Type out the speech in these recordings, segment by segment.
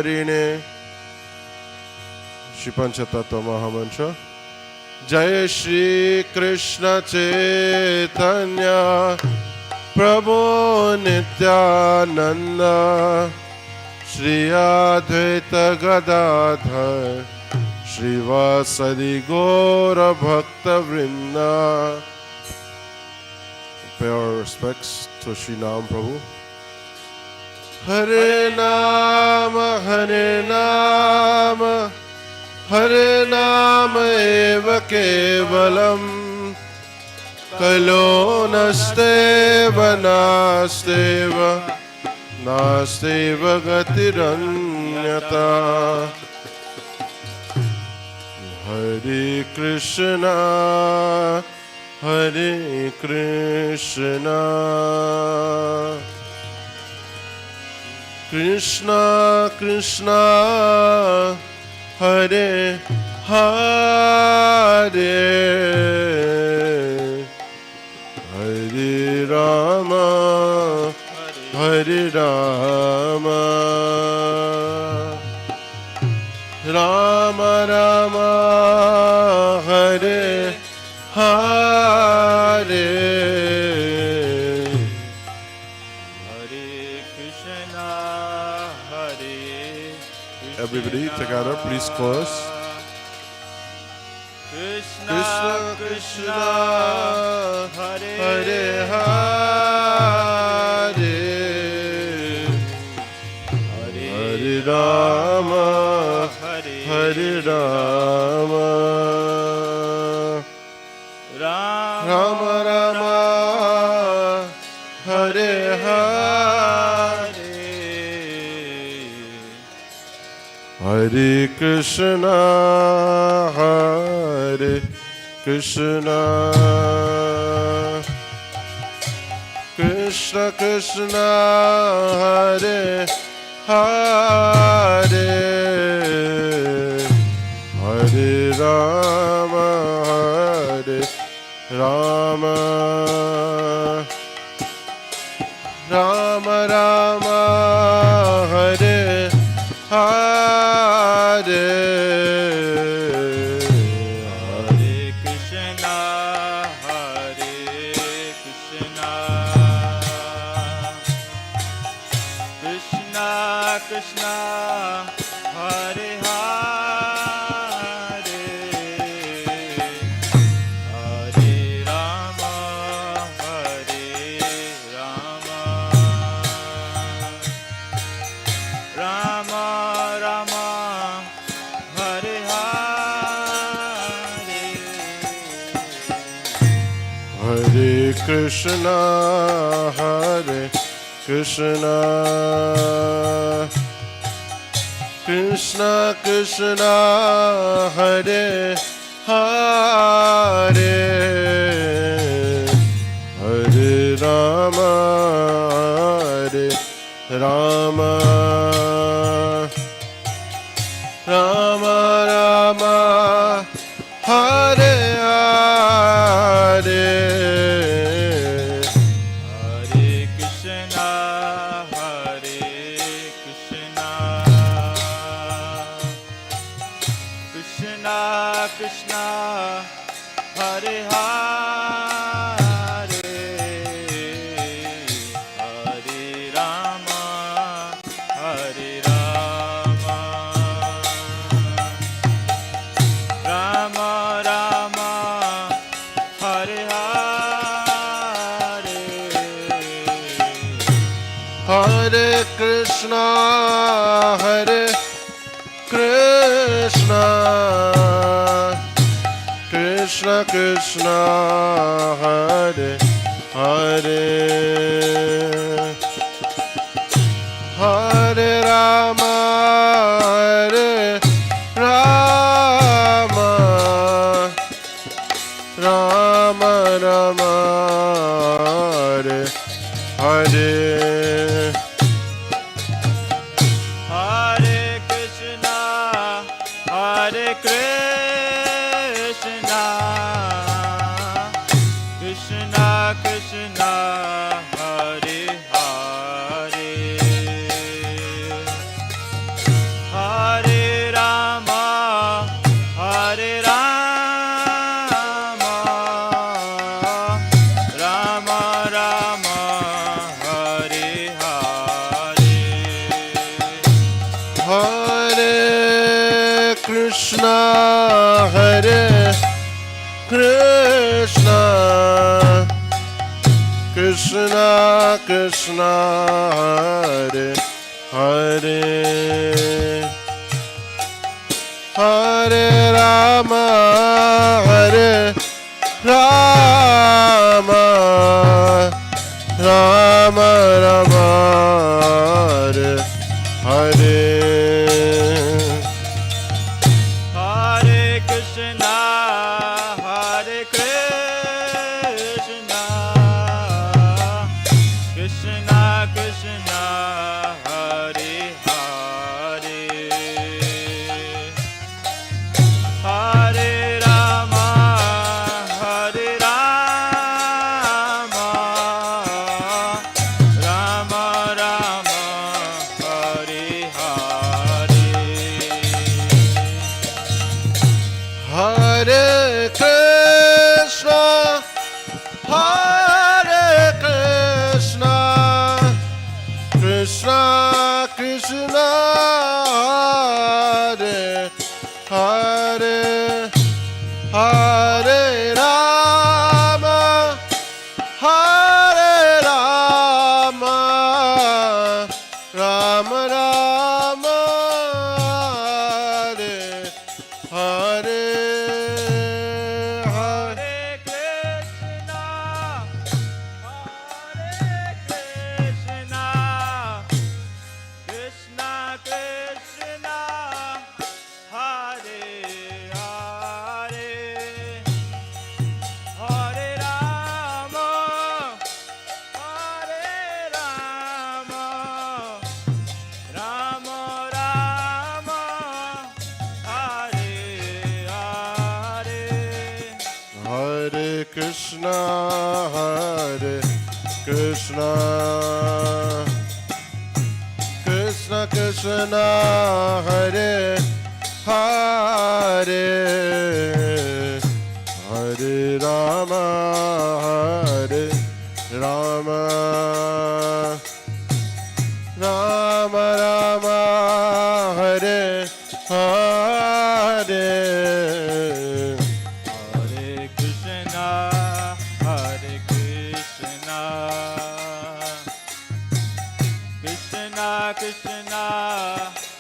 કરીને શ્રી પંચતત્વ મહામંત્ર. જય શ્રી કૃષ્ણ ચૈતન્ય પ્રભુ નિત્યાનંદ શ્રી અદ્વૈત ગદાધર શ્રીવાસદિ ગૌર ભક્ત વૃંદ. Pay our respects to Shri Nam Prabhu. Hare Nam Hare Nam eva kevalam kalo nasteva nasteva gatiranyata. Hare Krishna Hare Krishna Krishna Krishna Hare Hare Hare Rama Hare Rama Rama Rama Hare Hare. Everybody together, please chorus. Krishna Krishna Hare Hare Hare Rama Hare Rama Rama Rama Hare Hare Hare Krishna Hare Krishna Krishna Krishna Hare Hare Hare Rama Hare Rama Rama Rama Hare Hare Hare Krishna Hare Krishna Krishna Krishna Hare Hare Hare Rama Hare Rama Rama Rama Hare Hare Hare Krishna Hare Krishna Krishna Krishna Hare Hare Hare Rama Hare Rama Rama Rama Hare Hare Hare Krishna Hare Krishna Krishna Krishna Hare Hare Hare Rama Hare Rama Rama Rama Hare Hare Hare Krishna Hare Krishna Krishna Krishna Hare Hare Hare Rama Hare Rama Rama Rama Hare Hare Hare Krishna Hare Krishna Krishna Krishna Hare Hare Hare Krishna, Hare Krishna, Krishna Krishna, Hare Hare, Hare Rama, Hare Rama, Rama Rama, Hare Hare. Hare Krishna, Hare Krishna, Krishna Krishna, Hare Hare, Hare Rama, Hare Rama, Rama Rama, Hare Hare, Hare Krishna, Hare Krishna, Krishna Krishna, Hare Hare, Hare Rama, Hare Rama, Rama Rama, Hare Hare, Hare Krishna, Hare Krishna, Krishna Krishna, Hare Hare, Hare Rama, Hare Rama, Rama Rama, Hare Hare, Hare Krishna, Hare Krishna, Krishna Krishna, Hare Hare, Hare Rama, Hare Rama, Rama Rama, Hare Hare, Hare Krishna, Hare Krishna, Krishna Krishna,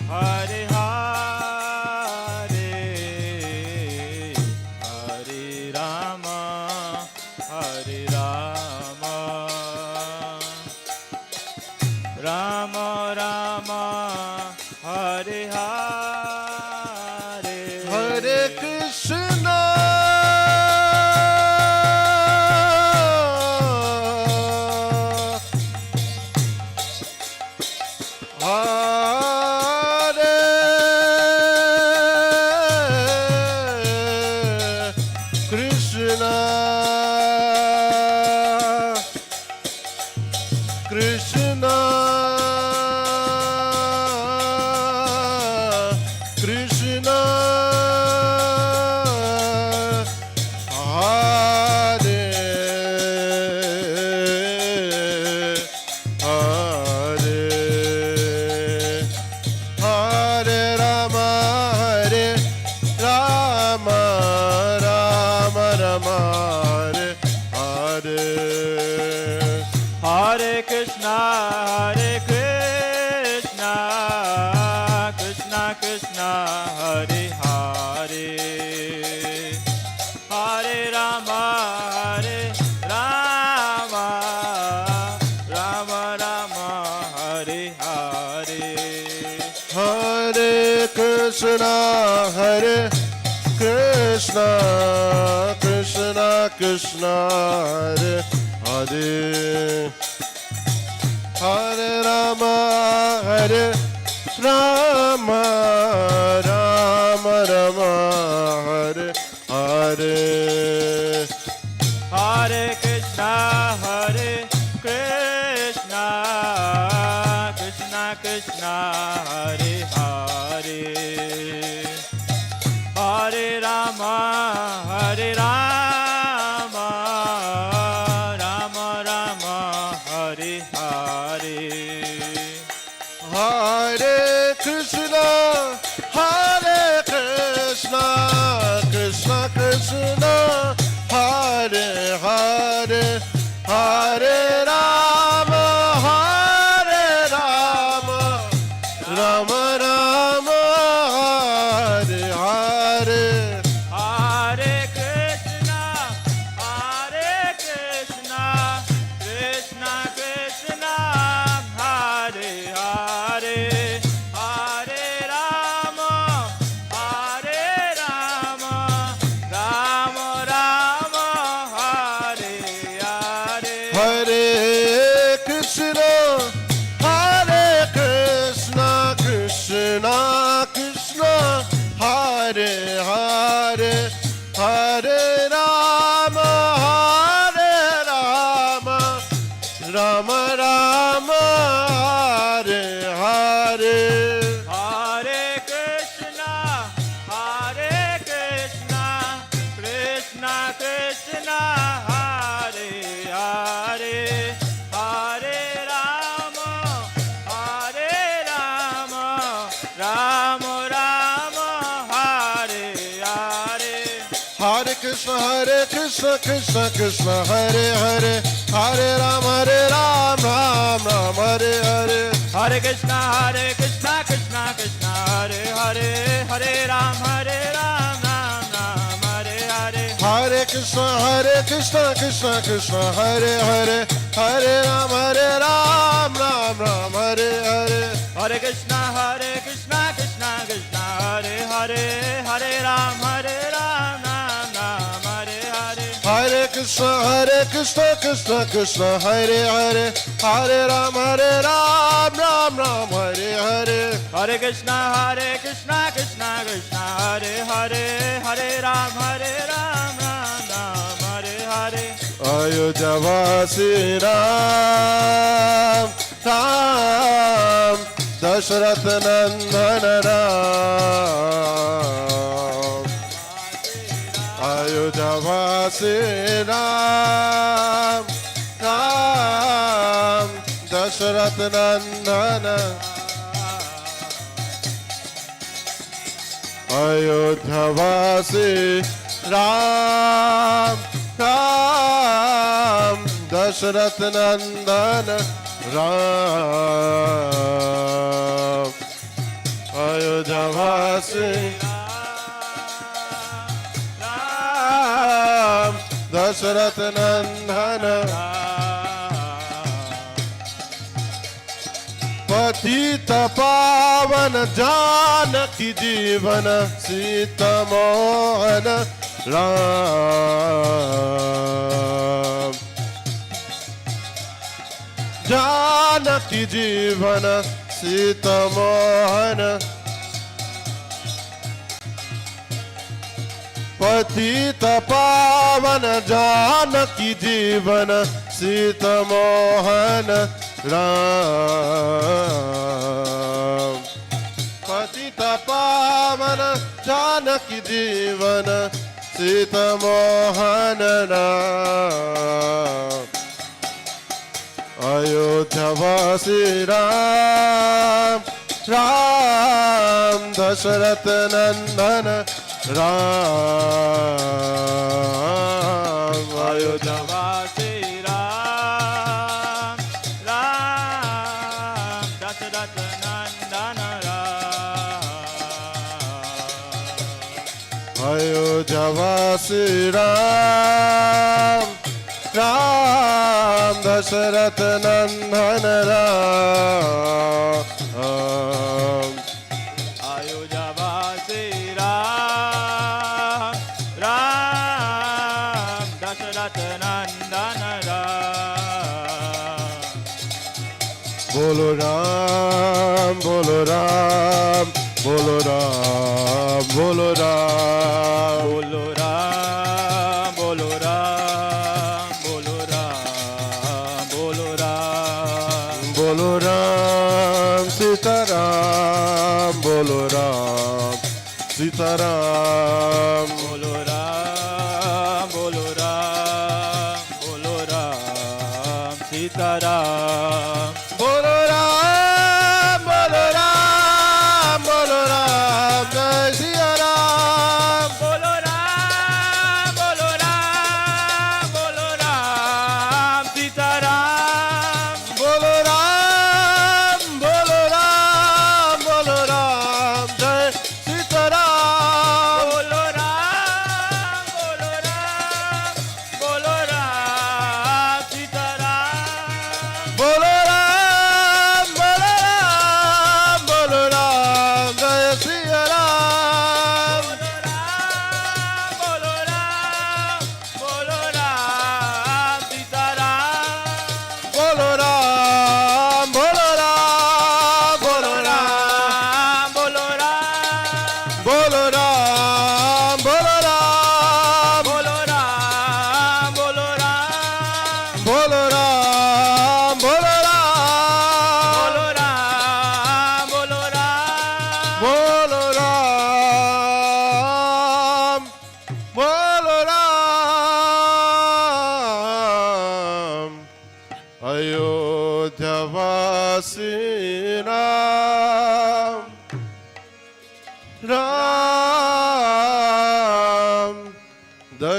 Hare Hare, Hare Rama, Hare Rama, Rama Rama, Hare Hare, Hare Krishna, Krishna, Krishna, Hare Hare, Hare Rama, Hare Rama, Rama Rama, Hare Hare, Hare Krishna, Hare Krishna, Krishna Krishna, Hare Hare, Hare Rama, Hare Rama, Rama Rama, Hare Hare, Hare Krishna, Hare Krishna, Krishna Krishna, Hare Hare, Hare Rama, Hare Rama, Rama Rama, Hare Hare, Hare Krishna, Hare Krishna, Krishna Krishna, Hare Hare, Hare Rama, Hare Rama, Rama Rama, Hare Hare, Hare Krishna, Rama Rama Hare Hare Hare Krishna, Krishna Krishna, Hare Hare, Hare Rama, Rama Rama, Hare Hare. Hare Krishna Krishna Krishna Hare Hare Hare Rama Rama Rama Hare Hare Hare Krishna, Krishna Krishna, Hare Hare, Hare Rama, Rama Rama, Hare Hare. Hare Krishna Krishna Krishna Hare Hare Hare Ram Ram Ram Hare Hare Hare Krishna Krishna Krishna, Hare Hare, Hare Ram Ram Hare Hare. Hare Krishna Krishna Krishna Hare Hare Hare Ram Ram Ram Hare Hare Hare Krishna Krishna Krishna, Hare Hare, Hare Ram Ram Hare Hare. Hare Krishna Krishna Krishna Hare Hare Hare Ram Ram Hare Hare Hare Krishna Krishna Krishna, Hare Hare, Hare Ram Hare Hare. Ayodhya Vasi Ram Ram Dashrath Nandan Ram Ayodhya Vasi Ram Ram Dashrath Nandan Ayodhya Vasi Ram Ram Dashrath Nandan Ram Ayodhya Vasi Ram Dashrath Nandan Patita Pavan Janaki Jeevan Sita Mohana Ram Janaki Jeevana Sita Mohana Patita Pavana Janaki Jeevana Sita Mohana Ram Patita Pavana Janaki Jeevana Sita Mohana Ram Ayodhya Vasi Ram Ram Dashrath Nandan Ram Ayodhya Vasi Ram Dashrath Nandan Ram. Ayodhya Vasi Ram Ram Dashrath Nandan Ram Ayodhya Vasi Ram Dashrath Nandan Ram. Bolo Ram Bolo Ram Bolo Ram Bolo Ram Bolo Ram Bolo Ram Bolo Ram Bolo Ram. Bolo Ram Sita Ram Bolo Ram Sita Ram Bolo Ram Bolo Ram Bolo Ram Sita Ram. Bolo Ram Bolo Ram Bolo Ram Jai Siya Ram Bolo Ram Bolo Ram Bolo Ram Sita Ram. Bolo Ram Bolo Ram Bolo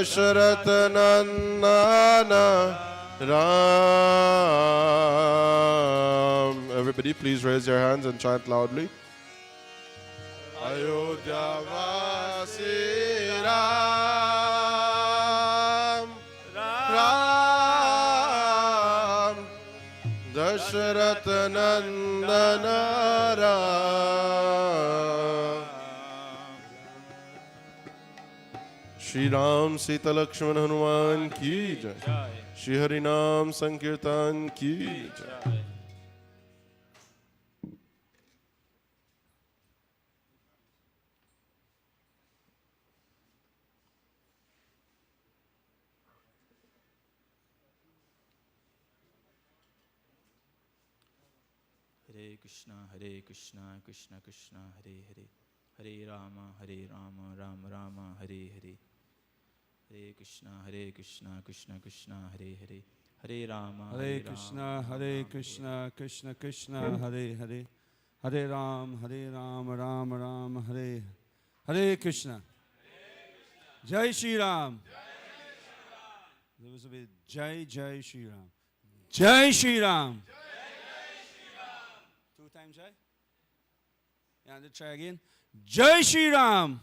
Dasharath Nandana Ram. Everybody, please raise your hands and chant loudly. Ayodhya Vasi Ram, Ram, Dasharath Nandana Ram. Shri Ram Sita Lakshman Hanuman ki jai. Shri Hari Naam Sankirtan ki jai. Hare Krishna, Krishna Krishna, Hare Hare, Hare Rama, Rama Rama, Hare Hare. Hare Krishna, Krishna Krishna, Hare Hare, Hare Rama, Krishna, Krishna Krishna, Hare Hare, Hare Ram, Ram Ram, Hare Hare Krishna. Jai Shri Ram. There was a bit Jai Shri Ram. Jai Shri Ram. 2 times Jai. Yeah, let's try again. Jai Shri Ram.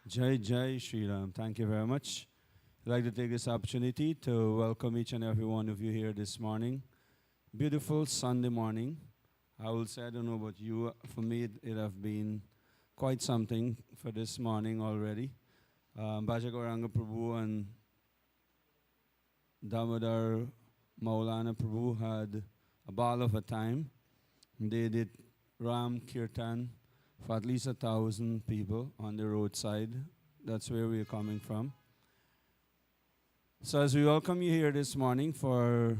Jai Shri Ram. Thank you very much. I'd like to take this opportunity to welcome each and every one of you here this morning. Beautiful Sunday morning. I will say, I don't know about you, for me it have been quite something for this morning already. Bhajagaranga Prabhu and Damodar Maulana Prabhu had a ball of a time. They did Ram Kirtan for at least 1,000 people on the roadside. That's where we're coming from. So as we welcome you here this morning for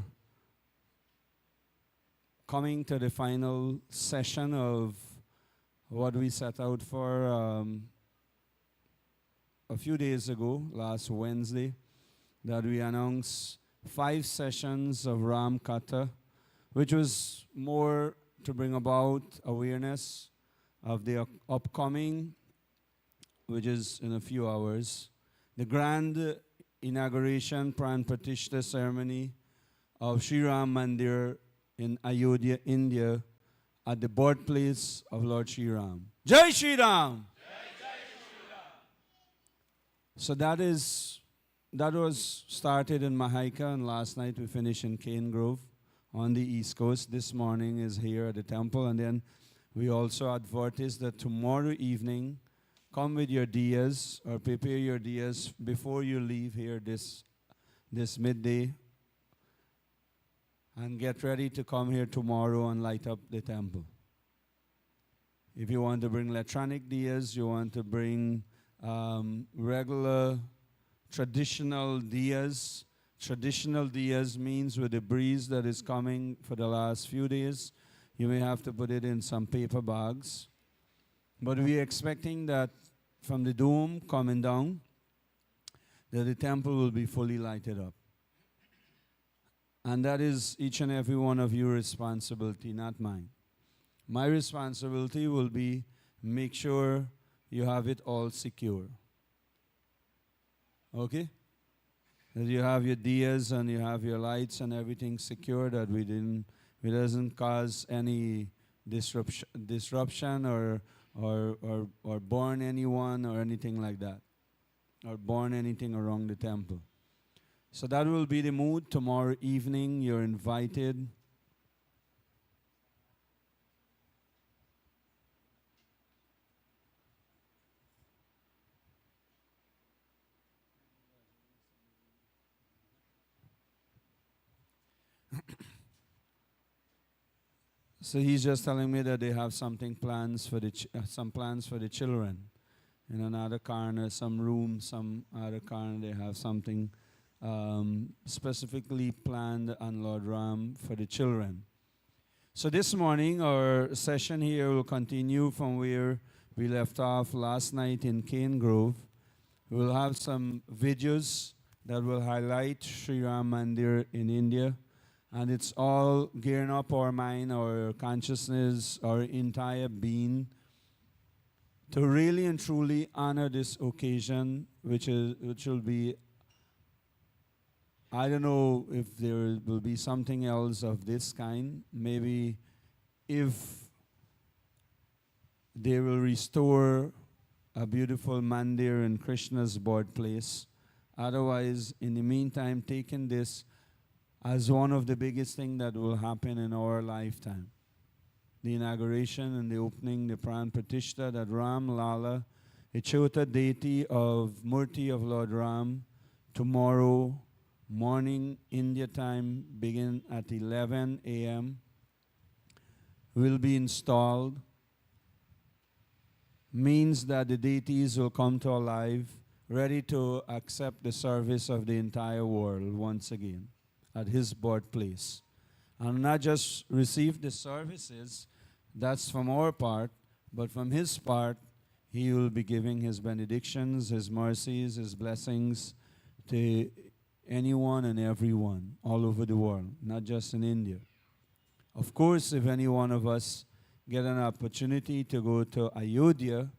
coming to the final session of what we set out for a few days ago, last Wednesday, that we announced 5 sessions of Rama Katha, which was more to bring about awareness of the upcoming, which is in a few hours, the grand inauguration Pran Pratishtha ceremony of Sri Ram Mandir in Ayodhya, India, at the birthplace of Lord Sri Ram. Jai Shri Ram! So that was started in Mahaika, and last night we finished in Cane Grove on the East Coast. This morning is here at the temple, and then we also advertise that tomorrow evening, come with your diyas or prepare your diyas before you leave here this midday, and get ready to come here tomorrow and light up the temple. If you want to bring electronic diyas, you want to bring regular traditional diyas. Traditional diyas means with the breeze that is coming for the last few days, you may have to put it in some paper bags. But we're expecting that from the dome coming down, that the temple will be fully lighted up. And that is each and every one of your responsibility, not mine. My responsibility will be make sure you have it all secure. Okay? That you have your diyas and you have your lights and everything secure, that it doesn't cause any disruption or burn anyone or anything like that, or burn anything around the temple. So that will be the mood. Tomorrow evening, you're invited. So he's just telling me that they have some plans for the children. In another corner, some room, some other corner, they have something specifically planned on Lord Ram for the children. So this morning, our session here will continue from where we left off last night in Cane Grove. We'll have some videos that will highlight Sri Ram Mandir in India. And it's all gearing up our mind, our consciousness, our entire being to really and truly honor this occasion which will be, I don't know if there will be something else of this kind. Maybe if they will restore a beautiful mandir in Krishna's birthplace. Otherwise, in the meantime, taking this as one of the biggest things that will happen in our lifetime. The inauguration and the opening, the Pran Pratishta, that Ram Lala, a Chota deity of Murti of Lord Ram, tomorrow morning, India time, begin at 11 a.m., will be installed. Means that the deities will come to our life, ready to accept the service of the entire world once again at his birthplace. And not just receive the services, that's from our part, but from his part, he will be giving his benedictions, his mercies, his blessings to anyone and everyone all over the world, not just in India. Of course, if any one of us get an opportunity to go to Ayodhya,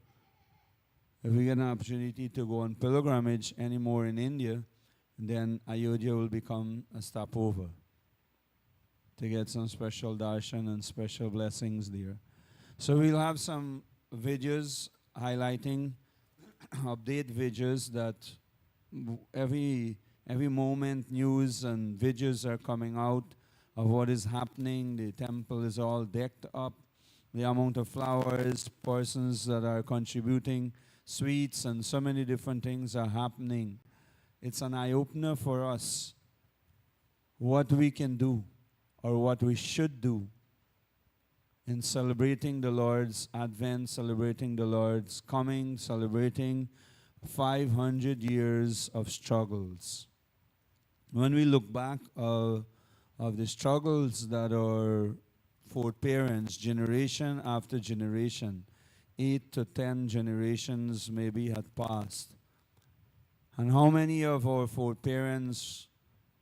if we get an opportunity to go on pilgrimage anymore in India, then Ayodhya will become a stopover to get some special darshan and special blessings there. So we'll have some videos highlighting, update videos that every moment news and videos are coming out of what is happening. The temple is all decked up. The amount of flowers, persons that are contributing, sweets, and so many different things are happening. It's an eye-opener for us what we can do or what we should do in celebrating the Lord's Advent, celebrating the Lord's coming, celebrating 500 years of struggles. When we look back of the struggles that our foreparents, generation after generation, 8 to 10 generations maybe had passed. And how many of our foreparents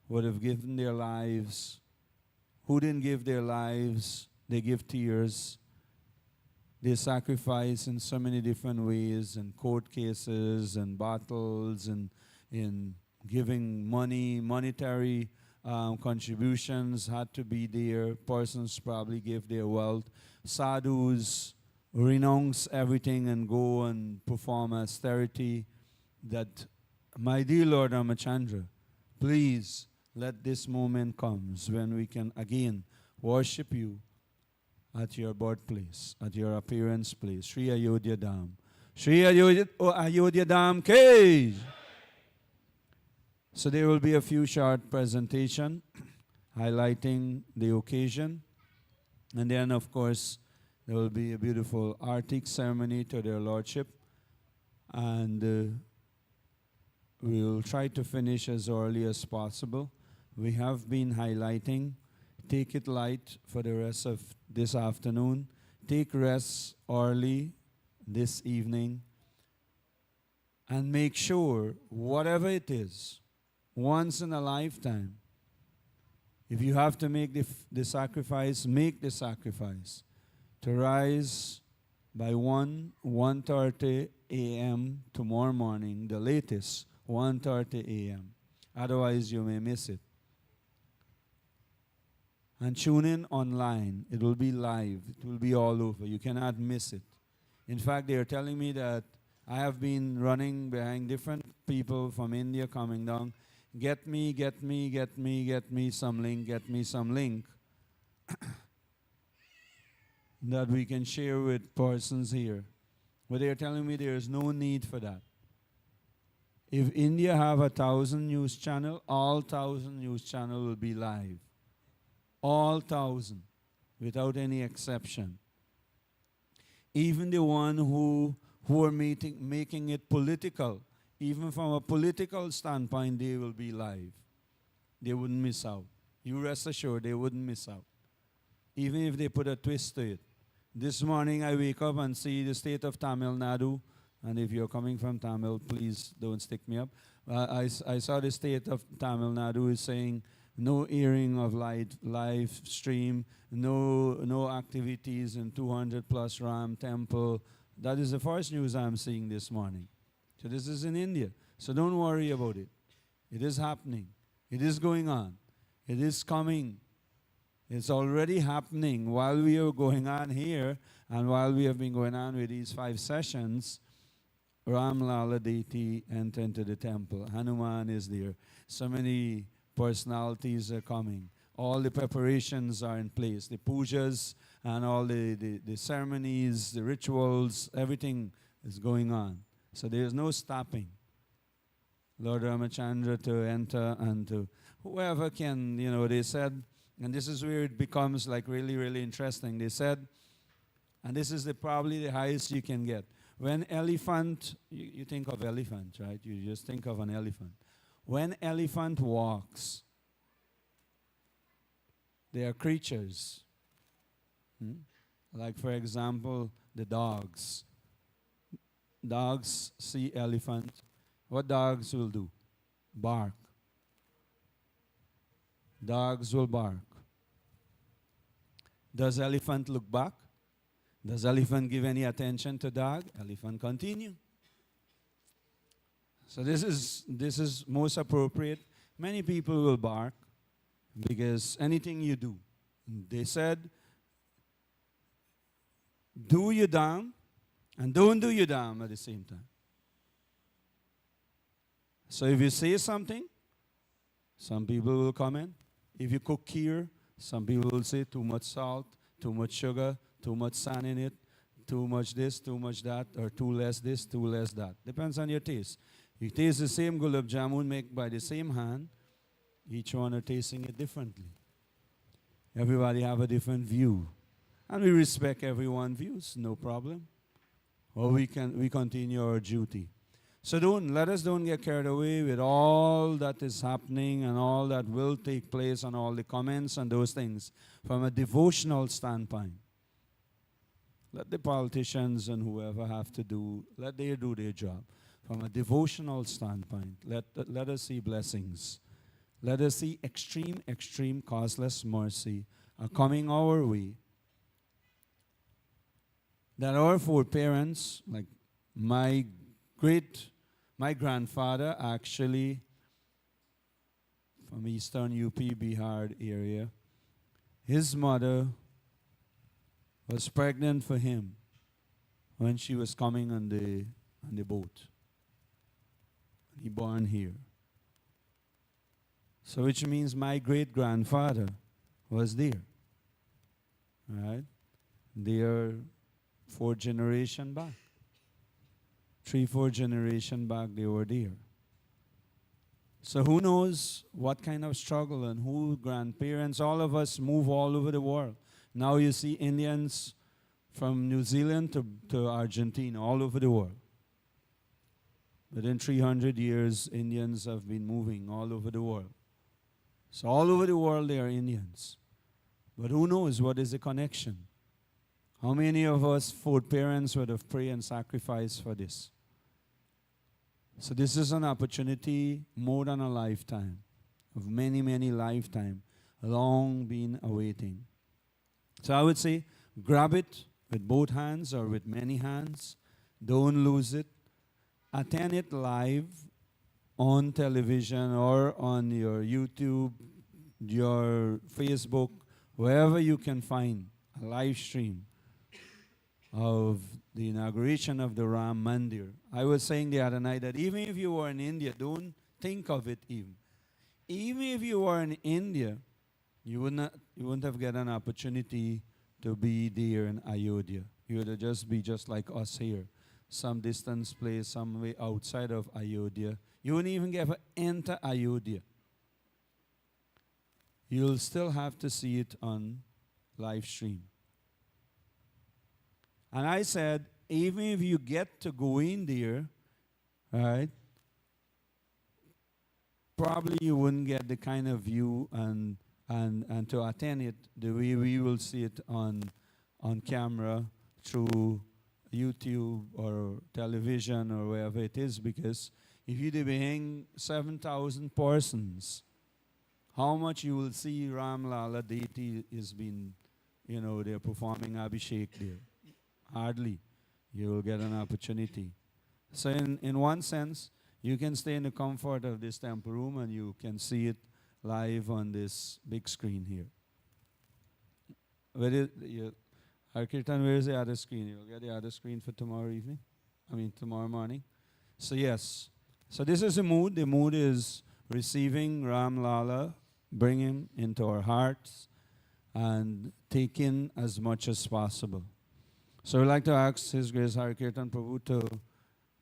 would have given their lives? Who didn't give their lives? They give tears. They sacrifice in so many different ways, in court cases and battles, and in giving money, monetary contributions had to be there. Persons probably give their wealth. Sadhus renounce everything and go and perform austerity. That, my dear Lord Ramachandra, please let this moment comes when we can again worship you at your birthplace, at your appearance place, Sri Ayodhya Dham. Sri Ayodhya Dham Ke. So there will be a few short presentation highlighting the occasion. And then, of course, there will be a beautiful Artik ceremony to their Lordship. And we'll try to finish as early as possible. We have been highlighting, take it light for the rest of this afternoon. Take rest early this evening. And make sure, whatever it is, once in a lifetime, if you have to make the sacrifice, make the sacrifice. To rise by 1:30 a.m. tomorrow morning, the latest, 1:30 a.m. Otherwise, you may miss it. And tune in online. It will be live. It will be all over. You cannot miss it. In fact, they are telling me that I have been running behind different people from India coming down. Get me some link that we can share with persons here. But they are telling me there is no need for that. If India have 1,000 news channel, all 1,000 news channel will be live. All 1,000, without any exception. Even the one who are making it political, even from a political standpoint, they will be live. They wouldn't miss out. You rest assured they wouldn't miss out. Even if they put a twist to it. This morning I wake up and see the state of Tamil Nadu, and if you're coming from Tamil, please don't stick me up. I saw the state of Tamil Nadu is saying no airing of live stream, no activities in 200 plus Ram temple. That is the first news I'm seeing this morning. So this is in India. So don't worry about it. It is happening. It is going on. It is coming. It's already happening while we are going on here and while we have been going on with these 5 sessions. Ram Lala deity entered into the temple. Hanuman is there. So many personalities are coming. All the preparations are in place. The pujas and all the ceremonies, the rituals, everything is going on. So there is no stopping. Lord Ramachandra to enter and to whoever can, they said, and this is where it becomes like really, really interesting. They said, and this is probably the highest you can get. When elephant, you think of elephant, right? You just think of an elephant. When elephant walks, they are creatures. Like, for example, the dogs. Dogs see elephant. What dogs will do? Bark. Dogs will bark. Does elephant look back? Does elephant give any attention to dog? Elephant continue. So this is most appropriate. Many people will bark because anything you do, they said, do your dam and don't do your dam at the same time. So if you say something, some people will comment. If you cook kheer, some people will say too much salt, too much sugar, too much sand in it, too much this, too much that, or too less this, too less that. Depends on your taste. You taste the same gulab jamun made by the same hand, each one are tasting it differently. Everybody have a different view. And we respect everyone's views, no problem. Or we continue our duty. So let us don't get carried away with all that is happening and all that will take place and all the comments and those things from a devotional standpoint. Let the politicians and whoever have to do, let they do their job. From a devotional standpoint, let us see blessings. Let us see extreme, extreme causeless mercy are coming our way. That our foreparents, like my grandfather actually from eastern UP, Bihar area, his mother was pregnant for him when she was coming on the boat. He born here. So which means my great-grandfather was there. Right? They are 4 generations back. 3-4 generations back they were there. So who knows what kind of struggle and who grandparents, all of us move all over the world. Now you see Indians from New Zealand to Argentina, all over the world. Within 300 years, Indians have been moving all over the world. So all over the world they are Indians. But who knows what is the connection? How many of us foreparents would have prayed and sacrificed for this? So this is an opportunity more than a lifetime, of many, many lifetimes, long been awaiting. So I would say, grab it with both hands or with many hands. Don't lose it. Attend it live on television or on your YouTube, your Facebook, wherever you can find a live stream of the inauguration of the Ram Mandir. I was saying the other night that even if you were in India, don't think of it even. Even if you were in India, you wouldn't have get an opportunity to be there in Ayodhya. You would just be just like us here. Some distance place, some way outside of Ayodhya. You wouldn't even get to enter Ayodhya. You'll still have to see it on live stream. And I said, even if you get to go in there, right, probably you wouldn't get the kind of view and to attend it the way we will see it on camera through YouTube or television or wherever it is, because if you hang 7,000 persons, how much you will see Ram Lala deity is been, they're performing Abhishek there. Hardly. You will get an opportunity. So in one sense, you can stay in the comfort of this temple room and you can see it live on this big screen here. Where is Kirtan, where is the other screen? You'll get the other screen for tomorrow evening? Tomorrow morning. So yes. So this is the mood. The mood is receiving Ram Lala, bring him into our hearts, and take in as much as possible. So I'd like to ask His Grace Hari Kirtan Prabhu to,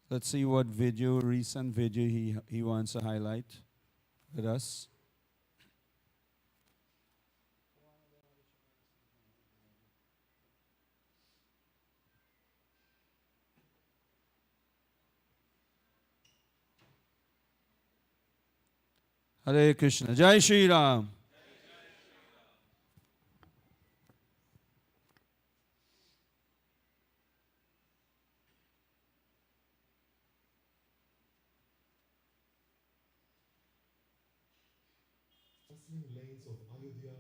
let's see what recent video he wants to highlight with us. Hare Krishna. Jai Shri Ram. Bustling lanes of Ayodhya,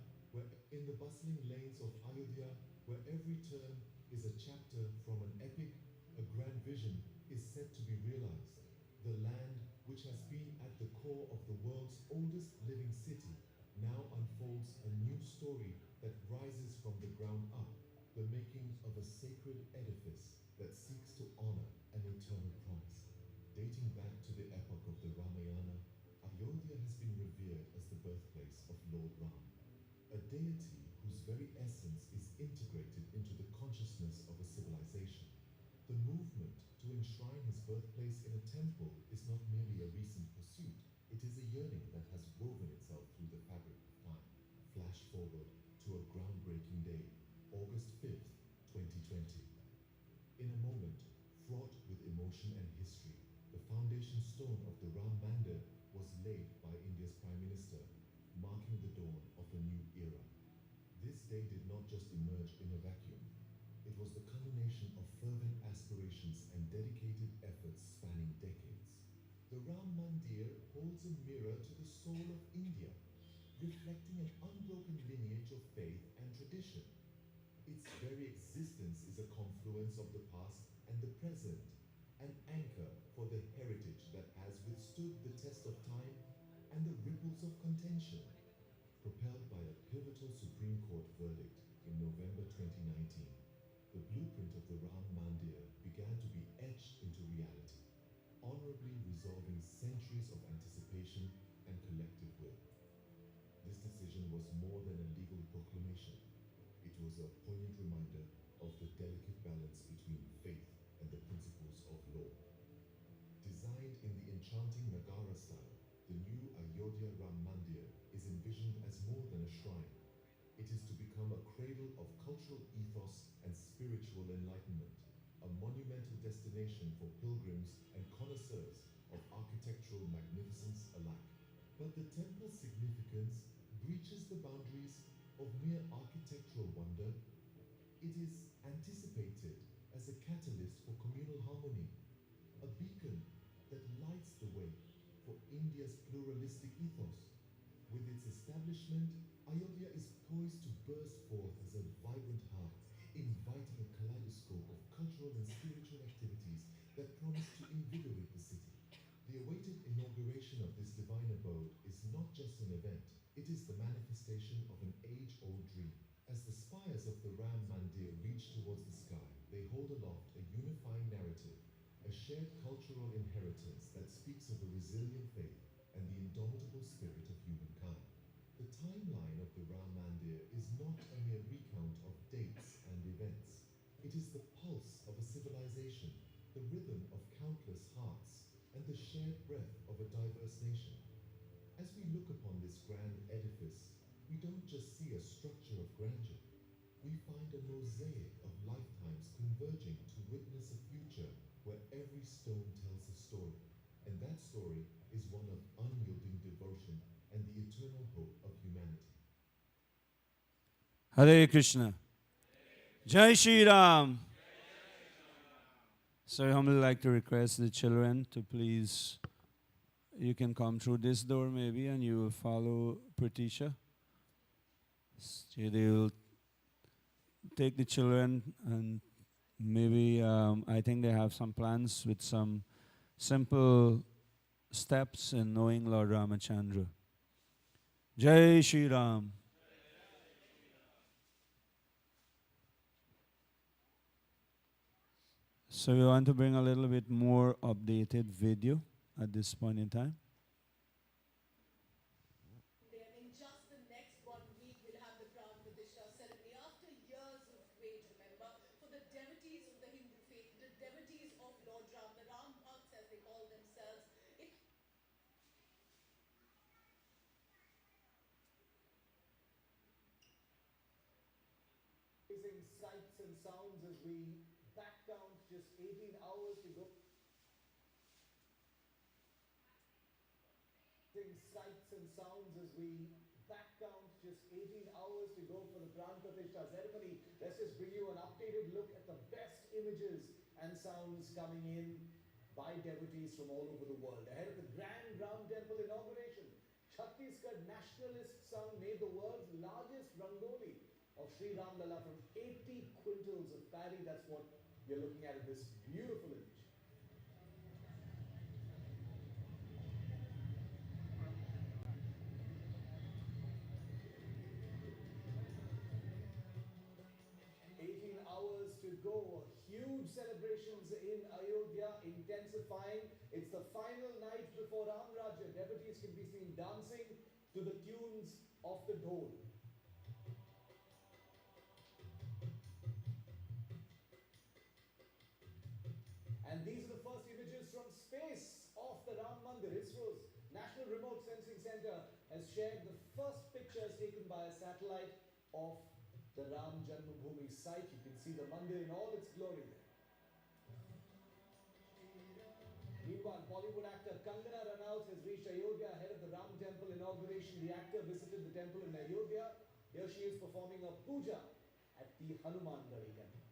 in the bustling lanes of Ayodhya, where every turn is a chapter from an epic, a grand vision is set to be realized. The land, which has been at the core of the world's oldest living city, now unfolds a new story that rises from the ground up, the making of a sacred edifice that seeks to honor an eternal promise. Dating back to the epoch of the Ramayana, Ayodhya has been revered as the birthplace of Lord Ram, a deity whose very essence is integrated into the consciousness of a civilization. The movement to enshrine his birthplace in a temple is not merely a recent pursuit, it is a yearning that has woven itself through the fabric of time. Flash forward to a groundbreaking day, August 5th, 2020. In a moment fraught with emotion and history, the foundation stone of the Ram Mandir was laid by India's Prime Minister, marking the dawn of a new era. This day did not just emerge in a vacuum. It was the culmination of fervent aspirations and dedicated efforts spanning decades. The Ram Mandir holds a mirror to the soul of India, reflecting an unbroken lineage of faith and tradition. Its very existence is a confluence of the past and the present, an anchor for the heritage that has withstood the test of time and the ripples of contention. Propelled by a pivotal Supreme Court verdict in November 2019, the blueprint of the Ram Mandir began to be etched into reality, honorably resolving centuries of anticipation and collective will. This decision was more than a legal proclamation. It was a poignant reminder of the delicate balance between faith and the principles of law. Designed in the enchanting Nagara style, the new Ayodhya Ram Mandir is envisioned as more than a shrine. It is to become a cradle of cultural ethos and spiritual enlightenment, a monumental destination for pilgrims and connoisseurs of architectural magnificence alike. But the temple's significance breaches the boundaries of mere architectural wonder. It is anticipated as a catalyst for communal harmony, a beacon that lights the way for India's pluralistic ethos. With its establishment, Ayodhya is poised to burst forth as a vibrant hub, inviting a kaleidoscope of cultural and spiritual activities that promise to invigorate the city. The awaited inauguration of this divine abode is not just an event, it is the manifestation of an age-old dream. As the spires of the Ram Mandir reach towards the sky, they hold aloft a unifying narrative, a shared cultural inheritance that speaks of a resilient faith and the indomitable spirit of humankind. The timeline of the Ram Mandir is not a mere recount of dates and events. It is the pulse of a civilization, the rhythm of countless hearts, and the shared breath of a diverse nation. As we look upon this grand edifice, we don't just see a structure of grandeur. We find a mosaic of lifetimes converging to witness a future where every stone tells a story. And that story is one of unyielding devotion and the eternal hope of humanity. Hare Krishna. Jai Shri Ram. So I humbly like to request the children to please, you can come through this door maybe and you will follow Pratisha. So they will take the children and maybe I think they have some plans with some simple steps in knowing Lord Ramachandra. Jai Shri Ram. So we want to bring a little bit more updated video at this point in time. In just the next 1 week, we'll have the Pran Pratishtha ceremony. After years of wait, remember, for the devotees of the Hindu faith, the devotees of Lord Ram, the Ram Bhakts as they call themselves, it amazing sights and sounds as we back count just 18 hours to go. Sights and sounds as we back count just 18 hours to go for the Pran Pratishtha ceremony. Let's just bring you an updated look at the best images and sounds coming in by devotees from all over the world. Ahead of the grand Ram Temple inauguration, Chhattisgarh nationalists sung made the world's largest rangoli of Sri Ram Lala from 80 quintals of paddy. That's what you're looking at in this beautiful image. 18 hours to go. Huge celebrations in Ayodhya, intensifying. It's the final night before Ram Raja. Devotees can be seen dancing to the tunes of the dhol. And these are the first images from space of the Ram Mandir. ISRO's National Remote Sensing Center has shared the first pictures taken by a satellite of the Ram Janmabhoomi site. You can see the mandir in all its glory there. Meanwhile, Bollywood actor Kangana Ranaut has reached Ayodhya ahead of the Ram Temple inauguration. The actor visited the temple in Ayodhya. Here she is performing a puja at the Hanuman Gadi temple.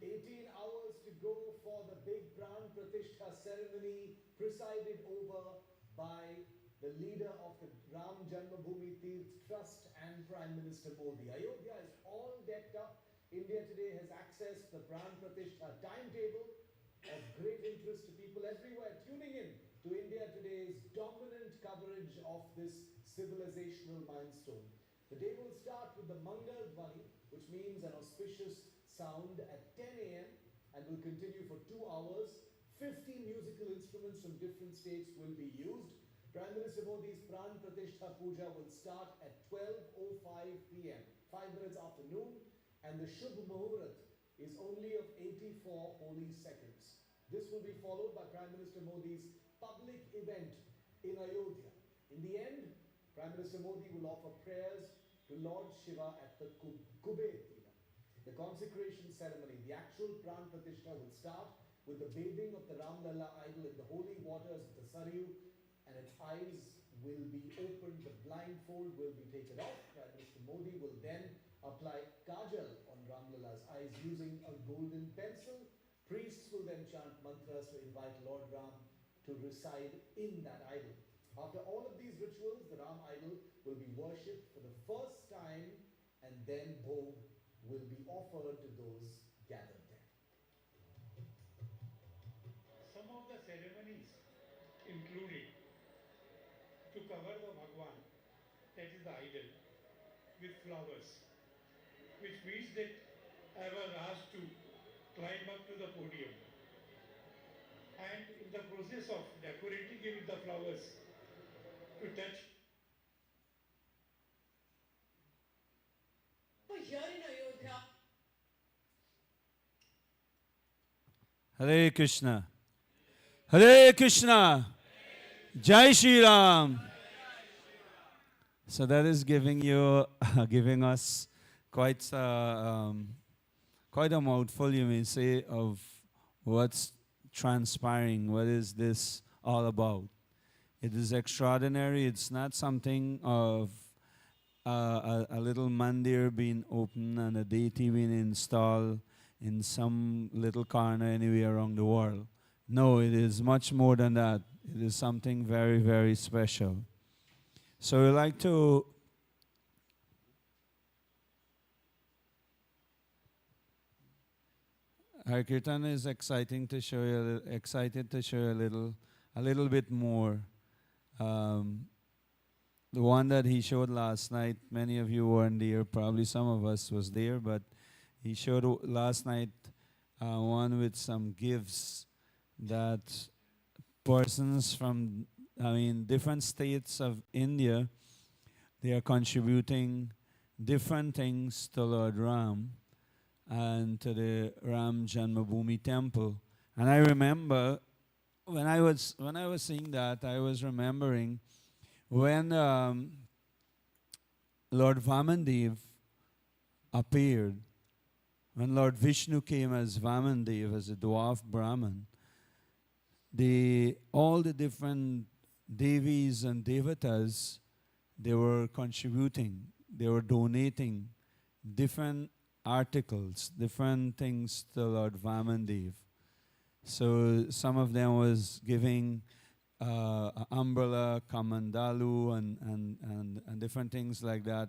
18 hours to go for the big Pran Pratishtha ceremony, presided over by the leader of the Ram Janmabhoomi Tirth Trust and Prime Minister Modi. Ayodhya is all decked up. India Today has accessed the Pran Pratishtha timetable of great interest to people everywhere tuning in to India Today's dominant coverage of this civilizational milestone. The day will start with the Mangal Dhwani, which means an auspicious sound at 10 a.m. and will continue for 2 hours. 50 musical instruments from different states will be used. Prime Minister Modi's Pran Pratishtha Puja will start at 12:05 p.m., 5 minutes after noon, and the Shubh Muhurat is only of 84 holy seconds. This will be followed by Prime Minister Modi's public event in Ayodhya. In the end, Prime Minister Modi will offer prayers to Lord Shiva at the Kuber Tira. The consecration ceremony, the actual Pran Pratishtha, will start with the bathing of the Ram Lalla idol in the holy waters of the Saryu, and its eyes will be opened, the blindfold will be taken off. Prime Minister Modi will then apply kajal on Ram Lalla's eyes using a golden pencil. Priests will then chant mantras to invite Lord Ram to reside in that idol. After all of these rituals, the Ram idol will be worshipped for the first time, and then bhog will be offered to those gathered there. Some of the ceremonies included to cover the Bhagwan, that is the idol, with flowers, which means that I was asked to climb up to the podium. And in the process of decorating it with the flowers, to touch. here in Ayodhya. Hare Krishna. Hare Krishna. Jai Shri Ram. So that is giving you, giving us quite a mouthful, you may say, of what's transpiring. What is this all about? It is extraordinary. It's not something of a little mandir being opened and a deity being installed in some little corner anywhere around the world. No, it is much more than that. It is something very, very special. So we like to Our Kirtan is exciting to show you, excited to show you a little bit more. The one that he showed last night, many of you weren't there, probably some of us was there, but he showed last night one with some gifts that persons from, different states of India, they are contributing different things to Lord Ram and to the Ram Janmabhoomi temple. And I remember when I was seeing that, I was remembering when Lord Vamandev appeared, when Lord Vishnu came as Vamandev, as a dwarf Brahman, all the different Devis and Devatas, they were contributing, they were donating different articles, different things to Lord Vamandev. So some of them was giving umbrella, kamandalu, and different things like that,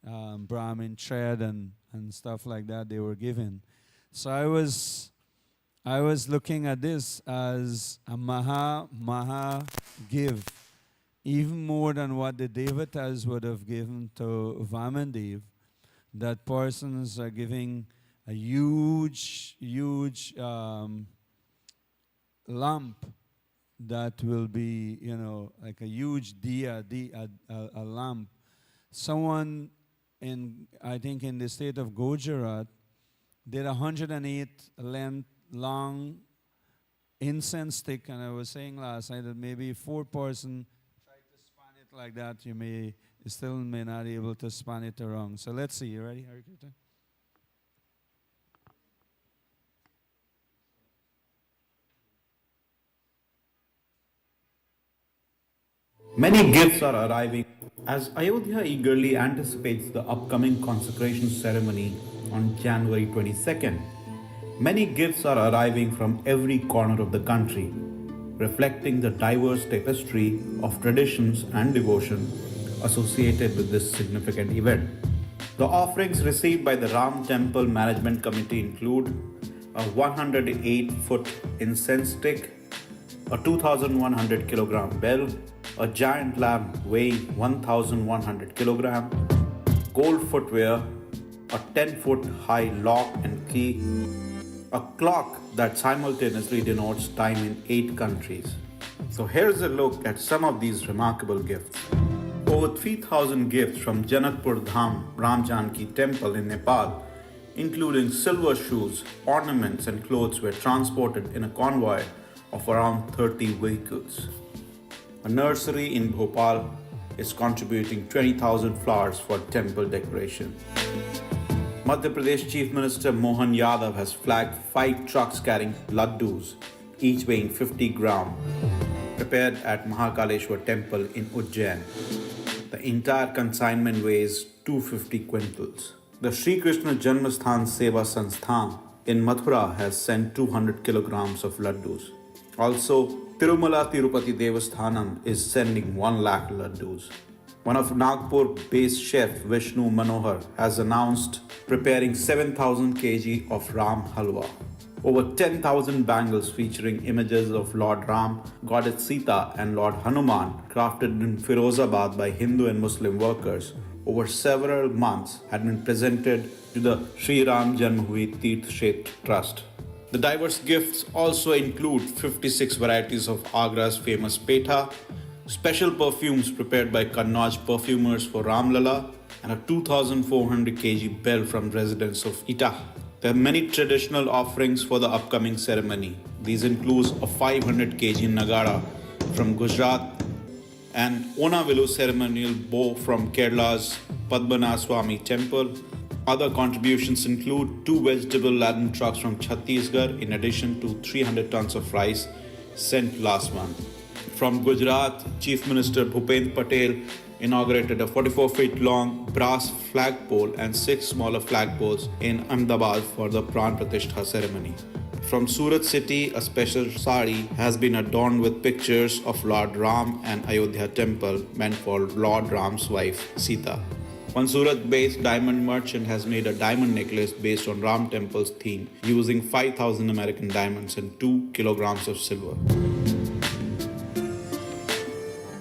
Brahmin thread and stuff like that they were given. So I was looking at this as a maha give, even more than what the Devatas would have given to Vamandev. That persons are giving a huge lump that will be, like a huge a lamp. Someone I think in the state of Gujarat did 108 length long incense stick, and I was saying last night that maybe 4 person try to span it like that, you still may not be able to span it around. So let's see. You ready, Harikirtan? Many gifts are arriving as Ayodhya eagerly anticipates the upcoming consecration ceremony on January 22nd. Many gifts are arriving from every corner of the country, reflecting the diverse tapestry of traditions and devotion associated with this significant event. The offerings received by the Ram Temple Management Committee include a 108-foot incense stick, a 2,100 kilogram bell, a giant lamp weighing 1,100 kilogram, gold footwear, a 10-foot high lock and key, a clock that simultaneously denotes time in 8 countries. So here's a look at some of these remarkable gifts. Over 3,000 gifts from Janakpur Dham Ram Janki Temple in Nepal, including silver shoes, ornaments and clothes, were transported in a convoy of around 30 vehicles. A nursery in Bhopal is contributing 20,000 flowers for temple decoration. Madhya Pradesh Chief Minister Mohan Yadav has flagged 5 trucks carrying laddus, each weighing 50 grams, prepared at Mahakaleshwar Temple in Ujjain. The entire consignment weighs 250 quintals. The Sri Krishna Janmasthan Seva Sansthan in Mathura has sent 200 kilograms of laddus. Also, Tirumala Tirupati Devasthanam is sending 1 lakh laddus. One of Nagpur-based chef Vishnu Manohar has announced preparing 7,000 kg of Ram Halwa. Over 10,000 bangles featuring images of Lord Ram, Goddess Sita and Lord Hanuman, crafted in Firozabad by Hindu and Muslim workers over several months, had been presented to the Sri Ram Janmabhoomi Tirth Kshetra Trust. The diverse gifts also include 56 varieties of Agra's famous petha, special perfumes prepared by Kannauj perfumers for Ramlala, and a 2,400 kg bell from residents of Itah. There are many traditional offerings for the upcoming ceremony. These include a 500 kg Nagara from Gujarat, an Onavilu ceremonial bow from Kerala's Padmanabhaswamy temple. Other contributions include 2 vegetable laden trucks from Chhattisgarh in addition to 300 tons of rice sent last month. From Gujarat, Chief Minister Bhupendra Patel inaugurated a 44-feet long brass flagpole and 6 smaller flagpoles in Ahmedabad for the Pran Pratishtha ceremony. From Surat city, a special sari has been adorned with pictures of Lord Ram and Ayodhya temple meant for Lord Ram's wife Sita. One Surat-based diamond merchant has made a diamond necklace based on Ram Temple's theme using 5,000 American diamonds and 2 kilograms of silver.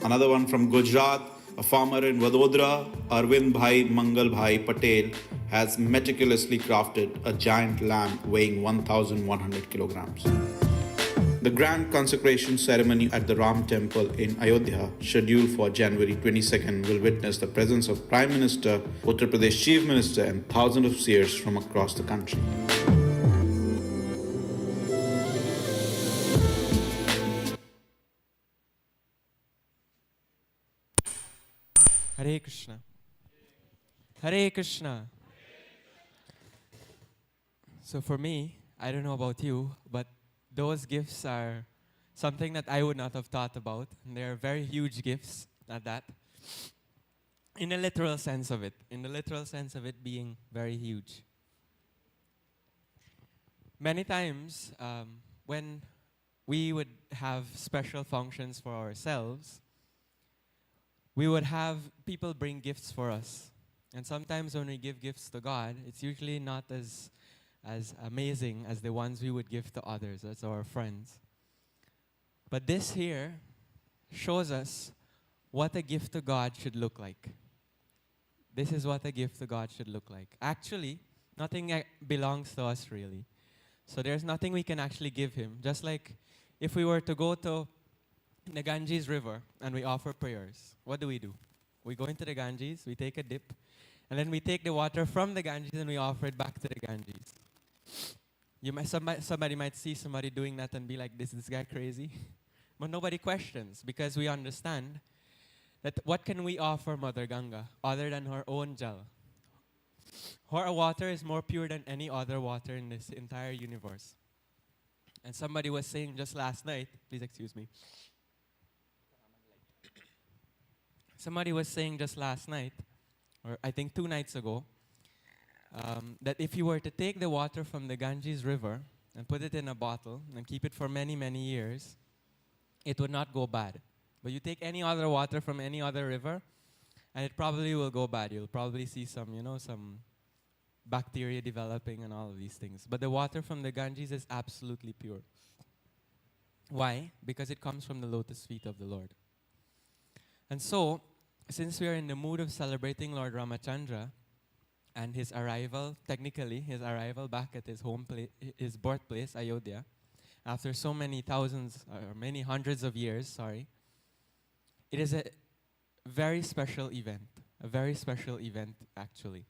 Another one from Gujarat, a farmer in Vadodara, Arvind Bhai Mangal Bhai Patel, has meticulously crafted a giant lamb weighing 1,100 kilograms. The grand consecration ceremony at the Ram Temple in Ayodhya, scheduled for January 22nd, will witness the presence of Prime Minister, Uttar Pradesh Chief Minister, and thousands of seers from across the country. Hare Krishna. Hare Krishna. So for me, I don't know about you, but those gifts are something that I would not have thought about. And they're very huge gifts at that. In the literal sense of it. In the literal sense of it being very huge. Many times, when we would have special functions for ourselves, we would have people bring gifts for us. And sometimes when we give gifts to God, it's usually not as amazing as the ones we would give to others, as our friends. But this here shows us what a gift to God should look like. This is what a gift to God should look like. Actually, nothing belongs to us really. So there's nothing we can actually give Him. Just like if we were to go to the Ganges River and we offer prayers, what do? We go into the Ganges, we take a dip, and then we take the water from the Ganges and we offer it back to the Ganges. Somebody might see somebody doing that and be like, this guy crazy? But nobody questions, because we understand that what can we offer Mother Ganga other than her own gel? Her water is more pure than any other water in this entire universe. And somebody was saying just last night, please excuse me. Somebody was saying just last night, or I think 2 nights ago, that if you were to take the water from the Ganges River and put it in a bottle and keep it for many, many years, it would not go bad. But you take any other water from any other river, and it probably will go bad. You'll probably see some bacteria developing and all of these things. But the water from the Ganges is absolutely pure. Why? Because it comes from the lotus feet of the Lord. And so, since we are in the mood of celebrating Lord Ramachandra and his arrival, technically his arrival back at his birthplace, Ayodhya, after so many thousands or many hundreds of years, it is a very special event. A very special event, actually.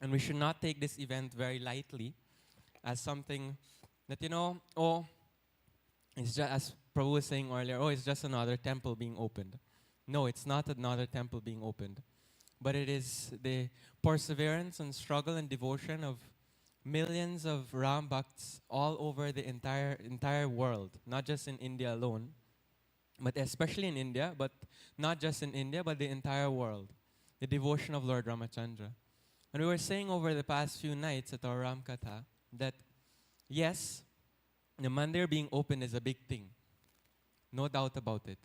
And we should not take this event very lightly as something that, it's just, as Prabhu was saying earlier, it's just another temple being opened. No, it's not another temple being opened. But it is the perseverance and struggle and devotion of millions of Ram Bhakts all over the entire world, not just in India alone, but especially in India, but not just in India, but the entire world. The devotion of Lord Ramachandra. And we were saying over the past few nights at our Rama Katha that, yes, the mandir being open is a big thing. No doubt about it.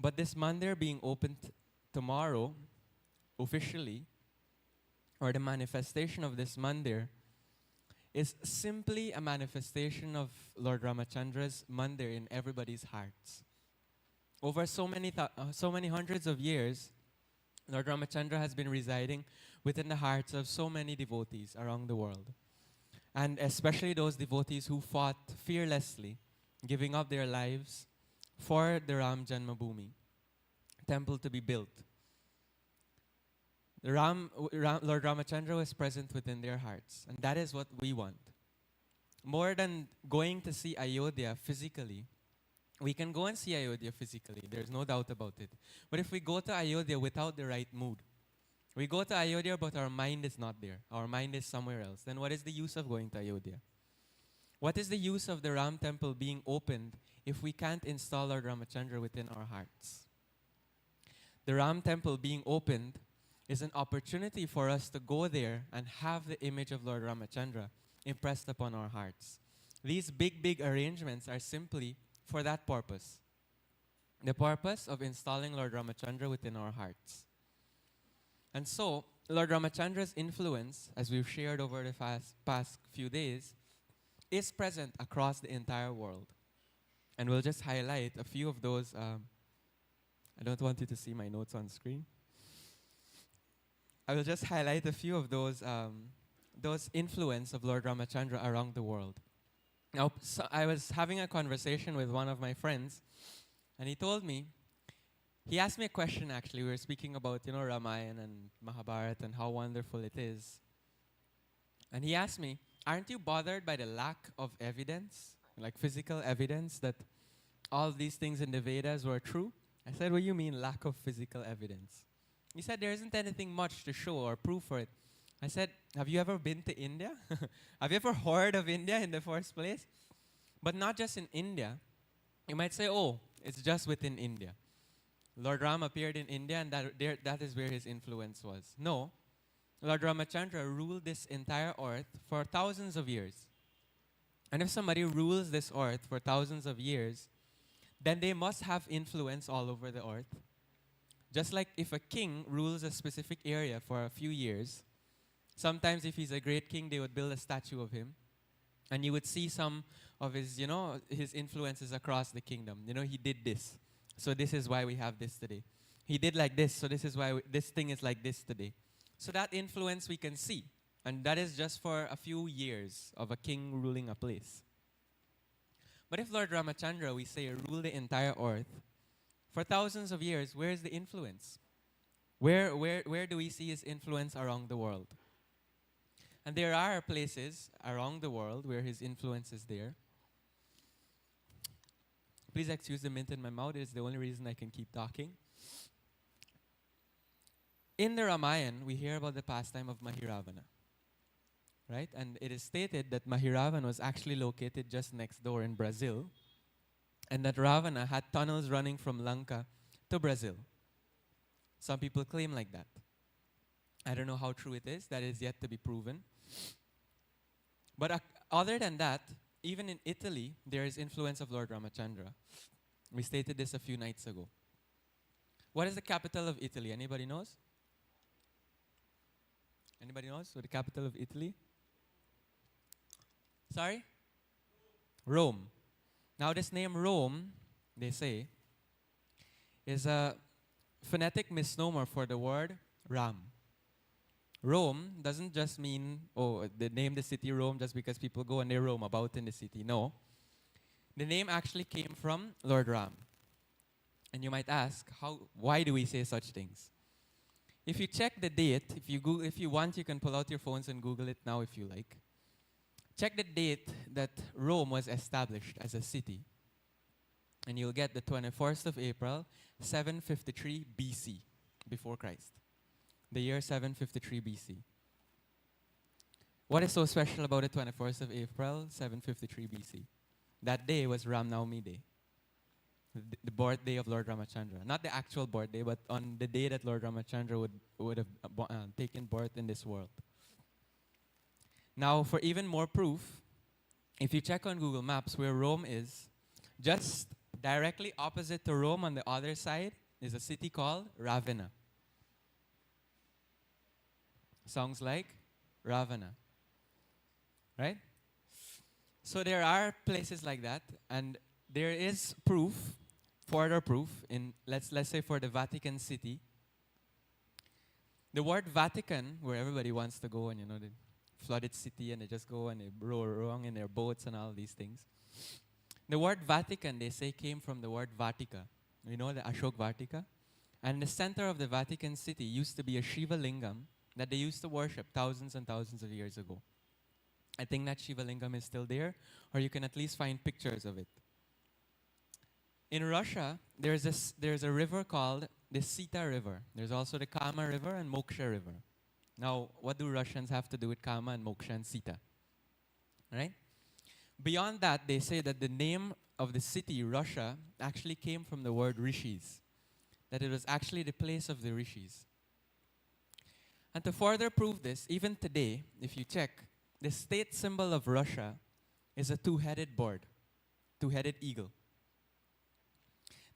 But this mandir being opened tomorrow, officially, or the manifestation of this mandir, is simply a manifestation of Lord Ramachandra's mandir in everybody's hearts. Over so many hundreds of years, Lord Ramachandra has been residing within the hearts of so many devotees around the world. And especially those devotees who fought fearlessly, giving up their lives for the Ram Janmabhoomi temple to be built. Lord Ramachandra was present within their hearts. And that is what we want. More than going to see Ayodhya physically, we can go and see Ayodhya physically. There's no doubt about it. But if we go to Ayodhya without the right mood, we go to Ayodhya but our mind is not there. Our mind is somewhere else. Then what is the use of going to Ayodhya? What is the use of the Ram temple being opened if we can't install Lord Ramachandra within our hearts? The Ram temple being opened is an opportunity for us to go there and have the image of Lord Ramachandra impressed upon our hearts. These big arrangements are simply for that purpose. The purpose of installing Lord Ramachandra within our hearts. And so, Lord Ramachandra's influence, as we've shared over the past few days, is present across the entire world. And we'll just highlight a few of those. I don't want you to see my notes on screen. I will just highlight a few of those influence of Lord Ramachandra around the world. Now, so I was having a conversation with one of my friends, and he told me, he asked me a question actually. We were speaking about, Ramayana and Mahabharata and how wonderful it is. And he asked me, aren't you bothered by the lack of evidence, like physical evidence that all these things in the Vedas were true? I said, what do you mean lack of physical evidence? He said, there isn't anything much to show or prove for it. I said, have you ever been to India? Have you ever heard of India in the first place? But not just in India. You might say, oh, it's just within India. Lord Ram appeared in India and that is where his influence was. No, Lord Ramachandra ruled this entire earth for thousands of years. And if somebody rules this earth for thousands of years, then they must have influence all over the earth. Just like if a king rules a specific area for a few years, sometimes if he's a great king, they would build a statue of him. And you would see some of his, his influences across the kingdom. He did this. So this is why we have this today. He did like this, so this is why this thing is like this today. So that influence we can see. And that is just for a few years of a king ruling a place. But if Lord Ramachandra, we say, ruled the entire earth, for thousands of years, where is the influence? Where do we see his influence around the world? And there are places around the world where his influence is there. Please excuse the mint in my mouth. It's the only reason I can keep talking. In the Ramayana, we hear about the pastime of Mahiravana. Right? And it is stated that Mahiravana was actually located just next door in Brazil. And that Ravana had tunnels running from Lanka to Brazil. Some people claim like that. I don't know how true it is. That is yet to be proven. But other than that, even in Italy, there is influence of Lord Ramachandra. We stated this a few nights ago. What is the capital of Italy? Anybody knows? Anybody knows what the capital of Italy? Sorry? Rome. Now this name Rome, they say, is a phonetic misnomer for the word Ram. Rome doesn't just mean, they name the city Rome just because people go and they roam about in the city. No. The name actually came from Lord Ram. And you might ask, why do we say such things? If you check the date, if you want, you can pull out your phones and Google it now if you like. Check the date that Rome was established as a city. And you'll get the 21st of April, 753 BC, before Christ. The year 753 BC. What is so special about the 21st of April, 753 BC? That day was Ram Navami Day, the birthday of Lord Ramachandra. Not the actual birthday, but on the day that Lord Ramachandra would have taken birth in this world. Now, for even more proof, if you check on Google Maps where Rome is, just directly opposite to Rome on the other side is a city called Ravenna. Sounds like Ravana, right? So there are places like that, and there is proof, further proof, in let's say for the Vatican City. The word Vatican, where everybody wants to go, and the flooded city, and they just go and they row along in their boats and all these things. The word Vatican, they say, came from the word Vatika. You know the Ashok Vatika? And the center of the Vatican City used to be a Shiva Lingam that they used to worship thousands and thousands of years ago. I think that Shiva Lingam is still there, or you can at least find pictures of it. In Russia, there's a river called the Sita River. There's also the Kama River and Moksha River. Now, what do Russians have to do with Kama and Moksha and Sita? Right? Beyond that, they say that the name of the city, Russia, actually came from the word rishis. That it was actually the place of the rishis. And to further prove this, even today, if you check, the state symbol of Russia is a two-headed bird, two-headed eagle.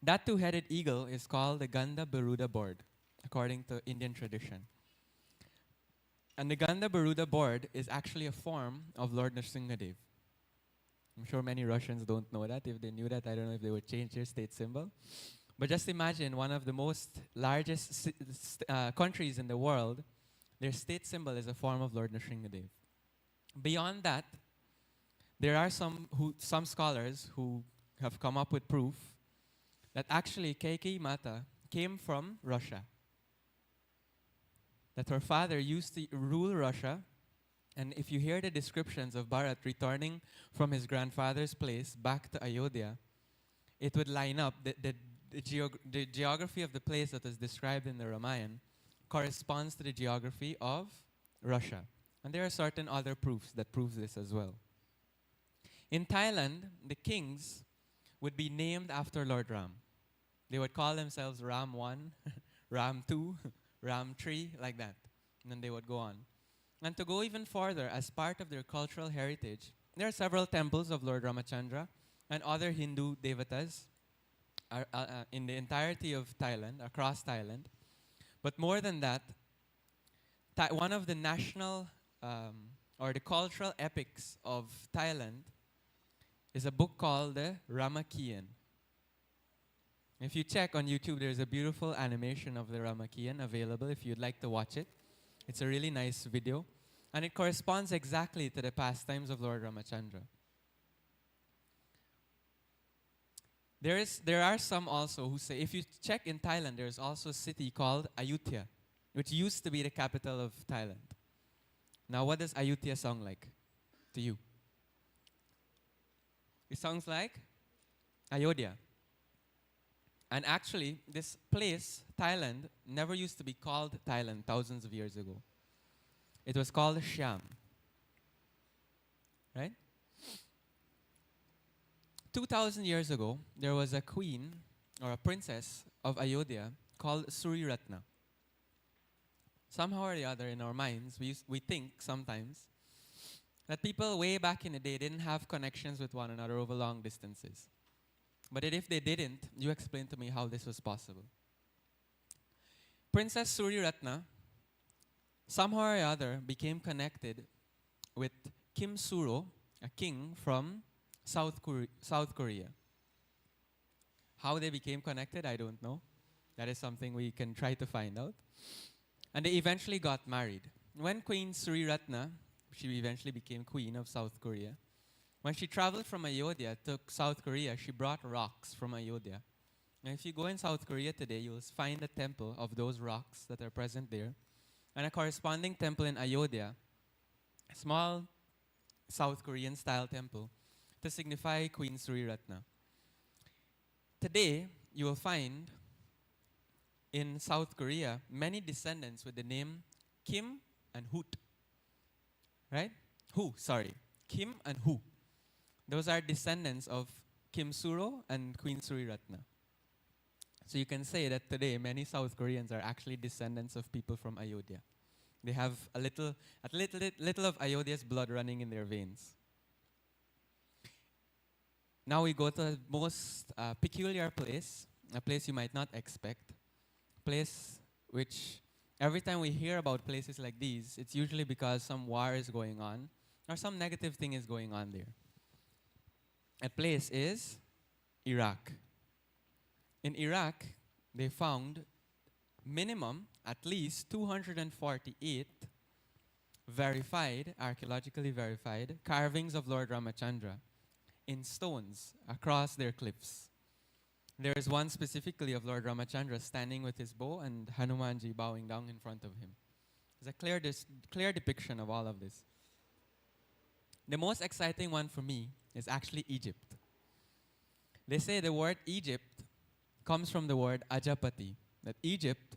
That two-headed eagle is called the Ganda Baruda bird, according to Indian tradition. And the Ganda Baruda board is actually a form of Lord Nrsimhadev. I'm sure many Russians don't know that. If they knew that, I don't know if they would change their state symbol. But just imagine one of the most largest countries in the world, their state symbol is a form of Lord Nrsimhadev. Beyond that, there are some scholars who have come up with proof that actually Keikei Mata came from Russia. That her father used to rule Russia, and if you hear the descriptions of Bharat returning from his grandfather's place back to Ayodhya, it would line up. The geography of the place that is described in the Ramayana corresponds to the geography of Russia. And there are certain other proofs that prove this as well. In Thailand, the kings would be named after Lord Ram. They would call themselves Ram 1, Ram 2, Ram 3, like that. And then they would go on. And to go even further, as part of their cultural heritage, there are several temples of Lord Ramachandra and other Hindu devatas in the entirety of Thailand, across Thailand. But more than that, one of the national or the cultural epics of Thailand is a book called the Rama Katha. If you check on YouTube, there's a beautiful animation of the Rama Katha available if you'd like to watch it. It's a really nice video. And it corresponds exactly to the pastimes of Lord Ramachandra. There are some also who say, if you check in Thailand, there's also a city called Ayutthaya, which used to be the capital of Thailand. Now, what does Ayutthaya sound like to you? It sounds like Ayodhya. And actually, this place, Thailand, never used to be called Thailand thousands of years ago. It was called Siam. Right? 2,000 years ago, there was a queen or a princess of Ayodhya called Suriratna. Somehow or the other in our minds, we think sometimes that people way back in the day didn't have connections with one another over long distances. But if they didn't, you explain to me how this was possible. Princess Suriratna, somehow or other, became connected with Kim Suro, a king from South Korea. How they became connected, I don't know. That is something we can try to find out. And they eventually got married. When Queen Suriratna, she eventually became queen of South Korea, when she traveled from Ayodhya to South Korea, she brought rocks from Ayodhya. And if you go in South Korea today, you'll find a temple of those rocks that are present there, and a corresponding temple in Ayodhya, a small South Korean style temple, to signify Queen Suriratna. Today, you will find in South Korea many descendants with the name Kim and Hoot. Right? Kim and Hu. Those are descendants of Kim Suro and Queen Suriratna. So you can say that today many South Koreans are actually descendants of people from Ayodhya. They have a little of Ayodhya's blood running in their veins. Now we go to the most peculiar place, a place you might not expect, place which every time we hear about places like these, it's usually because some war is going on or some negative thing is going on there. A place is Iraq. In Iraq, they found minimum at least 248 verified, archaeologically verified, carvings of Lord Ramachandra in stones across their cliffs. There is one specifically of Lord Ramachandra standing with his bow and Hanumanji bowing down in front of him. There's a clear depiction of all of this. The most exciting one for me is actually Egypt. They say the word Egypt comes from the word Ajapati, that Egypt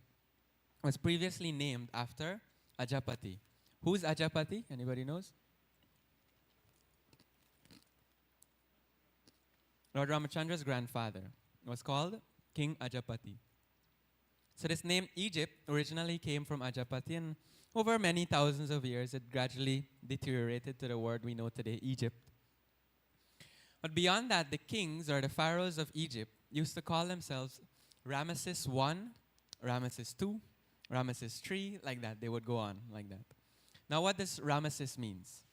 was previously named after Ajapati. Who's Ajapati? Anybody knows? Lord Ramachandra's grandfather was called King Ajapati. So this name Egypt originally came from Ajapati, and over many thousands of years it gradually deteriorated to the word we know today, Egypt. But beyond that, the kings or the pharaohs of Egypt used to call themselves Ramesses I, Ramesses II, Ramesses III, like that. They would go on like that. Now, what does Rameses means?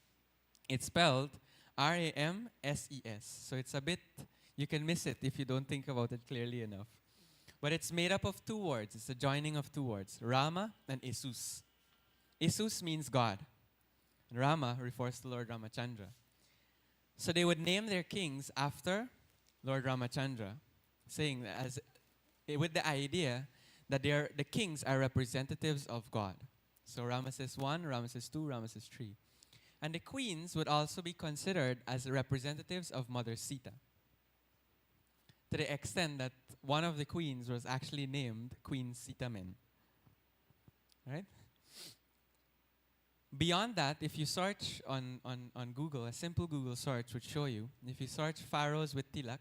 It's spelled Ramses. So it's a bit, you can miss it if you don't think about it clearly enough. But it's made up of two words. It's a joining of two words, Rama and Isus. Isus means God. And Rama refers to Lord Ramachandra. So they would name their kings after Lord Ramachandra, saying that with the idea that the kings are representatives of God. So Ramesses I, Ramesses II, Ramesses III. And the queens would also be considered as representatives of Mother Sita, to the extent that one of the queens was actually named Queen Sitamen. Right? Beyond that, if you search on Google, a simple Google search would show you, if you search pharaohs with tilak,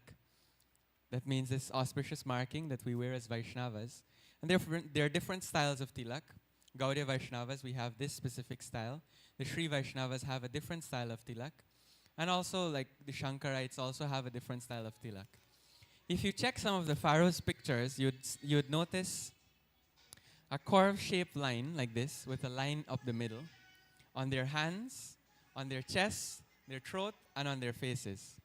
that means this auspicious marking that we wear as Vaishnavas. And there are different styles of tilak. Gaudiya Vaishnavas, we have this specific style. The Sri Vaishnavas have a different style of tilak. And also, like the Shankarites also have a different style of tilak. If you check some of the pharaohs' pictures, you'd notice a curve-shaped line like this with a line up the middle on their hands, on their chest, their throat, and on their faces.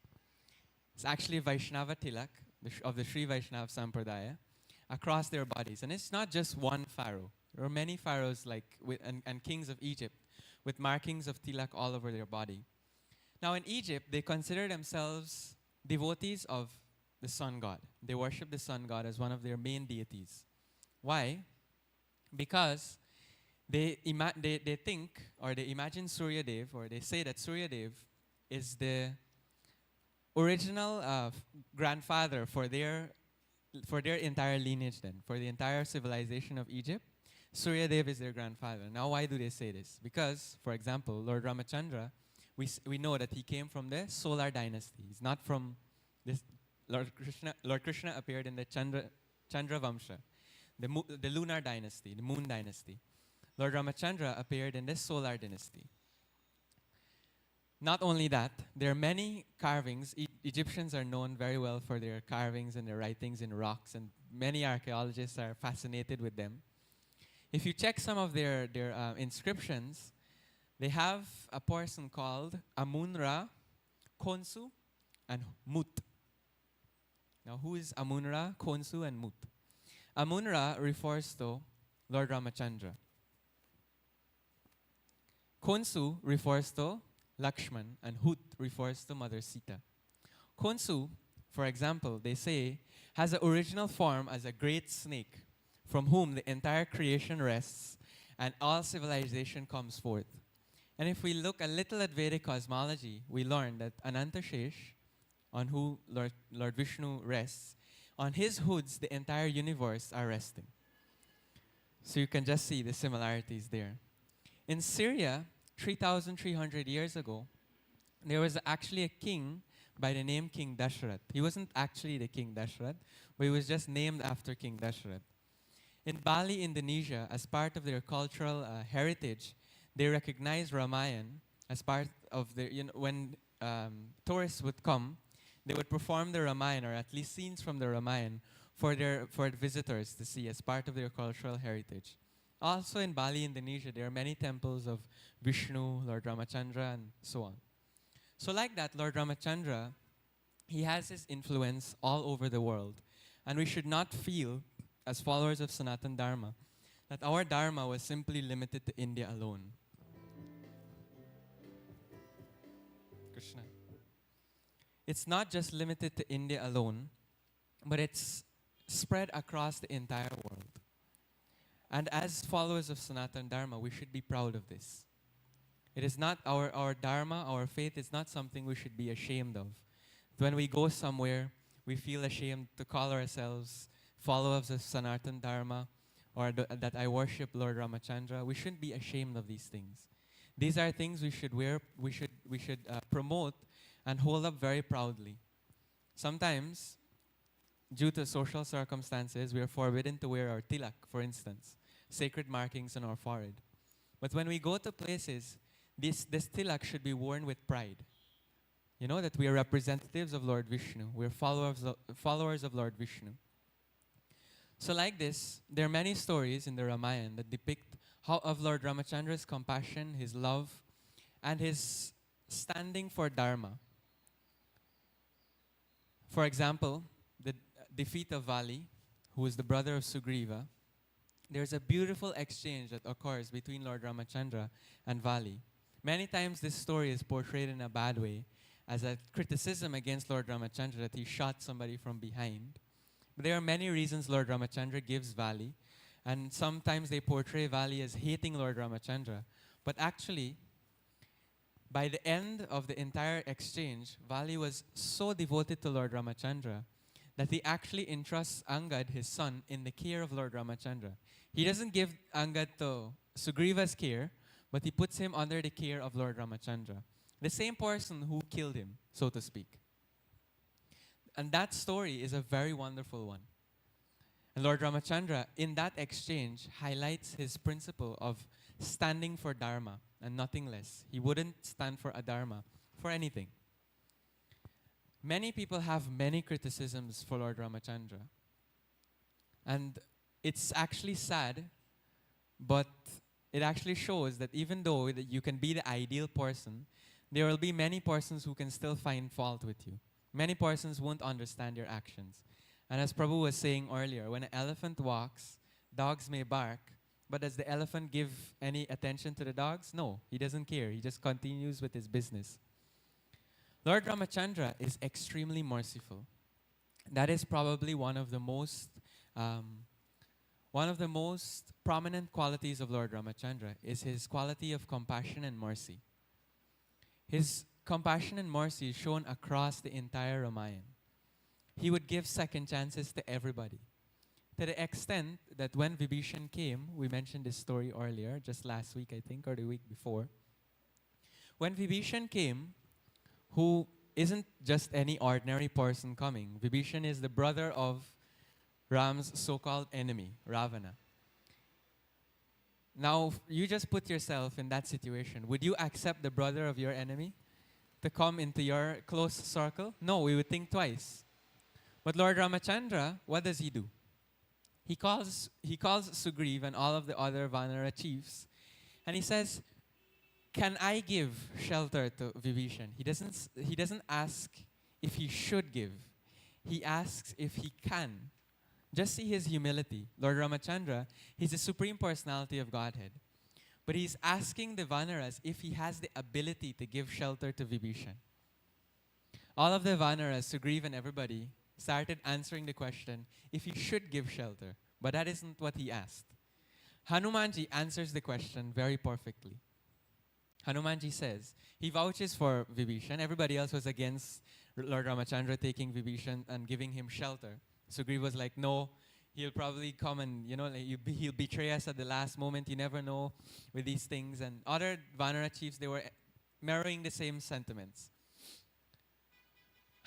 It's actually Vaishnava tilak of the Sri Vaishnava Sampradaya across their bodies. And it's not just one pharaoh. There are many pharaohs and kings of Egypt with markings of tilak all over their body. Now in Egypt, they consider themselves devotees of the sun god. They worship the sun god as one of their main deities. Why? Because they think, or they imagine Surya Dev, or they say that Surya Dev is the original grandfather for their entire lineage then, for the entire civilization of Egypt. Surya Dev is their grandfather. Now why do they say this? Because, for example, Lord Ramachandra, we know that he came from the solar dynasty. He's not from this. Lord Krishna appeared in the Chandra Vamsha, the lunar dynasty, the moon dynasty. Lord Ramachandra appeared in the solar dynasty. Not only that, there are many carvings. Egyptians are known very well for their carvings and their writings in rocks, and many archaeologists are fascinated with them. If you check some of their inscriptions, they have a person called Amun-Ra, Khonsu, and Mut. Now, who is Amun-Ra, Khonsu, and Mut? Amun-Ra refers to Lord Ramachandra. Khonsu refers to Lakshman, and Hut refers to Mother Sita. Khonsu, for example, they say, has an original form as a great snake from whom the entire creation rests and all civilization comes forth. And if we look a little at Vedic cosmology, we learn that Anantashesh, on who Lord Vishnu rests, on his hoods the entire universe are resting. So you can just see the similarities there. In Syria, 3,300 years ago, there was actually a king by the name King Dashrath. He wasn't actually the King Dashrath, but he was just named after King Dashrath. In Bali, Indonesia, as part of their cultural heritage, they recognize Ramayan as part of their, when tourists would come, they would perform the Ramayan, or at least scenes from the Ramayan, for visitors to see as part of their cultural heritage. Also in Bali, Indonesia, there are many temples of Vishnu, Lord Ramachandra, and so on. So like that, Lord Ramachandra, he has his influence all over the world. And we should not feel, as followers of Sanatan Dharma, that our Dharma was simply limited to India alone. Krishna. It's not just limited to India alone, but it's spread across the entire world. And as followers of Sanatan Dharma, we should be proud of this. It is not our Dharma, our faith is not something we should be ashamed of. When we go somewhere, we feel ashamed to call ourselves followers of Sanatan Dharma, or that I worship Lord Ramachandra. We shouldn't be ashamed of these things. These are things we should wear, we should promote and hold up very proudly. Sometimes, due to social circumstances, we are forbidden to wear our tilak, for instance, sacred markings on our forehead. But when we go to places, this tilak should be worn with pride. You know that we are representatives of Lord Vishnu. We are followers of Lord Vishnu. So like this, there are many stories in the Ramayana that depict of Lord Ramachandra's compassion, his love, and his standing for Dharma. For example, the defeat of Vali, who is the brother of Sugriva. There's a beautiful exchange that occurs between Lord Ramachandra and Vali. Many times this story is portrayed in a bad way, as a criticism against Lord Ramachandra that he shot somebody from behind. But there are many reasons Lord Ramachandra gives Vali, and sometimes they portray Vali as hating Lord Ramachandra. But actually, by the end of the entire exchange, Vali was so devoted to Lord Ramachandra that he actually entrusts Angad, his son, in the care of Lord Ramachandra. He doesn't give Angad to Sugriva's care, but he puts him under the care of Lord Ramachandra, the same person who killed him, so to speak. And that story is a very wonderful one. And Lord Ramachandra, in that exchange, highlights his principle of standing for Dharma and nothing less. He wouldn't stand for adharma for anything. Many people have many criticisms for Lord Ramachandra. And it's actually sad, but it actually shows that even though you can be the ideal person, there will be many persons who can still find fault with you. Many persons won't understand your actions. And as Prabhu was saying earlier, when an elephant walks, dogs may bark, but does the elephant give any attention to the dogs? No, he doesn't care. He just continues with his business. Lord Ramachandra is extremely merciful. That is probably one of the most prominent qualities of Lord Ramachandra is his quality of compassion and mercy. His compassion and mercy is shown across the entire Ramayana. He would give second chances to everybody. To the extent that when Vibhishan came, we mentioned this story earlier, just last week I think, or the week before. When Vibhishan came, who isn't just any ordinary person coming. Vibhishan is the brother of Ram's so-called enemy, Ravana. Now, you just put yourself in that situation. Would you accept the brother of your enemy to come into your close circle? No, we would think twice. But Lord Ramachandra, what does he do? He calls Sugriva and all of the other Vanara chiefs, and he says, "Can I give shelter to Vibhishan?" He doesn't ask if he should give. He asks if he can. Just see his humility. Lord Ramachandra, he's the Supreme Personality of Godhead. But he's asking the Vanaras if he has the ability to give shelter to Vibhishan. All of the Vanaras, Sugriva and everybody, started answering the question if he should give shelter. But that isn't what he asked. Hanumanji answers the question very perfectly. Hanumanji says, he vouches for Vibhishan. Everybody else was against Lord Ramachandra taking Vibhishan and giving him shelter. Sugriva was like, no, he'll probably come and, he'll betray us at the last moment. You never know with these things. And other Vanara chiefs, they were mirroring the same sentiments.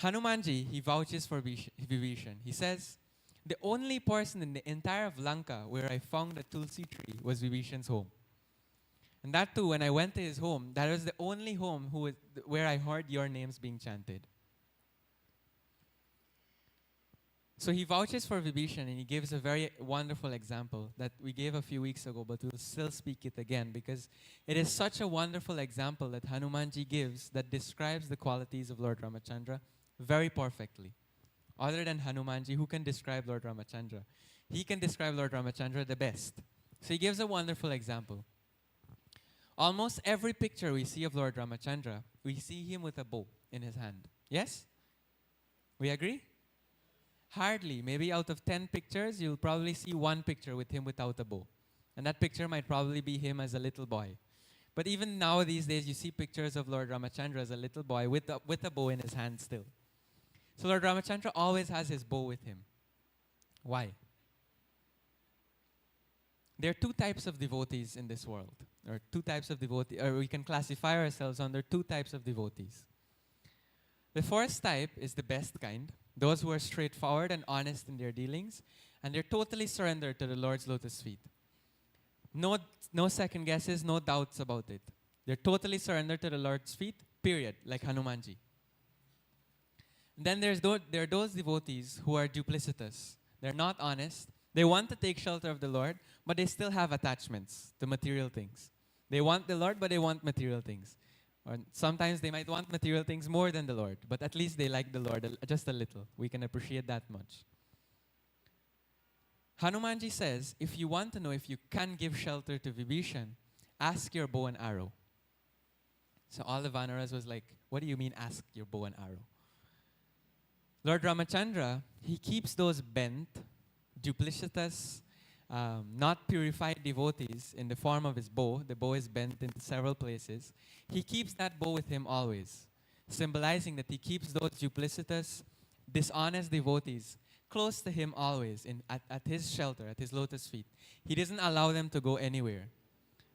Hanumanji, he vouches for Vibhishan. He says, the only person in the entire of Lanka where I found a Tulsi tree was Vibhishan's home. And that too, when I went to his home, that was the only home where I heard your names being chanted. So he vouches for Vibhishan and he gives a very wonderful example that we gave a few weeks ago, but we'll still speak it again because it is such a wonderful example that Hanumanji gives that describes the qualities of Lord Ramachandra very perfectly. Other than Hanumanji, who can describe Lord Ramachandra? He can describe Lord Ramachandra the best. So he gives a wonderful example. Almost every picture we see of Lord Ramachandra, we see him with a bow in his hand. Yes? We agree? Hardly. Maybe out of 10 pictures, you'll probably see one picture with him without a bow. And that picture might probably be him as a little boy. But even now, these days, you see pictures of Lord Ramachandra as a little boy with a bow in his hand still. So Lord Ramachandra always has his bow with him. Why? There are two types of devotees in this world. Or two types of devotees, or we can classify ourselves under two types of devotees. The first type is the best kind, those who are straightforward and honest in their dealings, and they're totally surrendered to the Lord's lotus feet. No second guesses, no doubts about it. They're totally surrendered to the Lord's feet, period, like Hanumanji. And then there are those devotees who are duplicitous. They're not honest, They want to take shelter of the Lord, but they still have attachments to material things. They want the Lord, but they want material things. Or sometimes they might want material things more than the Lord, but at least they like the Lord just a little. We can appreciate that much. Hanumanji says, if you want to know if you can give shelter to Vibhishan, ask your bow and arrow. So all the Vanaras was like, what do you mean ask your bow and arrow? Lord Ramachandra, he keeps those bent, duplicitous, not purified devotees in the form of his bow. The bow is bent into several places. He keeps that bow with him always, symbolizing that he keeps those duplicitous, dishonest devotees close to him always, at his shelter, at his lotus feet. He doesn't allow them to go anywhere,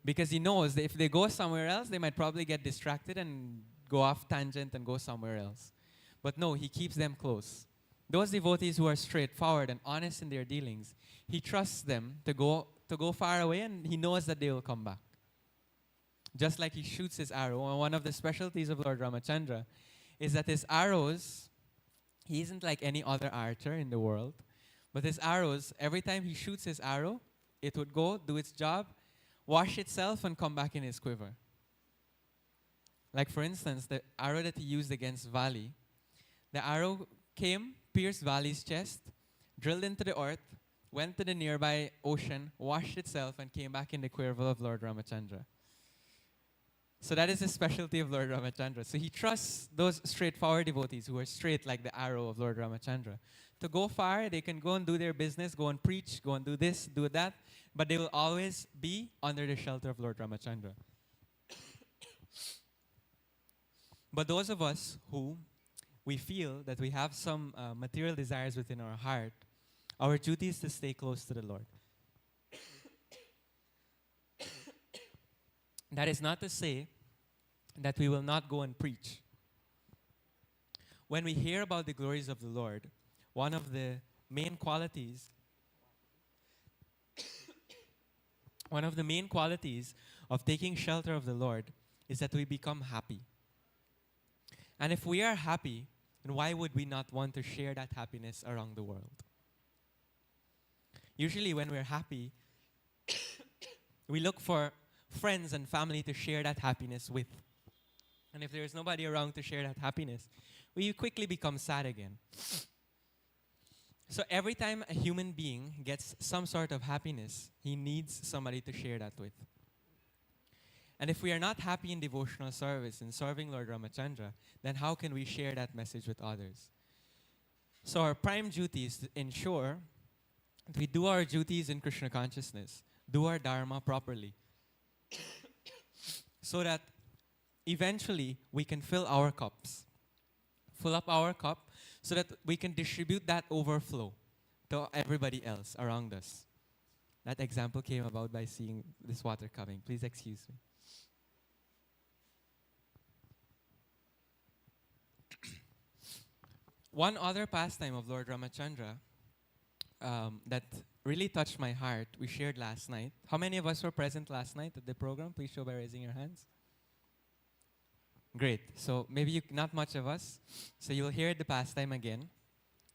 because he knows that if they go somewhere else, they might probably get distracted and go off tangent and go somewhere else. But no, he keeps them close. Those devotees who are straightforward and honest in their dealings, he trusts them to go far away, and he knows that they will come back. Just like he shoots his arrow. One of the specialties of Lord Ramachandra is that his arrows, he isn't like any other archer in the world, but his arrows, every time he shoots his arrow, it would go, do its job, wash itself, and come back in his quiver. Like for instance, the arrow that he used against Vali, the arrow came, pierced Vali's chest, drilled into the earth, went to the nearby ocean, washed itself, and came back in the quiver of Lord Ramachandra. So that is the specialty of Lord Ramachandra. So he trusts those straightforward devotees who are straight like the arrow of Lord Ramachandra to go far. They can go and do their business, go and preach, go and do this, do that, but they will always be under the shelter of Lord Ramachandra. But those of us who we feel that we have some material desires within our heart, our duty is to stay close to the Lord. That is not to say that we will not go and preach. When we hear about the glories of the Lord, one of the main qualities of taking shelter of the Lord is that we become happy. And if we are happy, then why would we not want to share that happiness around the world? Usually when we're happy, we look for friends and family to share that happiness with. And if there is nobody around to share that happiness, we quickly become sad again. So every time a human being gets some sort of happiness, he needs somebody to share that with. And if we are not happy in devotional service, in serving Lord Ramachandra, then how can we share that message with others? So our prime duty is to ensure that we do our duties in Krishna consciousness, do our dharma properly, so that eventually we can fill our cups, fill up our cup, so that we can distribute that overflow to everybody else around us. That example came about by seeing this water coming. Please excuse me. One other pastime of Lord Ramachandra that really touched my heart, we shared last night. How many of us were present last night at the program? Please show by raising your hands. Great. So maybe not much of us. So you'll hear the pastime again.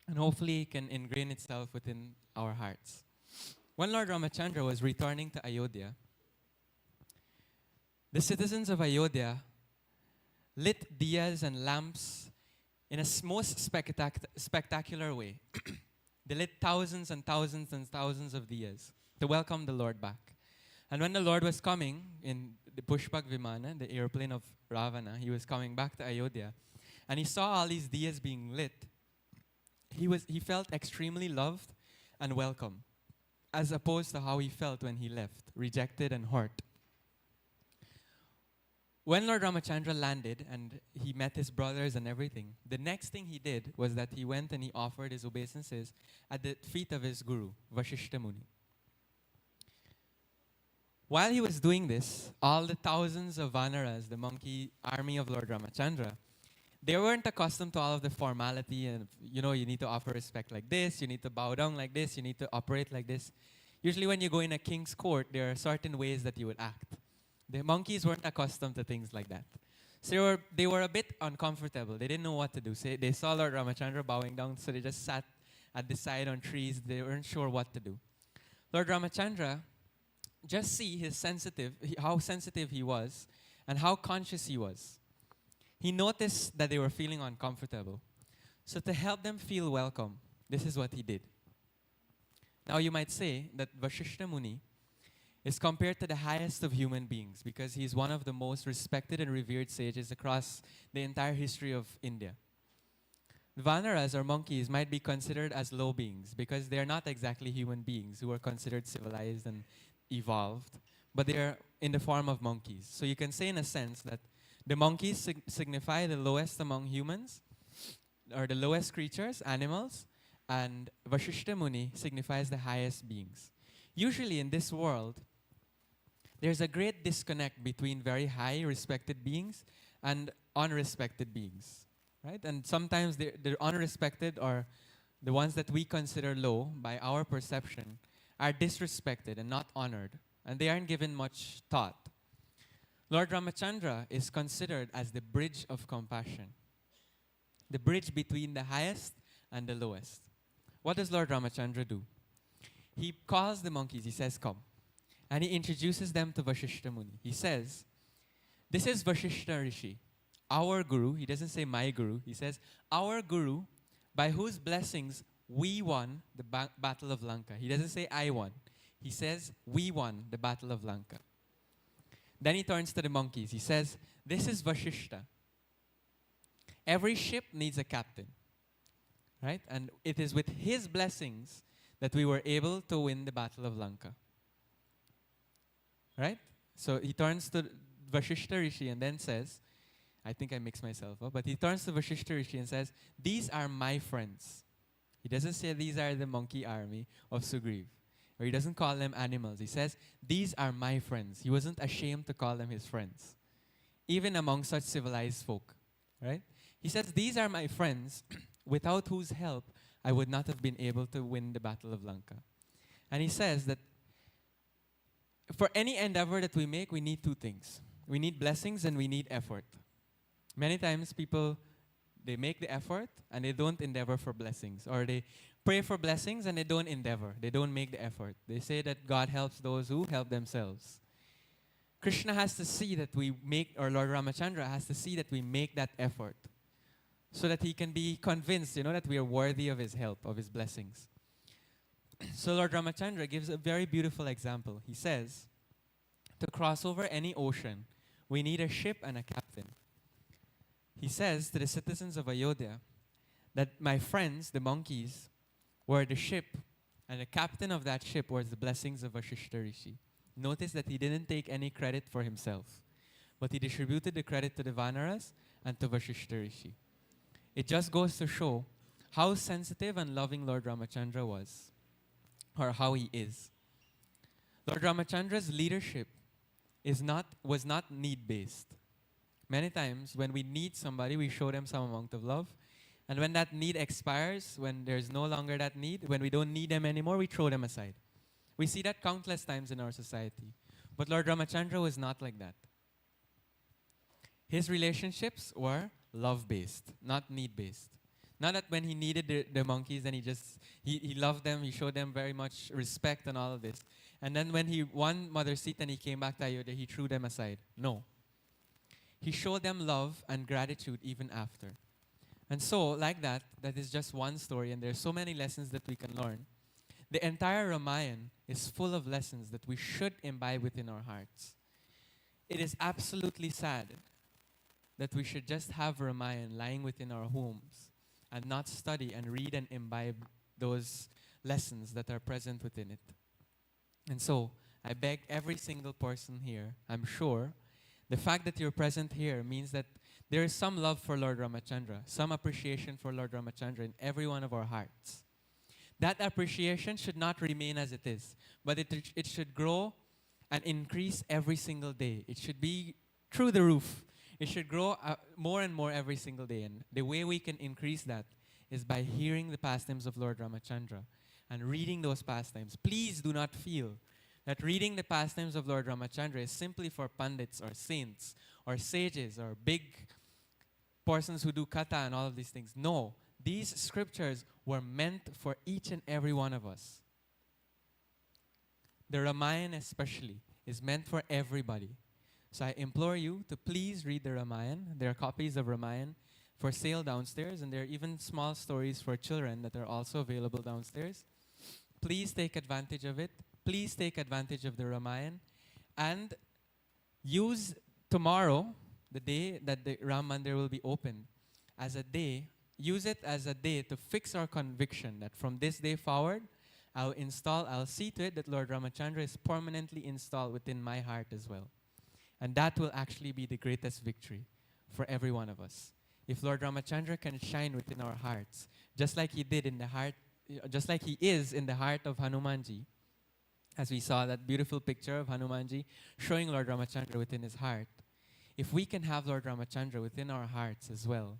And hopefully it can ingrain itself within our hearts. When Lord Ramachandra was returning to Ayodhya, the citizens of Ayodhya lit diyas and lamps in a most spectacular way. They lit thousands and thousands and thousands of diyas to welcome the Lord back. And when the Lord was coming in the Pushpak Vimana, the airplane of Ravana, he was coming back to Ayodhya, and he saw all these diyas being lit. He felt extremely loved and welcome, as opposed to how he felt when he left, rejected and hurt. When Lord Ramachandra landed and he met his brothers and everything, the next thing he did was that he went and he offered his obeisances at the feet of his guru, Vashishta Muni. While he was doing this, all the thousands of Vanaras, the monkey army of Lord Ramachandra, they weren't accustomed to all of the formality and, you need to offer respect like this, you need to bow down like this, you need to operate like this. Usually when you go in a king's court, there are certain ways that you would act. The monkeys weren't accustomed to things like that. So they were a bit uncomfortable. They didn't know what to do. So they saw Lord Ramachandra bowing down, so they just sat at the side on trees. They weren't sure what to do. Lord Ramachandra, just see how sensitive he was and how conscious he was. He noticed that they were feeling uncomfortable. So to help them feel welcome, this is what he did. Now you might say that Vashishta Muni is compared to the highest of human beings because he's one of the most respected and revered sages across the entire history of India. The Vanaras or monkeys might be considered as low beings because they're not exactly human beings who are considered civilized and evolved, but they're in the form of monkeys. So you can say in a sense that the monkeys signify the lowest among humans, or the lowest creatures, animals, and Vashishta Muni signifies the highest beings. Usually in this world, there's a great disconnect between very high respected beings and unrespected beings. Right? And sometimes the unrespected, or the ones that we consider low by our perception, are disrespected and not honored, and they aren't given much thought. Lord Ramachandra is considered as the bridge of compassion, the bridge between the highest and the lowest. What does Lord Ramachandra do? He calls the monkeys, he says, come. And he introduces them to Vashishta Muni. He says, this is Vashishta Rishi, our guru. He doesn't say my guru. He says, our guru, by whose blessings we won the Battle of Lanka. He doesn't say I won. He says, we won the Battle of Lanka. Then he turns to the monkeys. He says, this is Vashishta. Every ship needs a captain. Right? And it is with his blessings that we were able to win the Battle of Lanka. Right? So he turns to Vashishta Rishi and then says, I think I mixed myself up, but he turns to Vashishta Rishi and says, these are my friends. He doesn't say these are the monkey army of Sugriv. Or he doesn't call them animals. He says, these are my friends. He wasn't ashamed to call them his friends, even among such civilized folk. Right? He says, these are my friends, without whose help I would not have been able to win the Battle of Lanka. And he says that for any endeavor that we make, we need two things. We need blessings and we need effort. Many times people, they make the effort and they don't endeavor for blessings. Or they pray for blessings and they don't endeavor. They don't make the effort. They say that God helps those who help themselves. Krishna has to see that we make, or Lord Ramachandra has to see that we make that effort, so that he can be convinced, that we are worthy of his help, of his blessings. So Lord Ramachandra gives a very beautiful example. He says, to cross over any ocean, we need a ship and a captain. He says to the citizens of Ayodhya that my friends, the monkeys, were the ship, and the captain of that ship was the blessings of Vashishta Rishi. Notice that he didn't take any credit for himself, but he distributed the credit to the Vanaras and to Vashishta Rishi. It just goes to show how sensitive and loving Lord Ramachandra was, or how he is. Lord Ramachandra's leadership was not need-based. Many times when we need somebody, we show them some amount of love. And when that need expires, when there's no longer that need, when we don't need them anymore, we throw them aside. We see that countless times in our society. But Lord Ramachandra was not like that. His relationships were love-based, not need-based. Not that when he needed the monkeys, then he loved them, he showed them very much respect and all of this. And then when he won Mother Sita and he came back to Ayodhya, he threw them aside. No. He showed them love and gratitude even after. And so, like that is just one story, and there's so many lessons that we can learn. The entire Ramayana is full of lessons that we should imbibe within our hearts. It is absolutely sad that we should just have Ramayana lying within our homes and not study and read and imbibe those lessons that are present within it. And so, I beg every single person here, I'm sure, the fact that you're present here means that there is some love for Lord Ramachandra, some appreciation for Lord Ramachandra in every one of our hearts. That appreciation should not remain as it is, but it should grow and increase every single day. It should be through the roof. It should grow more and more every single day. And the way we can increase that is by hearing the pastimes of Lord Ramachandra and reading those pastimes. Please do not feel that reading the pastimes of Lord Ramachandra is simply for pandits or saints or sages or big persons who do katha and all of these things. No, these scriptures were meant for each and every one of us. The Ramayana especially is meant for everybody. So I implore you to please read the Ramayana. There are copies of Ramayana for sale downstairs, and there are even small stories for children that are also available downstairs. Please take advantage of it. Please take advantage of the Ramayana, and use tomorrow, the day that the Ram Mandir will be open, as a day. Use it as a day to fix our conviction that from this day forward, I'll see to it that Lord Ramachandra is permanently installed within my heart as well. And that will actually be the greatest victory for every one of us. If Lord Ramachandra can shine within our hearts, just like he did in the heart, just like he is in the heart of Hanumanji, as we saw that beautiful picture of Hanumanji showing Lord Ramachandra within his heart. If we can have Lord Ramachandra within our hearts as well,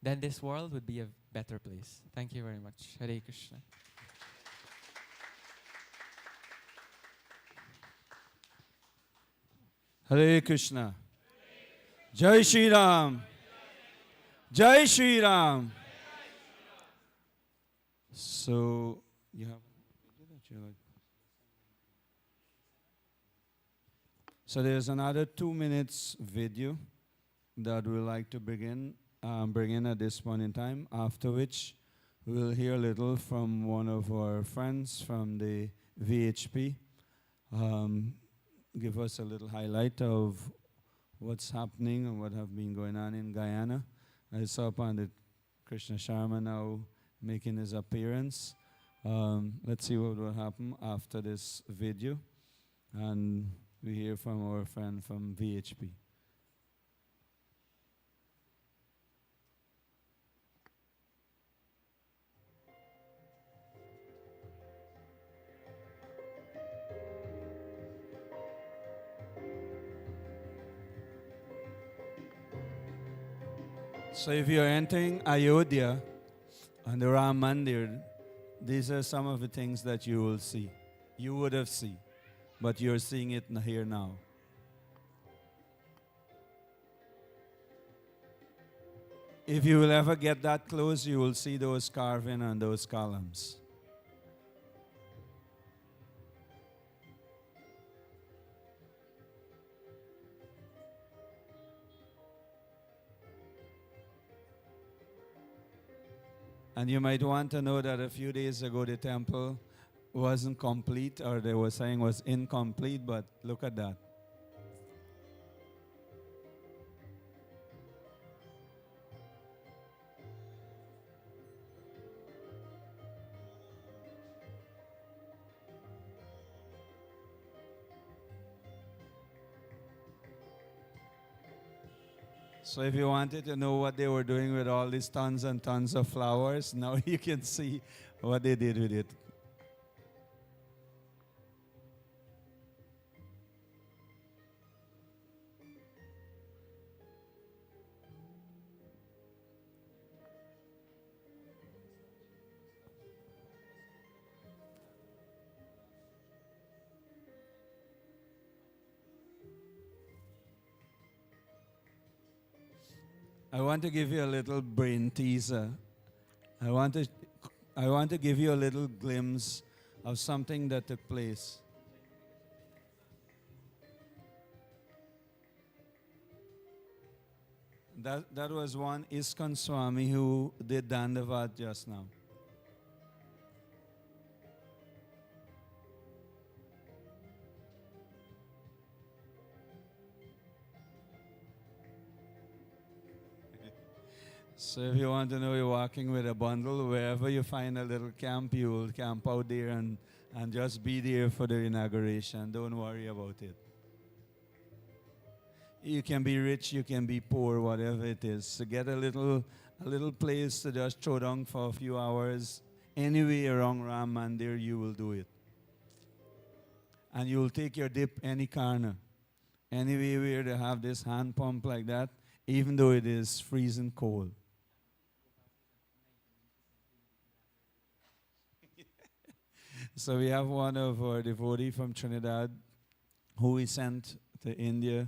then this world would be a better place. Thank you very much. Hare Krishna. Hare Krishna. Jai Shri Ram. Jai Shri Ram. So, you have. So there's another 2 minutes video that we'd like to bring in at this point in time, after which we'll hear a little from one of our friends from the VHP, give us a little highlight of what's happening and what have been going on in Guyana. I saw Pandit Krishna Sharma now making his appearance. Let's see what will happen after this video. And we hear from our friend from VHP. So if you're entering Ayodhya and the Ram Mandir, these are some of the things that you will see. You would have seen, but you're seeing it here now. If you will ever get that close, you will see those carving on those columns. And you might want to know that a few days ago the temple wasn't complete, or they were saying was incomplete, but look at that. So if you wanted to know what they were doing with all these tons and tons of flowers, now you can see what they did with it. I want to give you a little brain teaser. I want to give you a little glimpse of something that took place. That was one ISKCON Swami who did Dandavat just now. So if you want to know you're walking with a bundle, wherever you find a little camp, you will camp out there and just be there for the inauguration. Don't worry about it. You can be rich, you can be poor, whatever it is. So get a little place to just throw down for a few hours. Anyway around Ram Mandir, you will do it. And you will take your dip any corner. Anyway where they have this hand pump like that, even though it is freezing cold. So we have one of our devotees from Trinidad who we sent to India.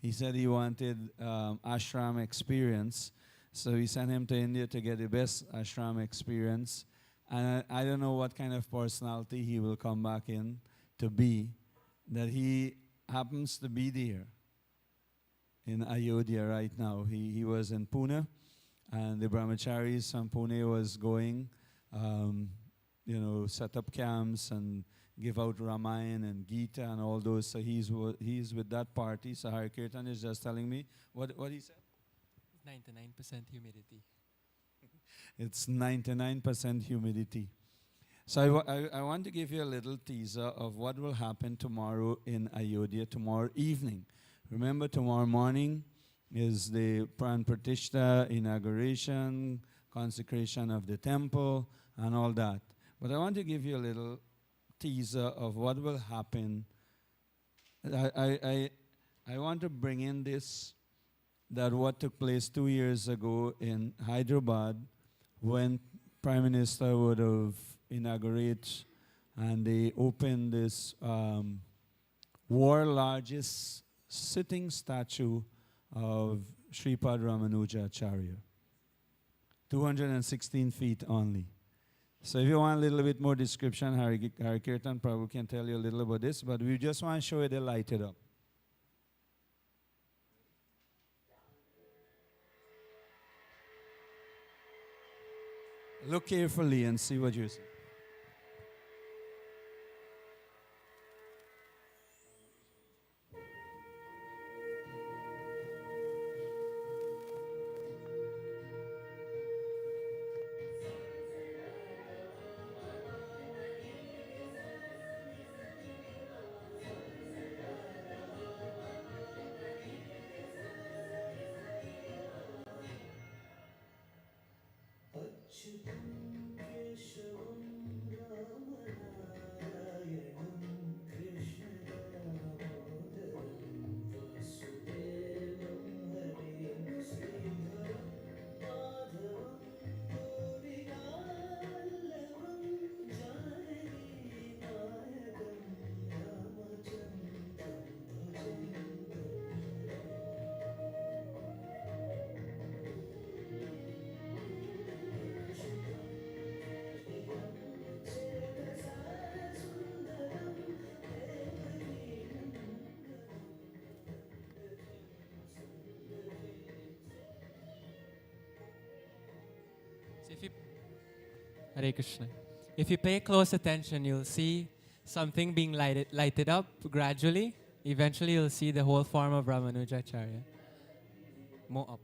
He said he wanted ashram experience. So we sent him to India to get the best ashram experience. And I don't know what kind of personality he will come back in. to be, that he happens to be there in Ayodhya right now. He was in Pune, and the brahmacharis from Pune was going, set up camps and give out Ramayana and Gita and all those. So he's with that party. So Hari Kirtan is just telling me what he said. 99% humidity. It's 99% humidity. So I want to give you a little teaser of what will happen tomorrow in Ayodhya, tomorrow evening. Remember, tomorrow morning is the Pran Pratishta, inauguration, consecration of the temple, and all that. But I want to give you a little teaser of what will happen. I want to bring in this, that what took place 2 years ago in Hyderabad when Prime Minister would have inaugurated and they opened this world largest sitting statue of Sripad Ramanuja Acharya. 216 feet only. So if you want a little bit more description, Hari Kirtan probably can tell you a little about this, but we just want to show you they light it up. Look carefully and see what you see. So Hare Krishna. If you pay close attention, you'll see something being lighted up gradually. Eventually, you'll see the whole form of Ramanujacharya. More up.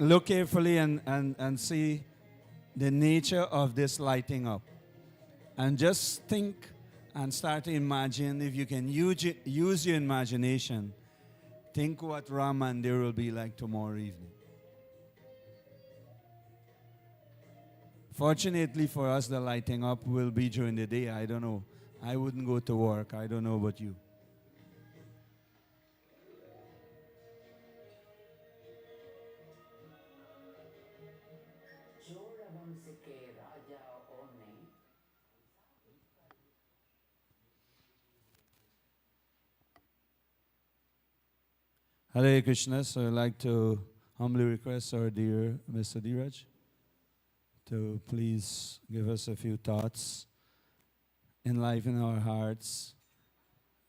Look carefully and see the nature of this lighting up. And just think and start to imagine, if you can use your imagination, think what Ram Mandir will be like tomorrow evening. Fortunately for us, the lighting up will be during the day. I don't know. I wouldn't go to work. I don't know about you. Hare Krishna. So I'd like to humbly request our dear Mr. Dheeraj to please give us a few thoughts, enliven our hearts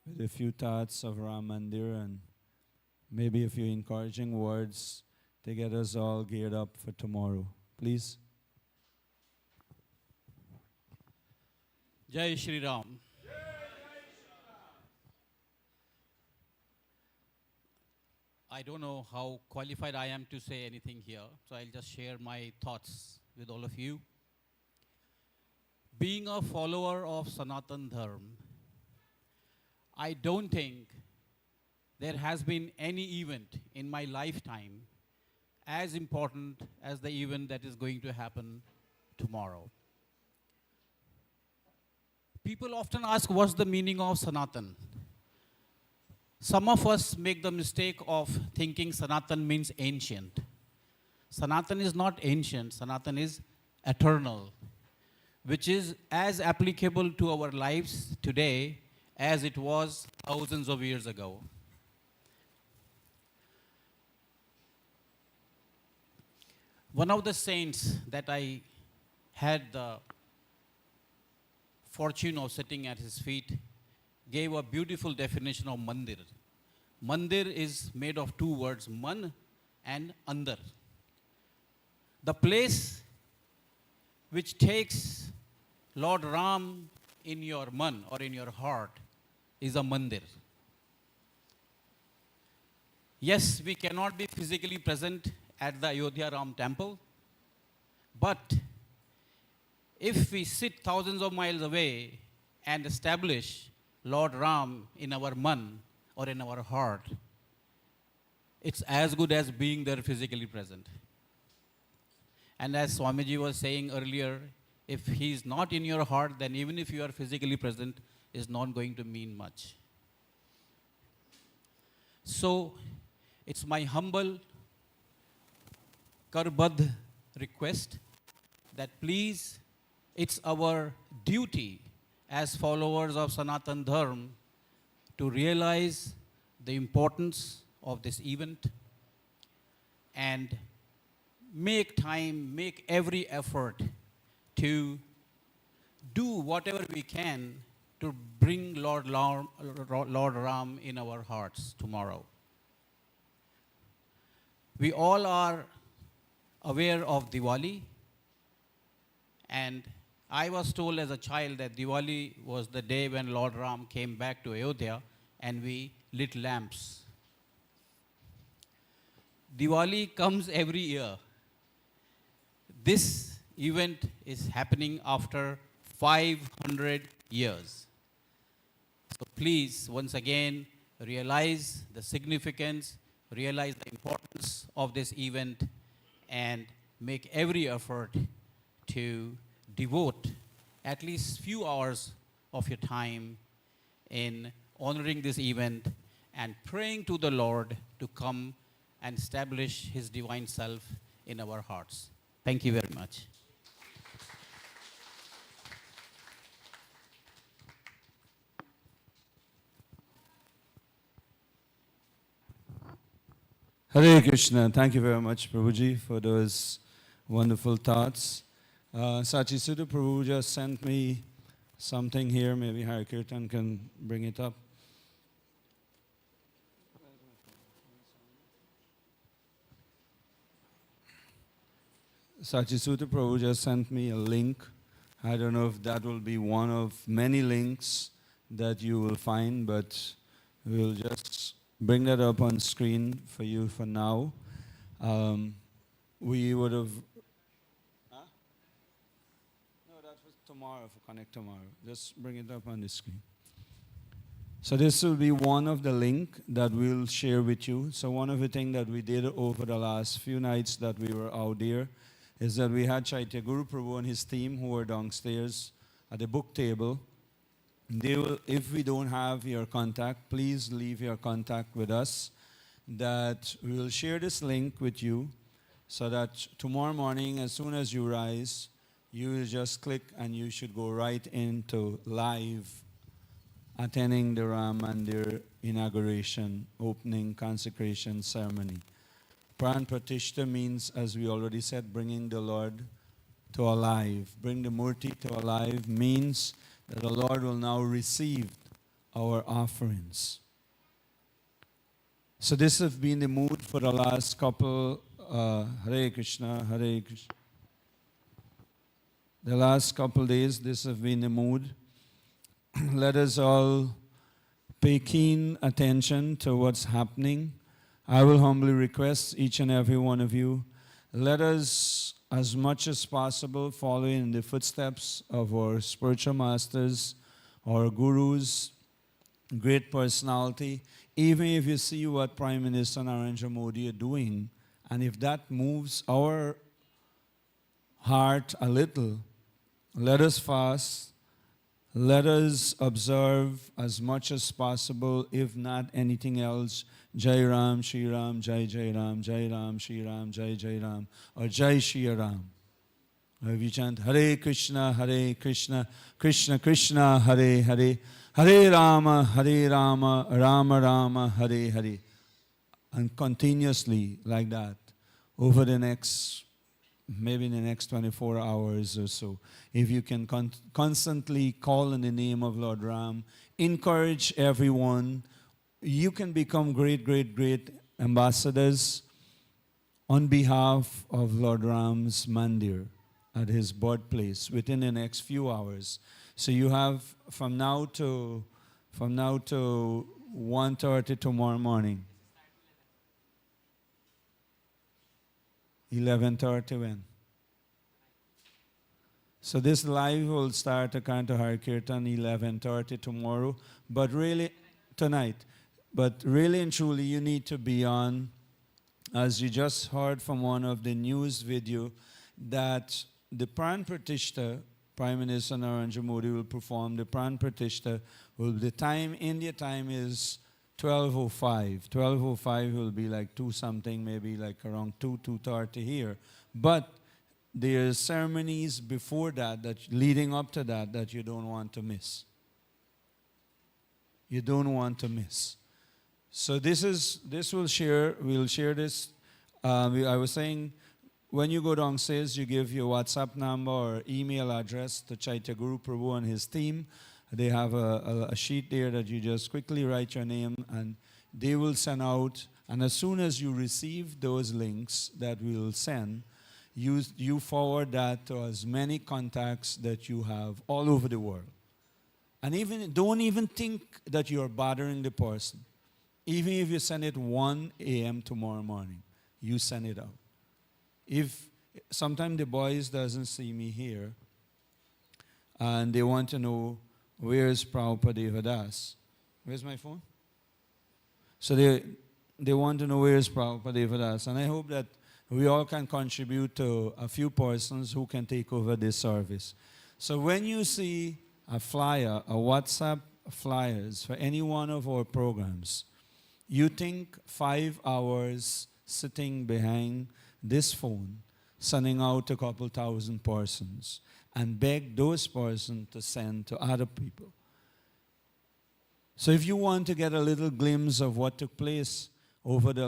with a few thoughts of Ram Mandir and maybe a few encouraging words to get us all geared up for tomorrow. Please. Jai Shri Ram. I don't know how qualified I am to say anything here, so I'll just share my thoughts with all of you. Being a follower of Sanatan Dharma, I don't think there has been any event in my lifetime as important as the event that is going to happen tomorrow. People often ask, what's the meaning of Sanatan? Some of us make the mistake of thinking Sanatan means ancient. Sanatan is not ancient, Sanatan is eternal, which is as applicable to our lives today as it was thousands of years ago. One of the saints that I had the fortune of sitting at his feet gave a beautiful definition of mandir. Mandir is made of two words, man and andar. The place which takes Lord Ram in your man or in your heart is a mandir. Yes, we cannot be physically present at the Ayodhya Ram temple, but if we sit thousands of miles away and establish Lord Ram in our man or in our heart, it's as good as being there physically present. And as Swamiji was saying earlier, if he is not in your heart, then even if you are physically present, is not going to mean much. So, it's my humble Karbadh request that please, it's our duty as followers of Sanatan Dharma to realize the importance of this event and make time, make every effort to do whatever we can to bring Lord Ram in our hearts tomorrow. We all are aware of Diwali, and I was told as a child that Diwali was the day when Lord Ram came back to Ayodhya and we lit lamps. Diwali comes every year. This event is happening after 500 years. So please, once again, realize the significance, realize the importance of this event, and make every effort to devote at least few hours of your time in honoring this event and praying to the Lord to come and establish His divine self in our hearts. Thank you very much. Hare Krishna. Thank you very much, Prabhuji, for those wonderful thoughts. Sachisuddha Prabhu just sent me something here. Maybe Hare Kirtan can bring it up. Sachisuddha Prabhu just sent me a link. I don't know if that will be one of many links that you will find, but we'll just bring that up on screen for you for now. We would have... Huh? No, that was tomorrow, for Connect tomorrow. Just bring it up on the screen. So this will be one of the link that we'll share with you. So one of the things that we did over the last few nights that we were out there is that we had Chaitya Guru Prabhu and his team who were downstairs at the book table. They will, if we don't have your contact, please leave your contact with us, that we will share this link with you so that tomorrow morning, as soon as you rise, you will just click and you should go right into live attending the Ram Mandir inauguration, opening, consecration ceremony. Pran Pratishta means, as we already said, bringing the Lord to alive. Bring the Murti to alive means that the Lord will now receive our offerings. So this has been the mood for the last couple, Hare Krishna, Hare Krishna. The last couple days, this has been the mood. Let us all pay keen attention to what's happening. I will humbly request each and every one of you, let us, as much as possible, follow in the footsteps of our spiritual masters, our gurus, great personality. Even if you see what Prime Minister Narendra Modi are doing, and if that moves our heart a little, let us fast. Let us observe as much as possible, if not anything else, Jai Ram, Shri Ram, Jai Jai Ram, Jai Ram, Shri Ram, Jai Jai Ram, or Jai Shri Ram. If you chant Hare Krishna, Krishna Krishna, Hare Hare, Hare Rama, Rama Rama, Hare Hare, and continuously like that over the next, maybe in the next 24 hours or so. If you can constantly call in the name of Lord Ram, encourage everyone, you can become great, great, great ambassadors on behalf of Lord Ram's mandir at his birthplace within the next few hours. So you have from now to 1:30 tomorrow morning. 11:30 when? So this live will start according to Har Kirtan 11:30 tomorrow, but really tonight. But really and truly you need to be on, as you just heard from one of the news video, that the Pran Pratishtha, Prime Minister Narendra Modi will perform the Pran Pratishtha. The time, India time is 12:05. 12:05 will be like 2 something, maybe like around 2:30 here. But there are ceremonies before that, leading up to that you don't want to miss. You don't want to miss. So we'll share this. I was saying, when you go downstairs, you give your WhatsApp number or email address to Chaitya Guru Prabhu and his team. They have a sheet there that you just quickly write your name and they will send out. And as soon as you receive those links that we will send, you forward that to as many contacts that you have all over the world. And don't even think that you're bothering the person. Even if you send it 1 a.m. tomorrow morning, you send it out. If sometimes the boys doesn't see me here and they want to know where's Prabhupada Devadas. Where's my phone? So they want to know where's Prabhupada Devadas. And I hope that we all can contribute to a few persons who can take over this service. So when you see a flyer, a WhatsApp flyers for any one of our programs, you think 5 hours sitting behind this phone, sending out a couple thousand persons, and beg those persons to send to other people. So if you want to get a little glimpse of what took place over the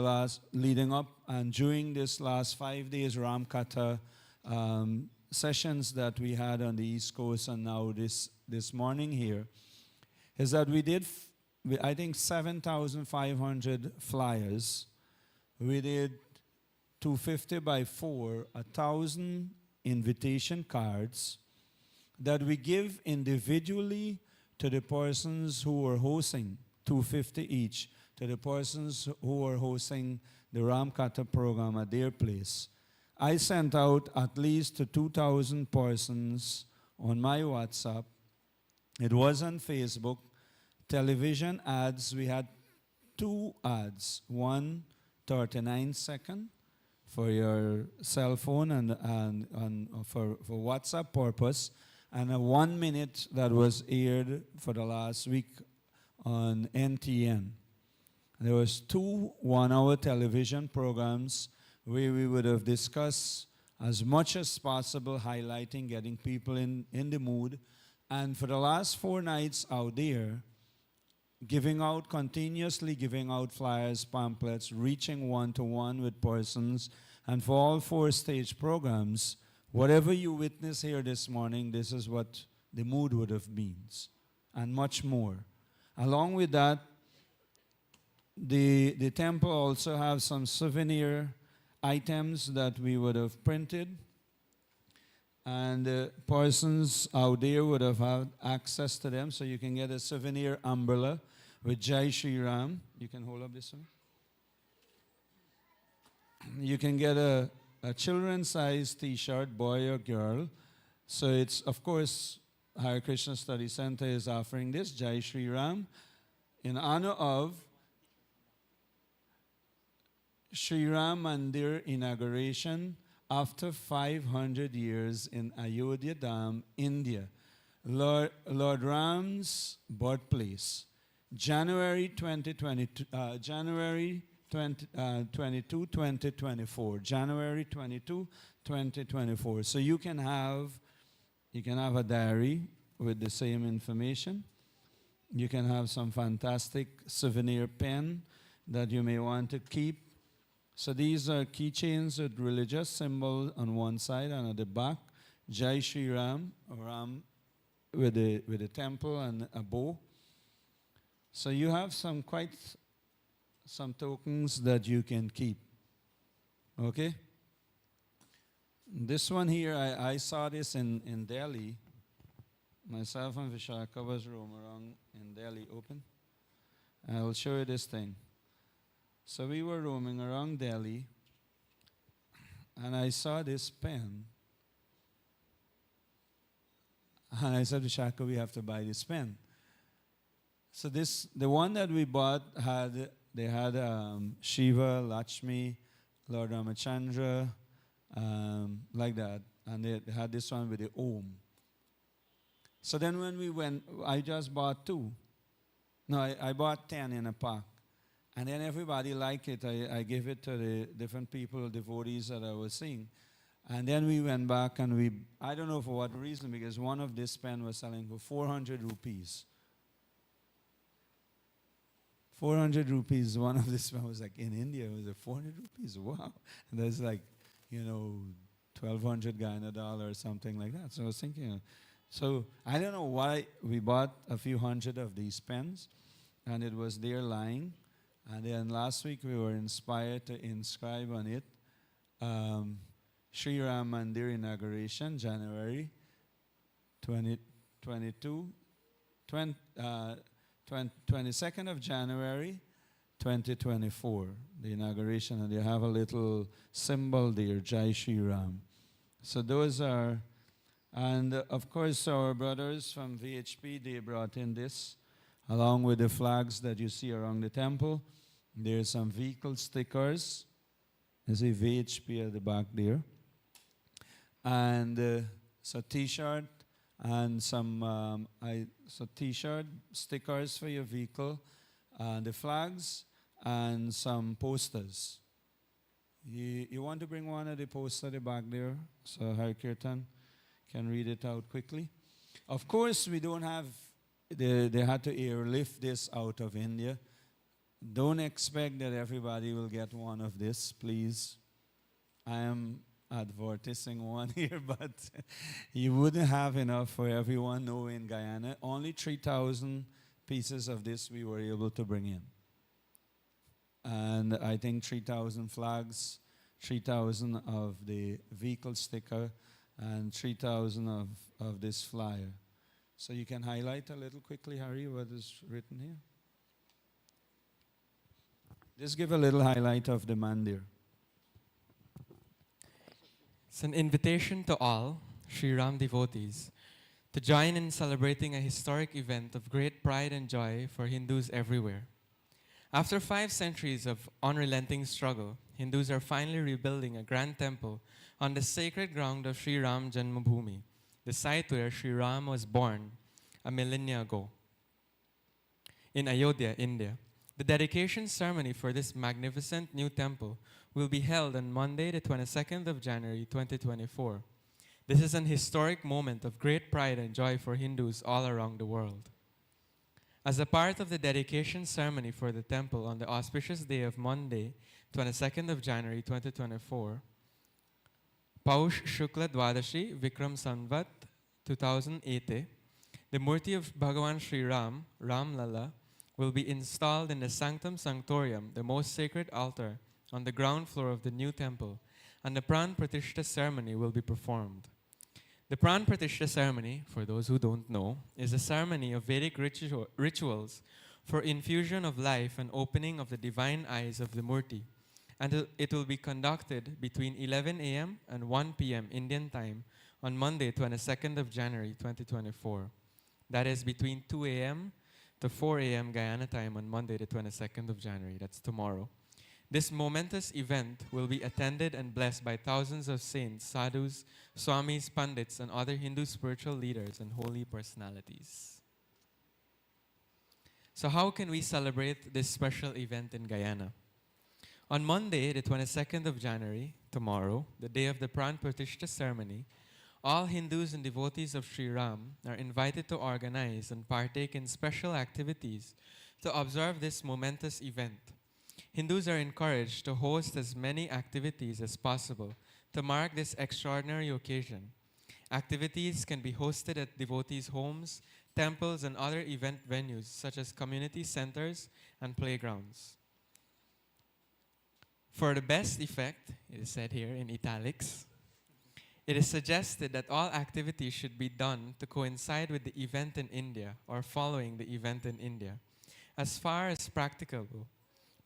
leading up and during this last 5 days Rama Katha sessions that we had on the East Coast and now this morning here, is that we did, I think, 7,500 flyers. We did 250 by 4, 1,000 invitation cards that we give individually to the persons who were hosting, 250 each, to the persons who were hosting the Rama Katha program at their place. I sent out at least to 2,000 persons on my WhatsApp. It was on Facebook. Television ads, we had 2 ads, one 39-second for your cell phone and for WhatsApp purpose, and a 1 minute that was aired for the last week on NTN. There was 2 one-hour television programs where we would have discussed as much as possible, highlighting, getting people in the mood. And for the last 4 nights out there, continuously giving out flyers, pamphlets, reaching one-to-one with persons, and for all 4 stage programs, whatever you witness here this morning, this is what the mood would have been, and much more. Along with that, the temple also have some souvenir items that we would have printed, and persons out there would have had access to them, so you can get a souvenir umbrella with Jai Shri Ram. You can hold up this one. You can get a children's size t-shirt, boy or girl. So it's, of course, Hare Krishna Study Center is offering this, Jai Shri Ram, in honor of Shri Ram Mandir inauguration after 500 years in Ayodhya Dham, India. Lord Ram's birthplace. January 2024. January 22, 2024. So you can have a diary with the same information. You can have some fantastic souvenir pen that you may want to keep. So these are keychains with religious symbol on one side, and at the back, Jai Shri Ram, Ram with a temple and a bow. So you have some tokens that you can keep. Okay? This one here, I saw this in Delhi. Myself and Vishaka was roaming around in Delhi, open. I will show you this thing. So we were roaming around Delhi, and I saw this pen. And I said to Shaka, we have to buy this pen. So the one that we bought had Shiva, Lakshmi, Lord Ramachandra, like that. And they had this one with the Om. So then when we went, I just bought 2. No, I bought 10 in a pack. And then everybody liked it. I gave it to the different people, devotees that I was seeing. And then we went back and I don't know for what reason, because one of this pen was selling for 400 rupees. 400 rupees, one of this pen was like in India, it was like 400 rupees, wow. And there's like, 1,200 Guyana dollar or something like that. So I was thinking, so I don't know why we bought a few hundred of these pens, and it was there lying. And then last week we were inspired to inscribe on it Sri Ram Mandir inauguration, January 22nd of January 2024, the inauguration, and they have a little symbol there, Jai Shri Ram. So those are, and of course our brothers from VHP, they brought in this, along with the flags that you see around the temple. There's some vehicle stickers. You see VHP at the back there. And so t-shirt and some t-shirt, stickers for your vehicle, the flags, and some posters. You want to bring one of the posters at the back there, so Hari Kirtan can read it out quickly. Of course, we don't have, they had to airlift this out of India. Don't expect that everybody will get one of this, please. I am advertising one here, but you wouldn't have enough for everyone. No, in Guyana, only 3,000 pieces of this we were able to bring in. And I think 3,000 flags, 3,000 of the vehicle sticker, and 3,000 of this flyer. So you can highlight a little quickly, Hari, what is written here. Just give a little highlight of the mandir. It's an invitation to all Sri Ram devotees to join in celebrating a historic event of great pride and joy for Hindus everywhere. After 5 centuries of unrelenting struggle, Hindus are finally rebuilding a grand temple on the sacred ground of Sri Ram Janmabhoomi, the site where Sri Ram was born a millennia ago, in Ayodhya, India. The dedication ceremony for this magnificent new temple will be held on Monday, the 22nd of January, 2024. This is an historic moment of great pride and joy for Hindus all around the world. As a part of the dedication ceremony for the temple on the auspicious day of Monday, 22nd of January, 2024, Paush Shukla Dwadashi, Vikram Samvat 2080, the Murti of Bhagavan Sri Ram, Ram Lala, will be installed in the Sanctum Sanctorium, the most sacred altar, on the ground floor of the new temple, and the Pran Pratishta ceremony will be performed. The Pran Pratishta ceremony, for those who don't know, is a ceremony of Vedic rituals for infusion of life and opening of the divine eyes of the Murti, and it will be conducted between 11 a.m. and 1 p.m. Indian time on Monday, 22nd of January, 2024. That is between 2 a.m. to 4 a.m. Guyana time on Monday, the 22nd of January. That's tomorrow. This momentous event will be attended and blessed by thousands of saints, sadhus, swamis, pandits, and other Hindu spiritual leaders and holy personalities. So how can we celebrate this special event in Guyana? On Monday, the 22nd of January, tomorrow, the day of the Pran Pratishtha ceremony, all Hindus and devotees of Sri Ram are invited to organize and partake in special activities to observe this momentous event. Hindus are encouraged to host as many activities as possible to mark this extraordinary occasion. Activities can be hosted at devotees' homes, temples, and other event venues such as community centers and playgrounds. For the best effect, it is said here in italics, it is suggested that all activities should be done to coincide with the event in India or following the event in India. As far as practicable,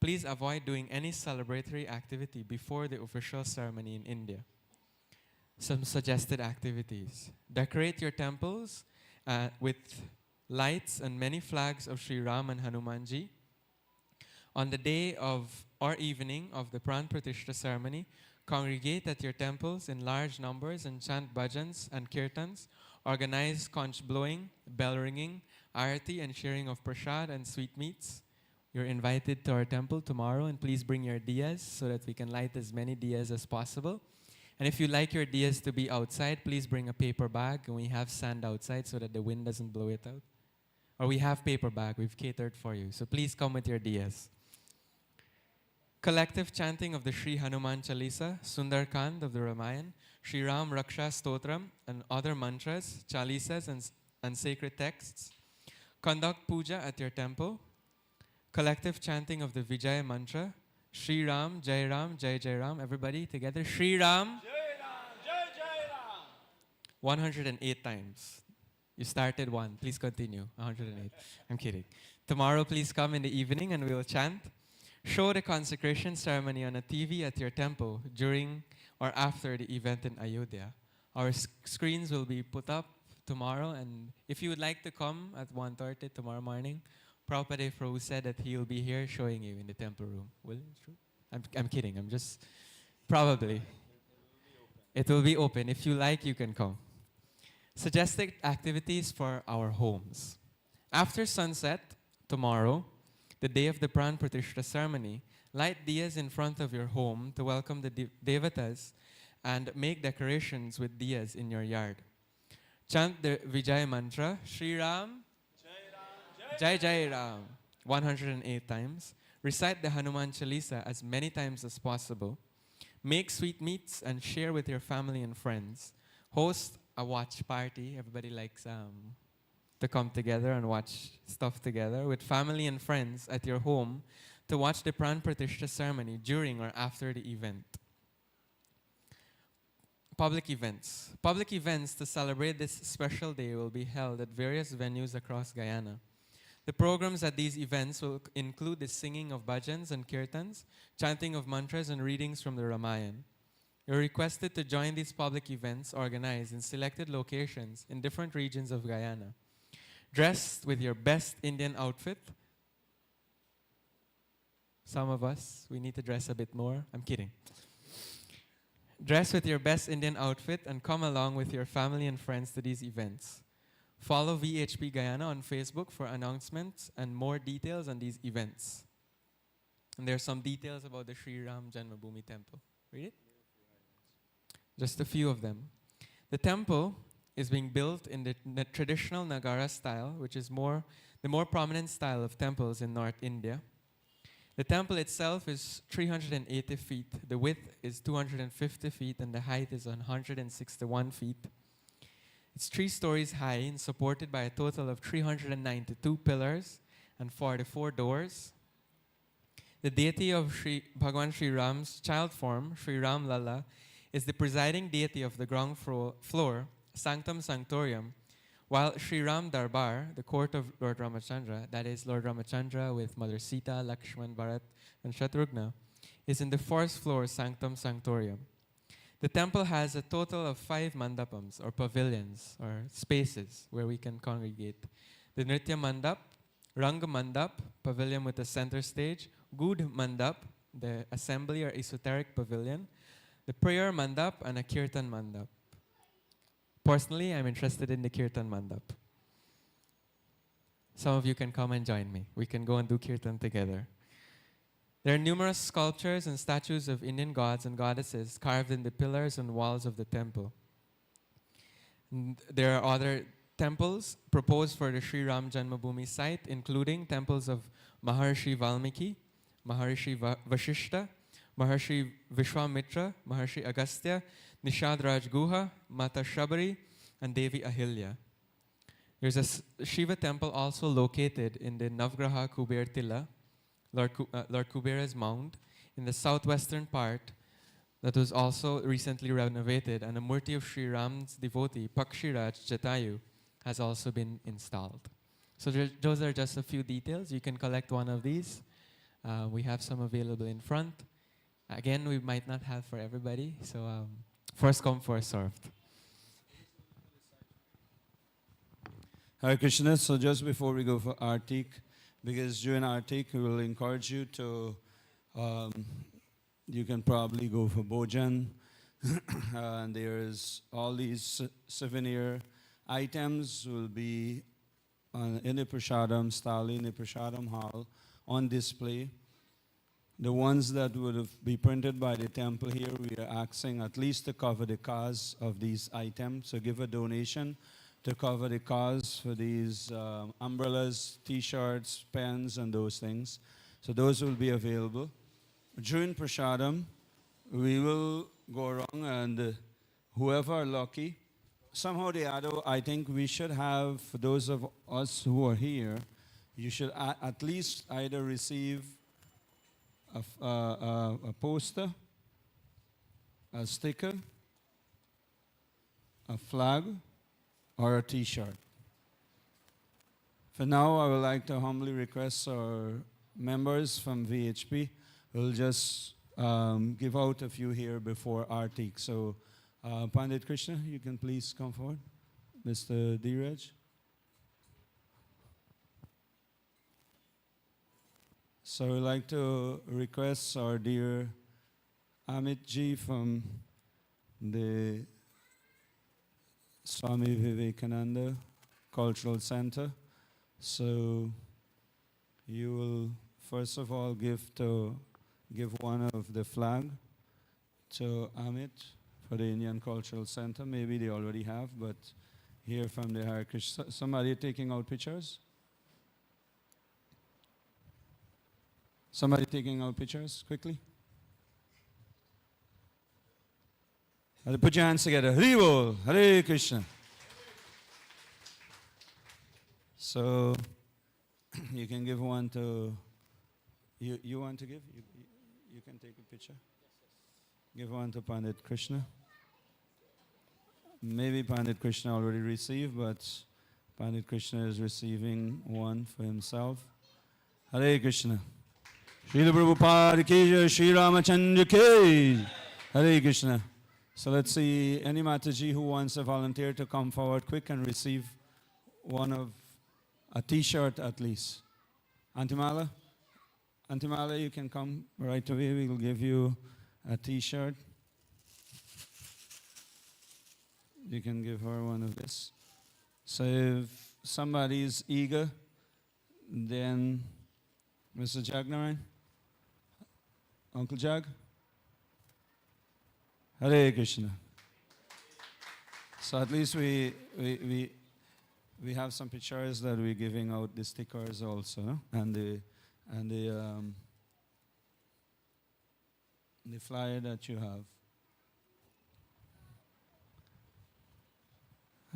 please avoid doing any celebratory activity before the official ceremony in India. Some suggested activities. Decorate your temples with lights and many flags of Sri Ram and Hanumanji. On the day of or evening of the Pran Pratishtha ceremony, congregate at your temples in large numbers and chant bhajans and kirtans, organize conch blowing, bell ringing, arati and sharing of prasad and sweetmeats. You're invited to our temple tomorrow, and please bring your diyas so that we can light as many diyas as possible. And if you like your diyas to be outside, please bring a paper bag, and we have sand outside so that the wind doesn't blow it out. Or we have paper bag, we've catered for you. So please come with your diyas. Collective chanting of the Sri Hanuman Chalisa, Sundar Kand of the Ramayana, Sri Ram Raksha Stotram, and other mantras, chalisas, and sacred texts. Conduct puja at your temple. Collective chanting of the Vijay mantra, Sri Ram, Jai Ram, Jai Jai Ram. Everybody together, Sri Ram, Jai Ram, Jai Jai Ram. 108 times. You started one. Please continue. 108. I'm kidding. Tomorrow, please come in the evening and we will chant. Show the consecration ceremony on a TV at your temple during or after the event in Ayodhya. Our screens will be put up tomorrow, and if you would like to come at 1:30 tomorrow morning, Prabhupada Prabhu said that he will be here showing you in the temple room. Will it? True? I'm kidding. I'm just probably. It will be open. If you like, you can come. Suggested activities for our homes. After sunset tomorrow, the day of the Pran Pratishtha ceremony, light diyas in front of your home to welcome the devatas and make decorations with diyas in your yard. Chant the Vijay mantra, Sri Ram, Jai Jai Ram, 108 times. Recite the Hanuman Chalisa as many times as possible. Make sweetmeats and share with your family and friends. Host a watch party. Everybody likes to come together and watch stuff together with family and friends at your home to watch the Pran Pratishtha ceremony during or after the event. Public events. Public events to celebrate this special day will be held at various venues across Guyana. The programs at these events will include the singing of bhajans and kirtans, chanting of mantras, and readings from the Ramayana. You're requested to join these public events organized in selected locations in different regions of Guyana. Dressed with your best Indian outfit. Some of us, we need to dress a bit more. I'm kidding. Dress with your best Indian outfit and come along with your family and friends to these events. Follow VHP Guyana on Facebook for announcements and more details on these events. And there are some details about the Sri Ram Janmabhoomi temple. Read it? Just a few of them. The temple is being built in the traditional Nagara style, which is the more prominent style of temples in North India. The temple itself is 380 feet. The width is 250 feet and the height is 161 feet. It's 3 stories high and supported by a total of 392 pillars and 44 doors. The deity of Bhagwan Sri Ram's child form, Sri Ram Lalla, is the presiding deity of the ground floor, Sanctum Sanctorium, while Sri Ram Darbar, the court of Lord Ramachandra, that is Lord Ramachandra with Mother Sita, Lakshman, Bharat, and Shatrugna, is in the 4th floor Sanctum Sanctorium. The temple has a total of 5 mandapams, or pavilions, or spaces where we can congregate. The Nritya Mandap, Ranga Mandap, pavilion with a center stage, Gud Mandap, the assembly or esoteric pavilion, the prayer Mandap, and a Kirtan Mandap. Personally, I'm interested in the Kirtan Mandap. Some of you can come and join me. We can go and do Kirtan together. There are numerous sculptures and statues of Indian gods and goddesses carved in the pillars and walls of the temple. And there are other temples proposed for the Sri Ram Janmabhoomi site, including temples of Maharshi Valmiki, Maharshi Vashishta, Maharshi Vishwamitra, Maharshi Agastya, Nishad Raj Guha, Mata Shabari, and Devi Ahilya. There's a Shiva temple also located in the Navgraha Kuber Tilla, Lord Kubera's mound, in the southwestern part that was also recently renovated, and a Murti of Sri Ram's devotee, Pakshiraj Jatayu, has also been installed. So those are just a few details. You can collect one of these. We have some available in front. Again, we might not have for everybody, so first come, first served. Hare Krishna. So just before we go for Artik, because during Artik, we will encourage you to, you can probably go for Bhojan. And there's all these souvenir items will be in the Prasadam stall, in the Prasadam hall, on display. The ones that would be printed by the temple here, we are asking at least to cover the cost of these items. So give a donation to cover the cost for these umbrellas, t-shirts, pens, and those things. So those will be available. During Prasadam, we will go around and whoever are lucky, somehow the other, I think we should have, for those of us who are here, you should at least either receive a poster, a sticker, a flag, or a t-shirt. For now, I would like to humbly request our members from VHP will just give out a few here before Artik. So, Pandit Krishna, you can please come forward. Mr. Dheeraj. So I'd like to request our dear Amit ji from the Swami Vivekananda Cultural Center. So you will first of all give one of the flag to Amit for the Indian Cultural Center. Maybe they already have, but here from the Hare Krishna. Somebody taking out pictures? Somebody taking out pictures quickly? Put your hands together. Hare Bol, Hare Krishna. So you can give one to, you want to give? You can take a picture. Give one to Pandit Krishna. Maybe Pandit Krishna already received, but Pandit Krishna is receiving one for himself. Hare Krishna. Srila Prabhupada ki jai, Sri Ramachandra ki. Hare Krishna. So let's see, any Mataji who wants to volunteer to come forward quick and receive one of a t-shirt at least. Antimala? Antimala, you can come right away. We will give you a t-shirt. You can give her one of this. So if somebody is eager, then Mr. Jagnarayan, Uncle Jag. Hare Krishna. So at least we have some pictures that we're giving out, the stickers also, no? and the flyer that you have.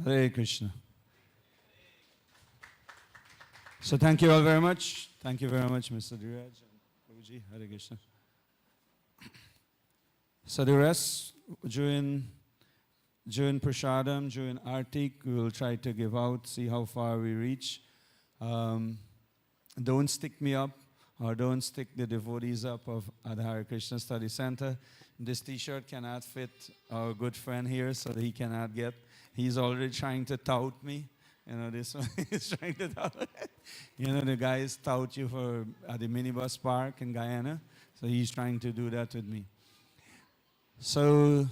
Hare Krishna. So thank you all very much. Thank you very much, Mr. Dheeraj and Prabhuji. Hare Krishna. So the rest, during Prasadam, during Artik, we will try to give out, see how far we reach. Don't stick me up, or don't stick the devotees up at the Hare Krishna Study Center. This t-shirt cannot fit our good friend here, so that he cannot get. He's already trying to tout me. You know, this one is trying to tout. You know, the guys tout you at the minibus park in Guyana. So he's trying to do that with me. So,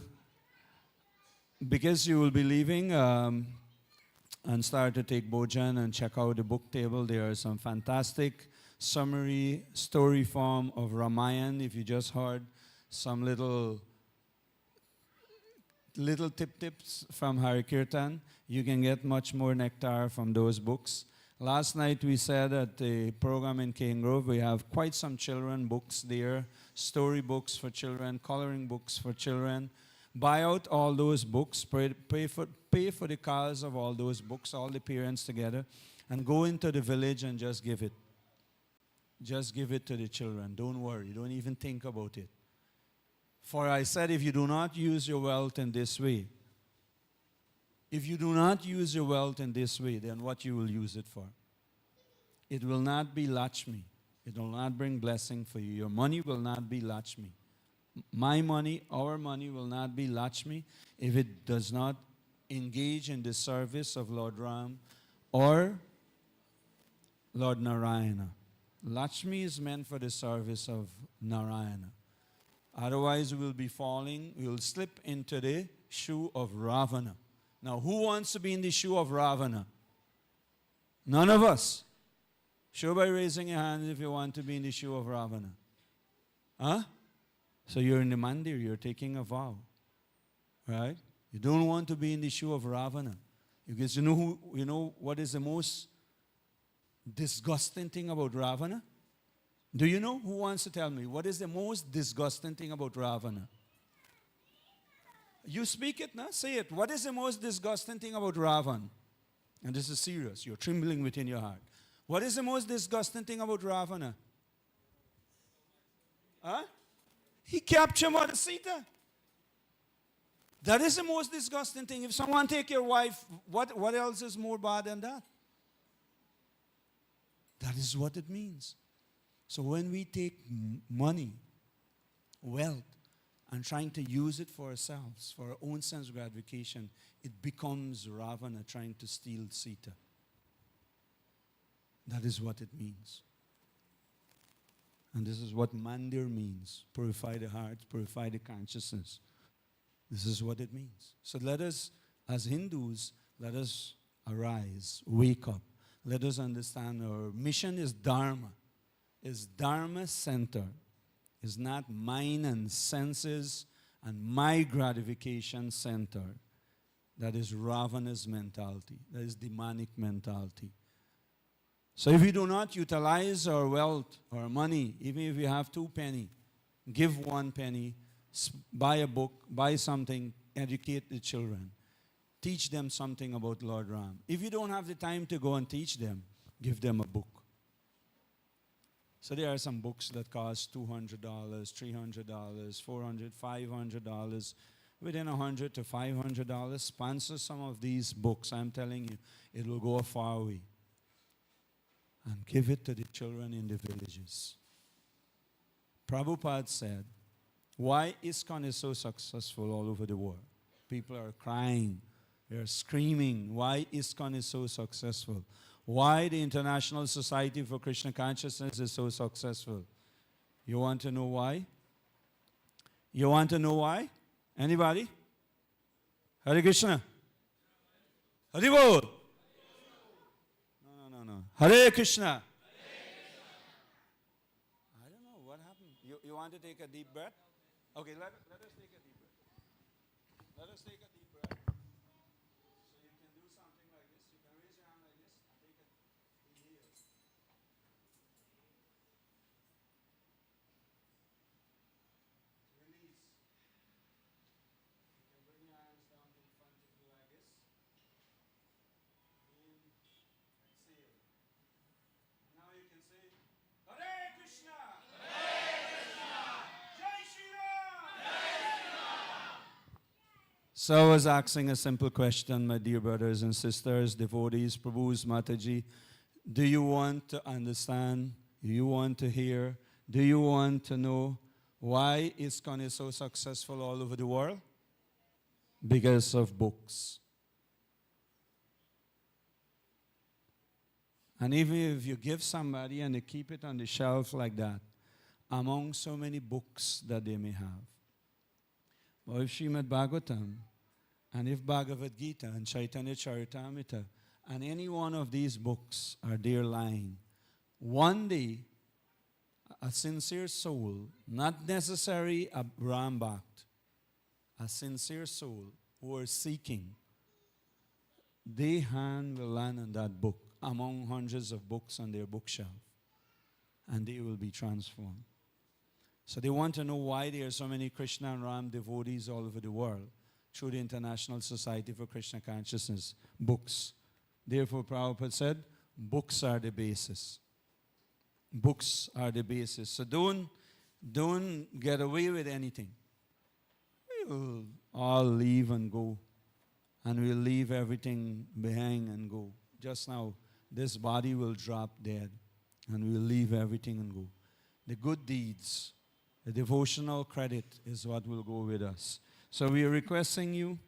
because you will be leaving and start to take Bhojan and check out the book table, there are some fantastic summary story form of Ramayana. If you just heard some little tips from Hari Kirtan, you can get much more nectar from those books. Last night we said at the program in Cane Grove, we have quite some children books there, story books for children, coloring books for children. Buy out all those books, pay for the cost of all those books, all the parents together, and go into the village and just give it. Just give it to the children. Don't worry. Don't even think about it. For I said, if you do not use your wealth in this way, if you do not use your wealth in this way, then what you will use it for? It will not be Lakshmi. It will not bring blessing for you. Your money will not be Lakshmi. My money, our money will not be Lakshmi if it does not engage in the service of Lord Ram or Lord Narayana. Lakshmi is meant for the service of Narayana. Otherwise, we will be falling, we will slip into the shoe of Ravana. Now, who wants to be in the shoe of Ravana? None of us. Show by raising your hand if you want to be in the shoe of Ravana. Huh? So you're in the mandir, you're taking a vow. Right? You don't want to be in the shoe of Ravana. Because you know what is the most disgusting thing about Ravana? Do you know? Who wants to tell me? What is the most disgusting thing about Ravana? You speak it now, say it. What is the most disgusting thing about Ravan? And this is serious. You're trembling within your heart. What is the most disgusting thing about Ravana? Huh? He captured Mother Sita. That is the most disgusting thing. If someone take your wife, what else is more bad than that? That is what it means. So when we take money, wealth, and trying to use it for ourselves, for our own sense of gratification, it becomes Ravana trying to steal Sita. That is what it means. And this is what mandir means. Purify the heart, purify the consciousness. This is what it means. So let us, as Hindus, let us arise, wake up. Let us understand our mission is Dharma. Is Dharma center. Is not mine and senses and my gratification center. That is Ravana's mentality. That is demonic mentality. So if we do not utilize our wealth, our money, even if we have 2 pennies, give 1 penny, buy a book, buy something, educate the children. Teach them something about Lord Ram. If you don't have the time to go and teach them, give them a book. So there are some books that cost $200, $300, $400, $500. Within $100 to $500, sponsor some of these books. I'm telling you, it will go a far way. And give it to the children in the villages. Prabhupada said, why ISKCON is so successful all over the world? People are crying, they're screaming, why ISKCON is so successful? Why the International Society for Krishna Consciousness is so successful? You want to know why? You want to know why? Anybody? Hare Krishna. Hare Bol. No. Hare Krishna. I don't know what happened. You want to take a deep breath? Okay, let us take a deep breath. Let us take a deep breath. So you can do something like this. You can raise your hand like this and take a inhale. Release. You can bring your hands down in front of you like this. In, exhale. And now you can say, Hare Krishna! Hare Krishna! Jai Shri Ram! So I was asking a simple question, my dear brothers and sisters, devotees, Prabhus, Mataji. Do you want to understand? Do you want to hear? Do you want to know why ISKCON is so successful all over the world? Because of books. And even if you give somebody and they keep it on the shelf like that, among so many books that they may have. But if Srimad Bhagavatam, and if Bhagavad Gita and Chaitanya Charitamrita, and any one of these books are there lying, One day, a sincere soul, not necessarily a ram-backed, a sincere soul who are seeking, their hand will land on that book among hundreds of books on their bookshelf, and they will be transformed. So they want to know why there are so many Krishna and Ram devotees all over the world through the International Society for Krishna Consciousness books. Therefore, Prabhupada said, books are the basis. Books are the basis. So don't get away with anything. We'll all leave and go. And we'll leave everything behind and go. Just now, this body will drop dead. And we'll leave everything and go. The good deeds, the devotional credit is what will go with us. So we are requesting you,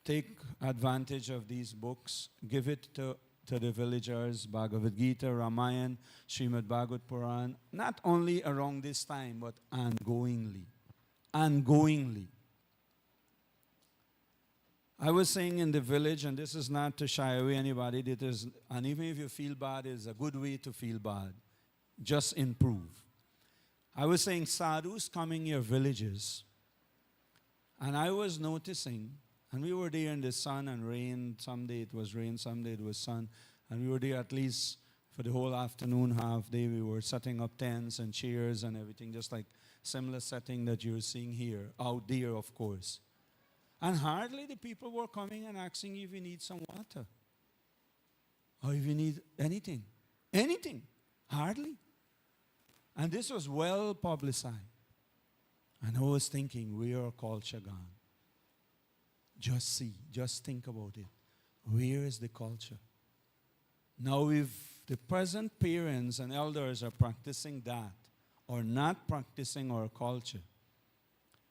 take advantage of these books. Give it to the villagers, Bhagavad Gita, Ramayana, Srimad Bhagavad Puran, not only around this time, but ongoingly. Ongoingly. I was saying in the village, and this is not to shy away anybody, and even if you feel bad, it's a good way to feel bad. Just improve. I was saying sadhus coming your villages, and I was noticing, and we were there in the sun and rain. Someday it was rain, someday it was sun. And we were there at least for the whole afternoon, half day. We were setting up tents and chairs and everything, just like similar setting that you're seeing here, out there, of course. And hardly the people were coming and asking if you need some water. Or if you need anything. Anything. Hardly. And this was well publicized. And I was thinking, where are culture gone? Just see, just think about it. Where is the culture? Now, if the present parents and elders are practicing that, or not practicing our culture,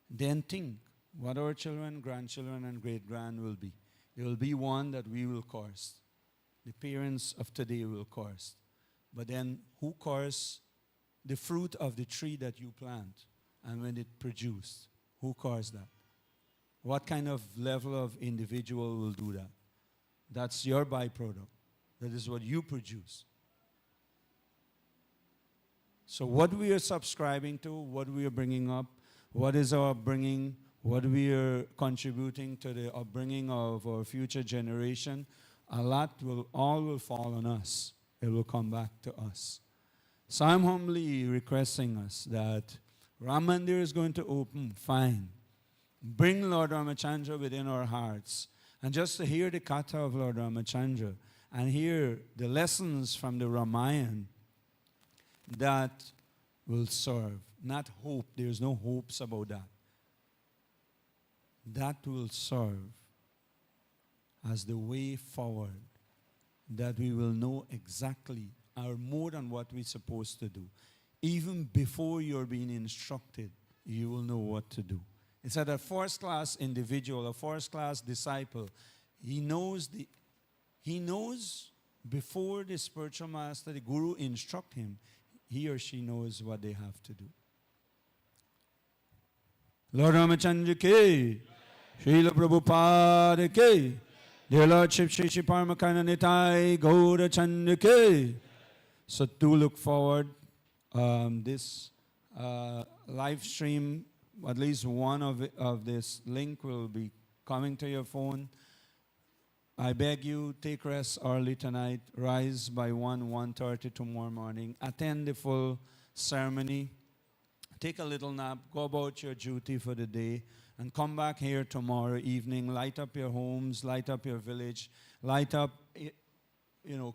then think what our children, grandchildren, and great-grand will be. There will be one that we will curse. The parents of today will curse. But then who curse the fruit of the tree that you plant? And when it produces, who curse that? What kind of level of individual will do that? That's your byproduct. That is what you produce. So what we are subscribing to, what we are bringing up, what is our upbringing, what we are contributing to the upbringing of our future generation, all will fall on us. It will come back to us. So I'm humbly requesting us that Ram Mandir is going to open, fine. Bring Lord Ramachandra within our hearts. And just to hear the Katha of Lord Ramachandra and hear the lessons from the Ramayana that will serve. Not hope. There's no hopes about that. That will serve as the way forward, that we will know exactly or more than what we're supposed to do. Even before you're being instructed, you will know what to do. It's that a first-class individual, a first-class disciple, he knows before the spiritual master, the guru, instruct him, he or she knows what they have to do. Lord Ramachandra ke, Srila Prabhupada ke, dear Lordship Shri Shri Paramakana Nitai Gaura Chandra ke. So do look forward. This live stream, at least one of this link will be coming to your phone. I beg you, take rest early tonight. Rise by 1:30 tomorrow morning. Attend the full ceremony. Take a little nap. Go about your duty for the day. And come back here tomorrow evening. Light up your homes. Light up your village. Light up,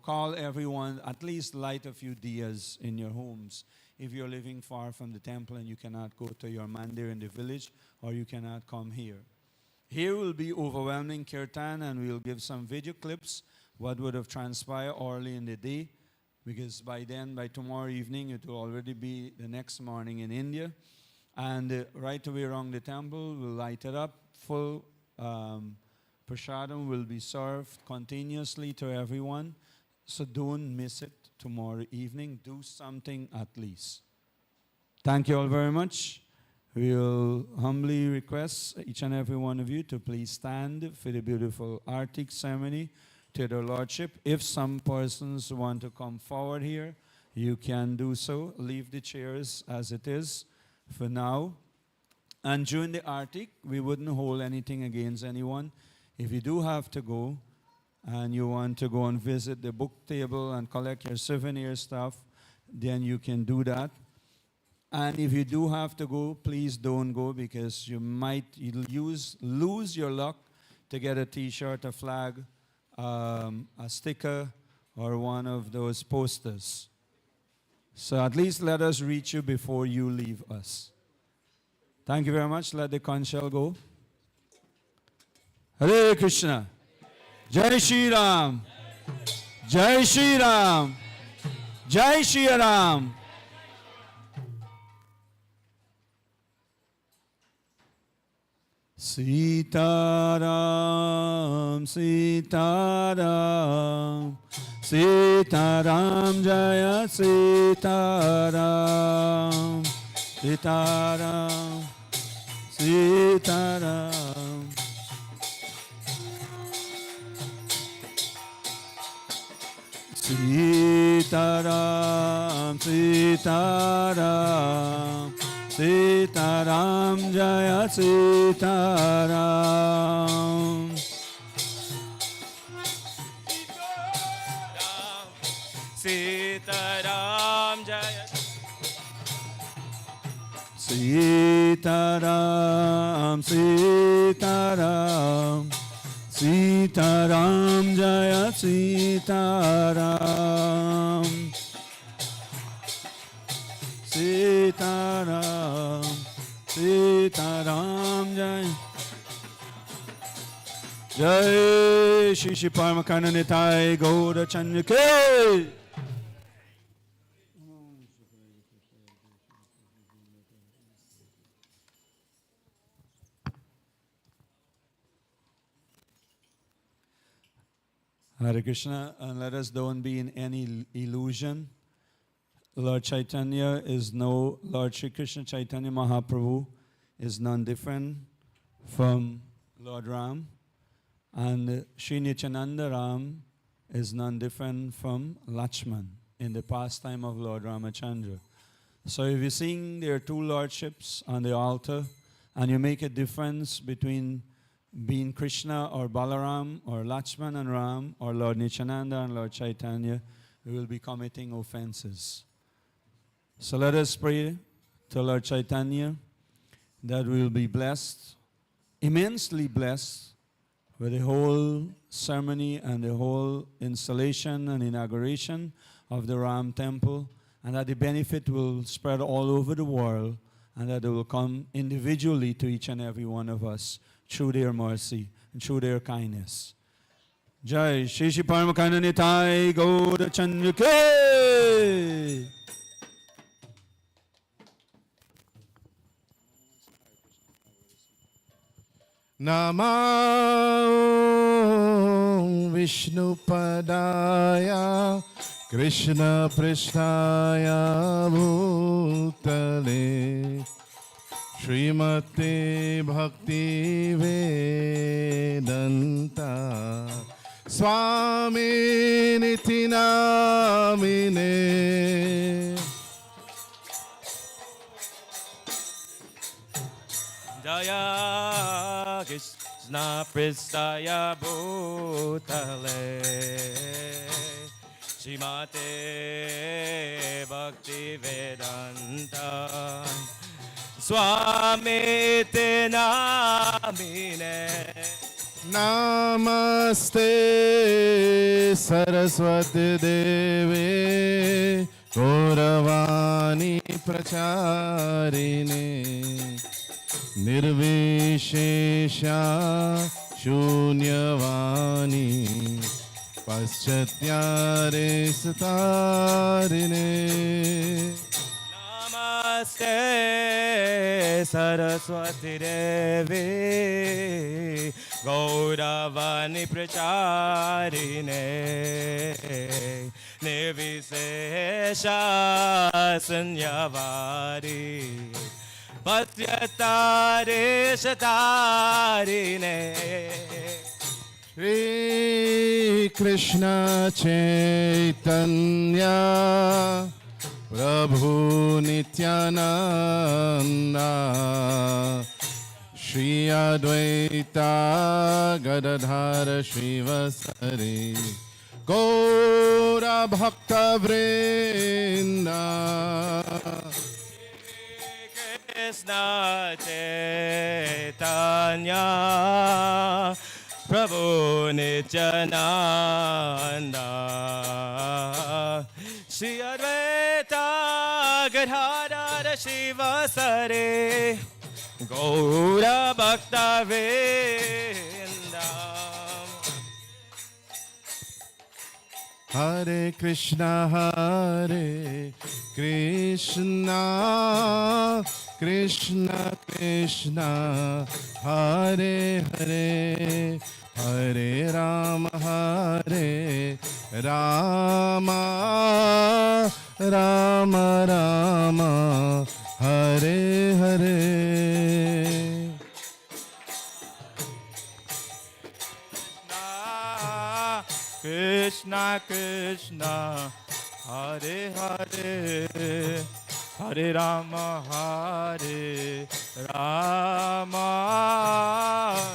call everyone. At least light a few diyas in your homes. If you're living far from the temple and you cannot go to your mandir in the village, or you cannot come here. Here will be overwhelming kirtan, and we'll give some video clips, what would have transpired early in the day, because by then, by tomorrow evening, it will already be the next morning in India. And right away around the temple, we'll light it up. Full prasadam will be served continuously to everyone. So don't miss it tomorrow evening. Do something at least. Thank you all very much. We'll humbly request each and every one of you to please stand for the beautiful Artik ceremony. to their lordship. If some persons want to come forward here, you can do so. Leave the chairs as it is for now. And during the Arctic, we wouldn't hold anything against anyone. If you do have to go and you want to go and visit the book table and collect your souvenir stuff, then you can do that. And if you do have to go, please don't go, because you'll lose your luck to get a t-shirt, a flag, a sticker, or one of those posters. So at least let us reach you before you leave us. Thank you very much. Let the conch shell go. Hare Krishna. Jai Shri Ram. Jai Shri Ram. Jai Shri Ram. Sitaram, Sitaram, Sitaram, Jaya Sitaram, Sitaram, Sitaram. Sitaram, Sitaram, Sitaram, Jaya Sitaram. Sitaram, Jaya Sitaram, Sitaram, Sitaram, Jaya Sitaram. Sitaram, Sitaram, Jaya. Jai Shri Shri Paramakana Nitai Gauda Chandra. Hare Krishna, and let us don't be in any illusion. Lord Chaitanya is no, Lord Shri Krishna Chaitanya Mahaprabhu is none different from Lord Ram, and Shri Nityananda Ram is none different from Lakshman in the pastime of Lord Ramachandra. So if you're seeing there are two lordships on the altar, and you make a difference between being Krishna or Balaram or Lakshman and Ram or Lord Nityananda and Lord Chaitanya, we will be committing offenses. So let us pray to Lord Chaitanya that we will be blessed, immensely blessed, with the whole ceremony and the whole installation and inauguration of the Ram temple, and that the benefit will spread all over the world, and that it will come individually to each and every one of us through their mercy and through their kindness. Jai Shri Shri Paramakana Nitai Gauda Chandra Ke. Namo Vishnu Padaya Krishna Prishtaya Bhutale Srimate Bhakti Vedanta Swami Niti Namine. Jaya Krishna Pristaya Bhutale Srimate Bhakti Vedanta Swami Te Namine. Namaste Saraswati Deve Gauravani Pracharine Nirvishesha Shunyavani Paschatyare Satarine. Namaste Saraswati Devi Gauravani Pracharine Nirvishesha Sanyavari Patyatare Satarine. Shri Krishna Chaitanya Prabhu Nityananda Shri Advaita Gadadhara Shivasari Gaura Bhakta Vrinda Krishna Chaitanya Prabhu Nityananda Shri Advaita Gadadhara Shivasari Gaura Bhakta Vrinda Hare Krishna Krishna Krishna Hare Hare Hare Rama Rama Rama Rama Hare Hare Krishna Krishna Hare Hare Hare Rama Rama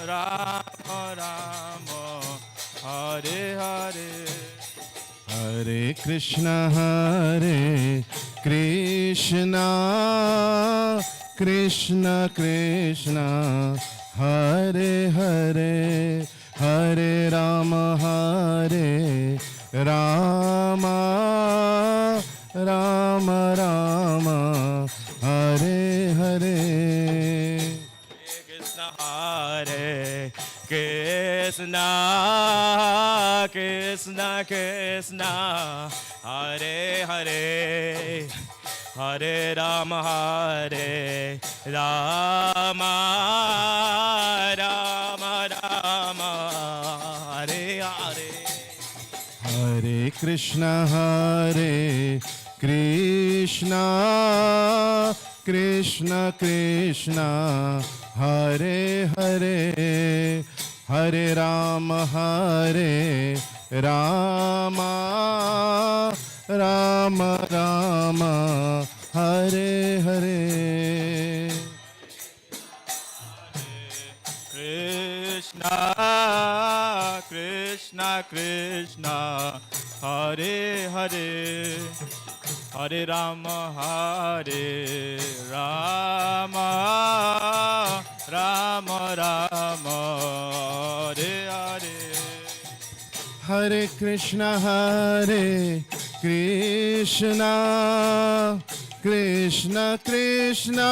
Rama Rama Hare Hare Hare Krishna Krishna Krishna Hare Hare Hare Rama Rama Rama Rama Hare Hare Krishna Krishna Krishna Krishna Hare Hare Hare Rama Rama Rama Rama Hare Hare Hare Krishna Krishna Krishna Krishna Hare Hare Hare Rama Rama Rama Rama Hare Hare Krishna Krishna Krishna Hare Hare Hare Rama Rama Rama Rama Hare Hare Hare Krishna Krishna Krishna Krishna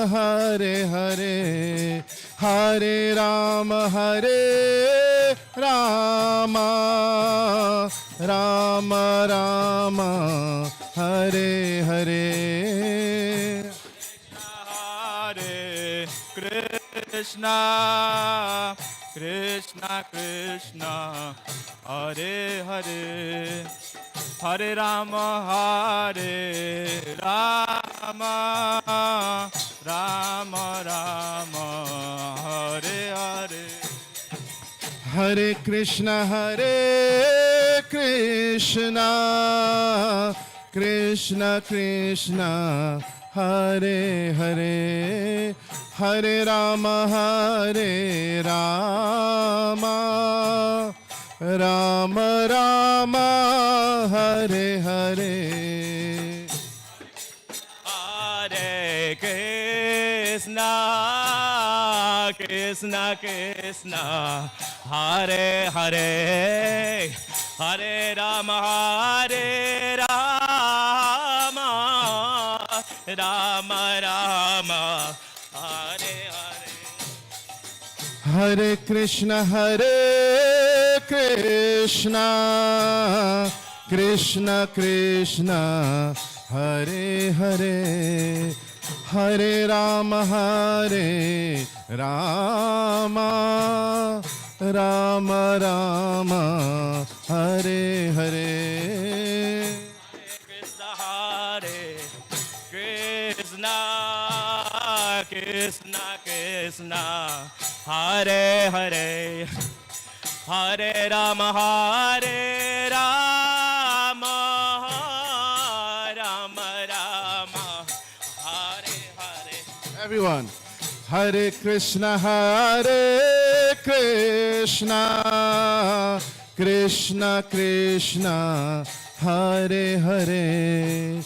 Hare Hare Hare Rama Rama Rama Rama Hare Hare Hare Krishna Krishna Krishna Hare Hare Hare Rama Rama Rama Rama Hare Hare Hare Krishna Krishna Krishna Krishna Hare Hare Hare Rama Rama Rama Rama Hare Hare Hare Krishna Krishna Krishna Hare Hare Hare Rama Rama Rama Rama Hare Hare Hare Krishna Krishna Krishna Krishna Hare Hare Hare Rama Rama Rama Rama Hare Hare Krishna Krishna Krishna Hare Hare Hare Rama, Rama Rama, Hare Hare. Everyone. Hare Krishna, Hare Krishna, Krishna Krishna, Hare Hare,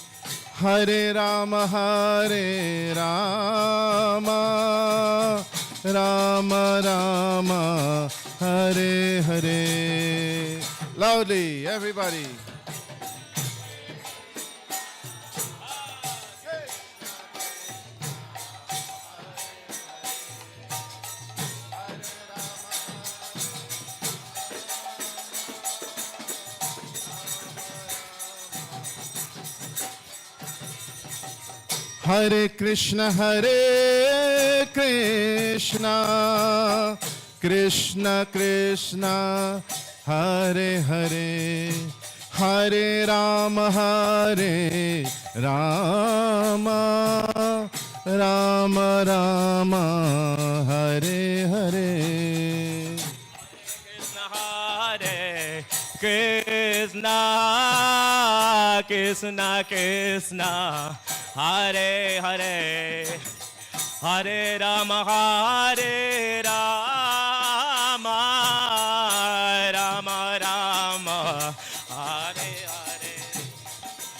Hare Rama, Hare Rama, Rama Rama, Hare Hare. Loudly, everybody. Hare Krishna, Hare Krishna, Krishna Krishna, Hare Hare, Hare Rama, Hare Rama, Rama Rama, Hare Hare. Krishna, Krishna Krishna, Hare Hare, Hare Rama, Hare Rama, Rama Rama, Hare Hare.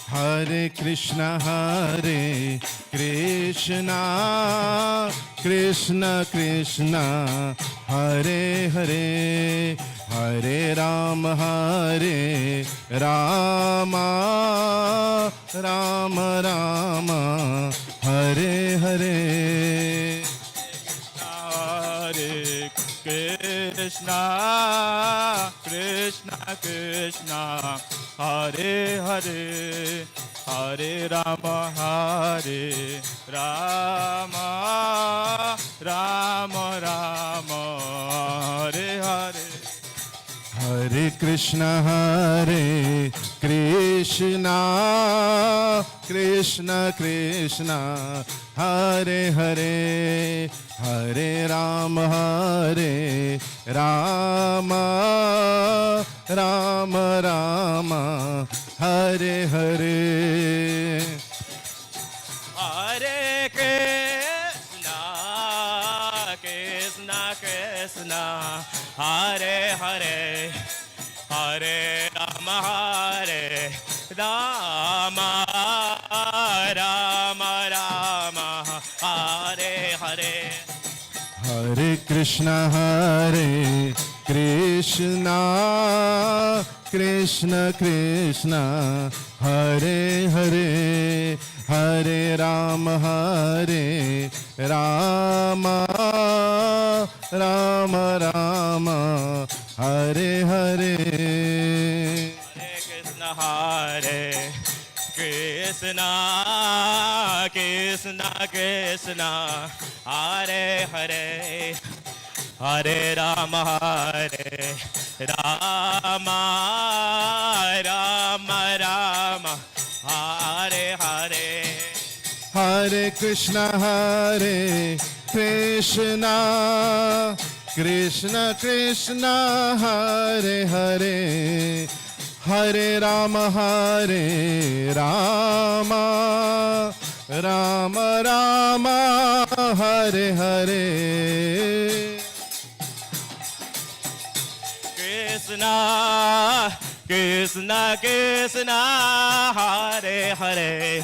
Hare Krishna, Hare Krishna, Krishna Krishna, Hare Hare, Hare Rama, Hare Rama, Rama Rama, Hare Hare. Hare Krishna, Krishna Krishna, Hare Hare, Hare Rama, Hare Rama, Rama Rama, Hare Hare. Hare Krishna, Hare Krishna, Krishna Krishna, Hare Hare, Hare Rama, Hare Rama, Rama Rama, Hare Hare. Hare Krishna, Krishna Krishna, Hare Hare, Hare Rama, Hare Rama, Rama Rama, Hare Hare. Hare Krishna, Hare Krishna, Krishna Krishna, Hare Hare, Hare Rama, Hare Rama, Rama Rama, Hare Hare. Hare Krishna, Hare Krishna, Krishna Krishna, Hare Hare, Hare Rama, Hare Rama, Rama Rama, Hare Hare. Hare Krishna, Hare Krishna, Krishna Krishna, Hare Hare, Hare Rama, Hare Rama, Rama Rama, Hare Hare. Krishna, Krishna Krishna, Hare Hare,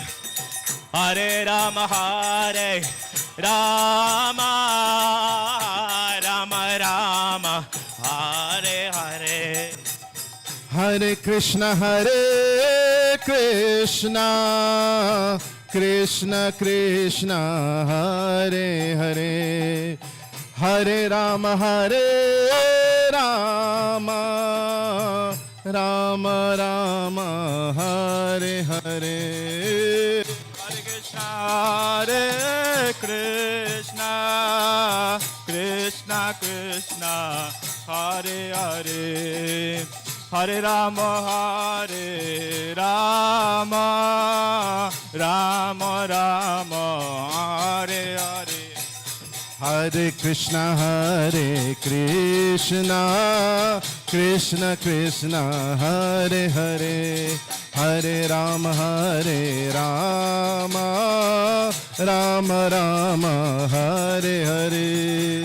Hare Rama, Hare Rama, Rama Rama, Hare Hare. Hare Krishna, Hare Krishna, Krishna Krishna, Hare Hare, Hare Rama, Hare Rama, Rama Rama, Hare Hare. Hare Krishna, Hare Krishna, Krishna Krishna, Hare Hare, Hare Rama, Hare Rama, Rama Rama, Hare Hare. Hare Hare Krishna, Krishna Krishna, Hare Hare, Hare Rama, Rama Rama, Hare Hare.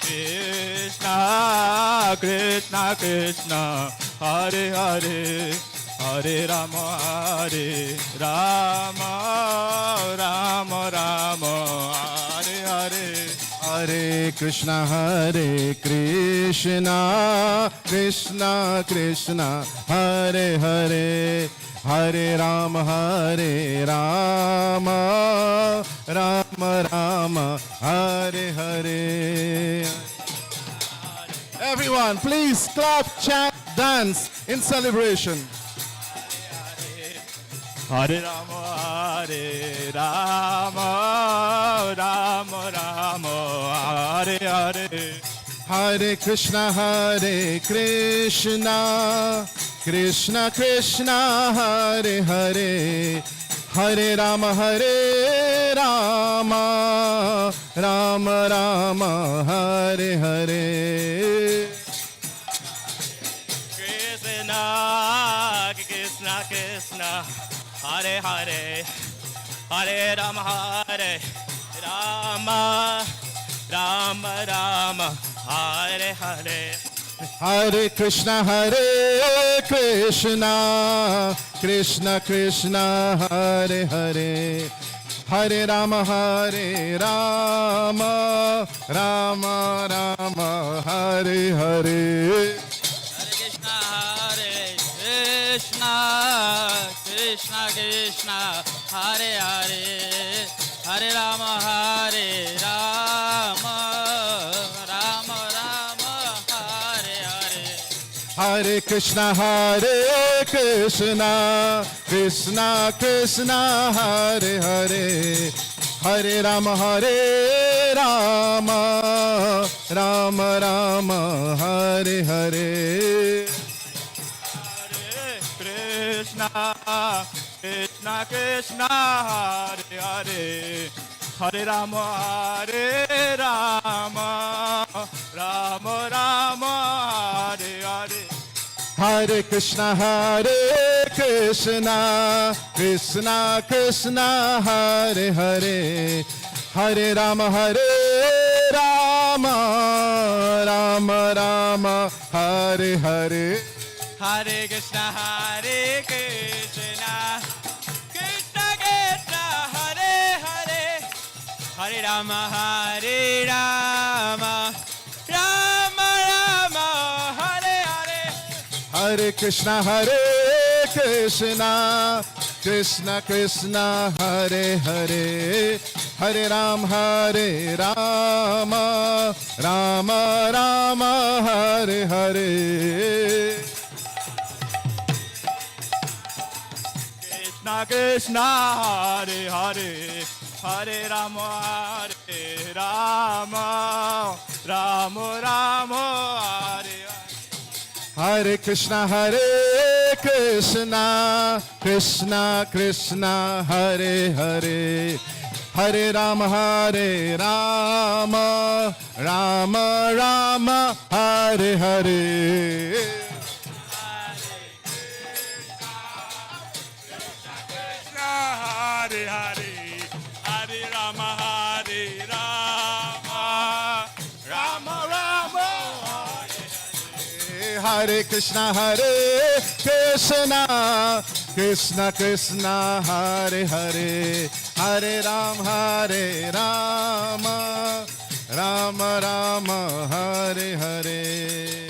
Krishna, Krishna Krishna, Hare Hare, Hare Rama, Rama Rama, Hare Hare. Hare Krishna, Krishna Krishna, Hare Hare, Hare Rama, Rama Rama, Hare Hare. Everyone, please clap, chant, dance in celebration. Hare Rama, Rama Rama, Hare Hare. Hare Krishna, Krishna Krishna, Hare Hare, Hare Rama, Rama Rama, Hare Hare. Krishna, Krishna Krishna, Hare Hare, Hare Rama, Rama Rama, Hare Hare. Hare Krishna, Krishna Krishna, Hare Hare, Hare Rama, Rama Rama, Hare Hare. Krishna Krishna, Hare Hare, Hare Rama, Rama Rama, Hare Hare. Hare Krishna, Krishna Krishna, Hare Hare, Hare Rama, Rama Rama, Hare Hare. Krishna, Krishna Krishna, Hare Hare, Hare Rama, Rama Rama, Hare Hare. Hare Krishna, Krishna Krishna, Hare Hare, Hare Rama, Rama Rama, Hare Hare. Hare Krishna, Krishna Krishna, Hare Hare, Hare Rama, Rama Rama, Hare Hare. Hare Krishna, Krishna Krishna, Hare Hare, Hare Rama, Rama Rama, Hare Hare. Krishna Krishna, Hare Hare, Hare Rama, Rama Rama, Hare Hare. Hare Krishna, Krishna Krishna, Hare Hare, Hare Rama, Rama Rama, Hare Hare. Hare Hare, Hare Rama, Rama Rama, Hare Krishna, Krishna Krishna, Hare Hare, Hare Rama, Rama Rama, Hare Hare.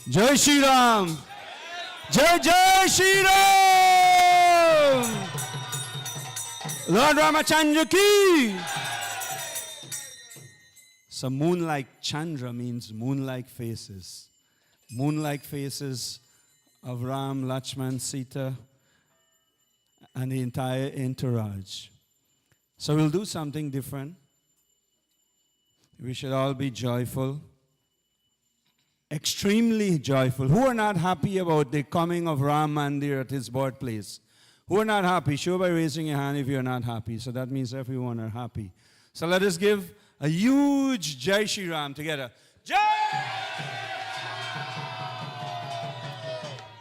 Jai Shri Ram. Jai Shri Ram. Lord Ramachandra ki. So moon-like Chandra means moon-like faces. Moon-like faces of Ram, Lakshman, Sita, and the entire entourage. So we'll do something different. We should all be joyful, extremely joyful. Who are not happy about the coming of Ram Mandir at his birthplace? Who are not happy? Show by raising your hand if you're not happy. So that means everyone are happy. So let us give a huge Jai Shri Ram together. Jai!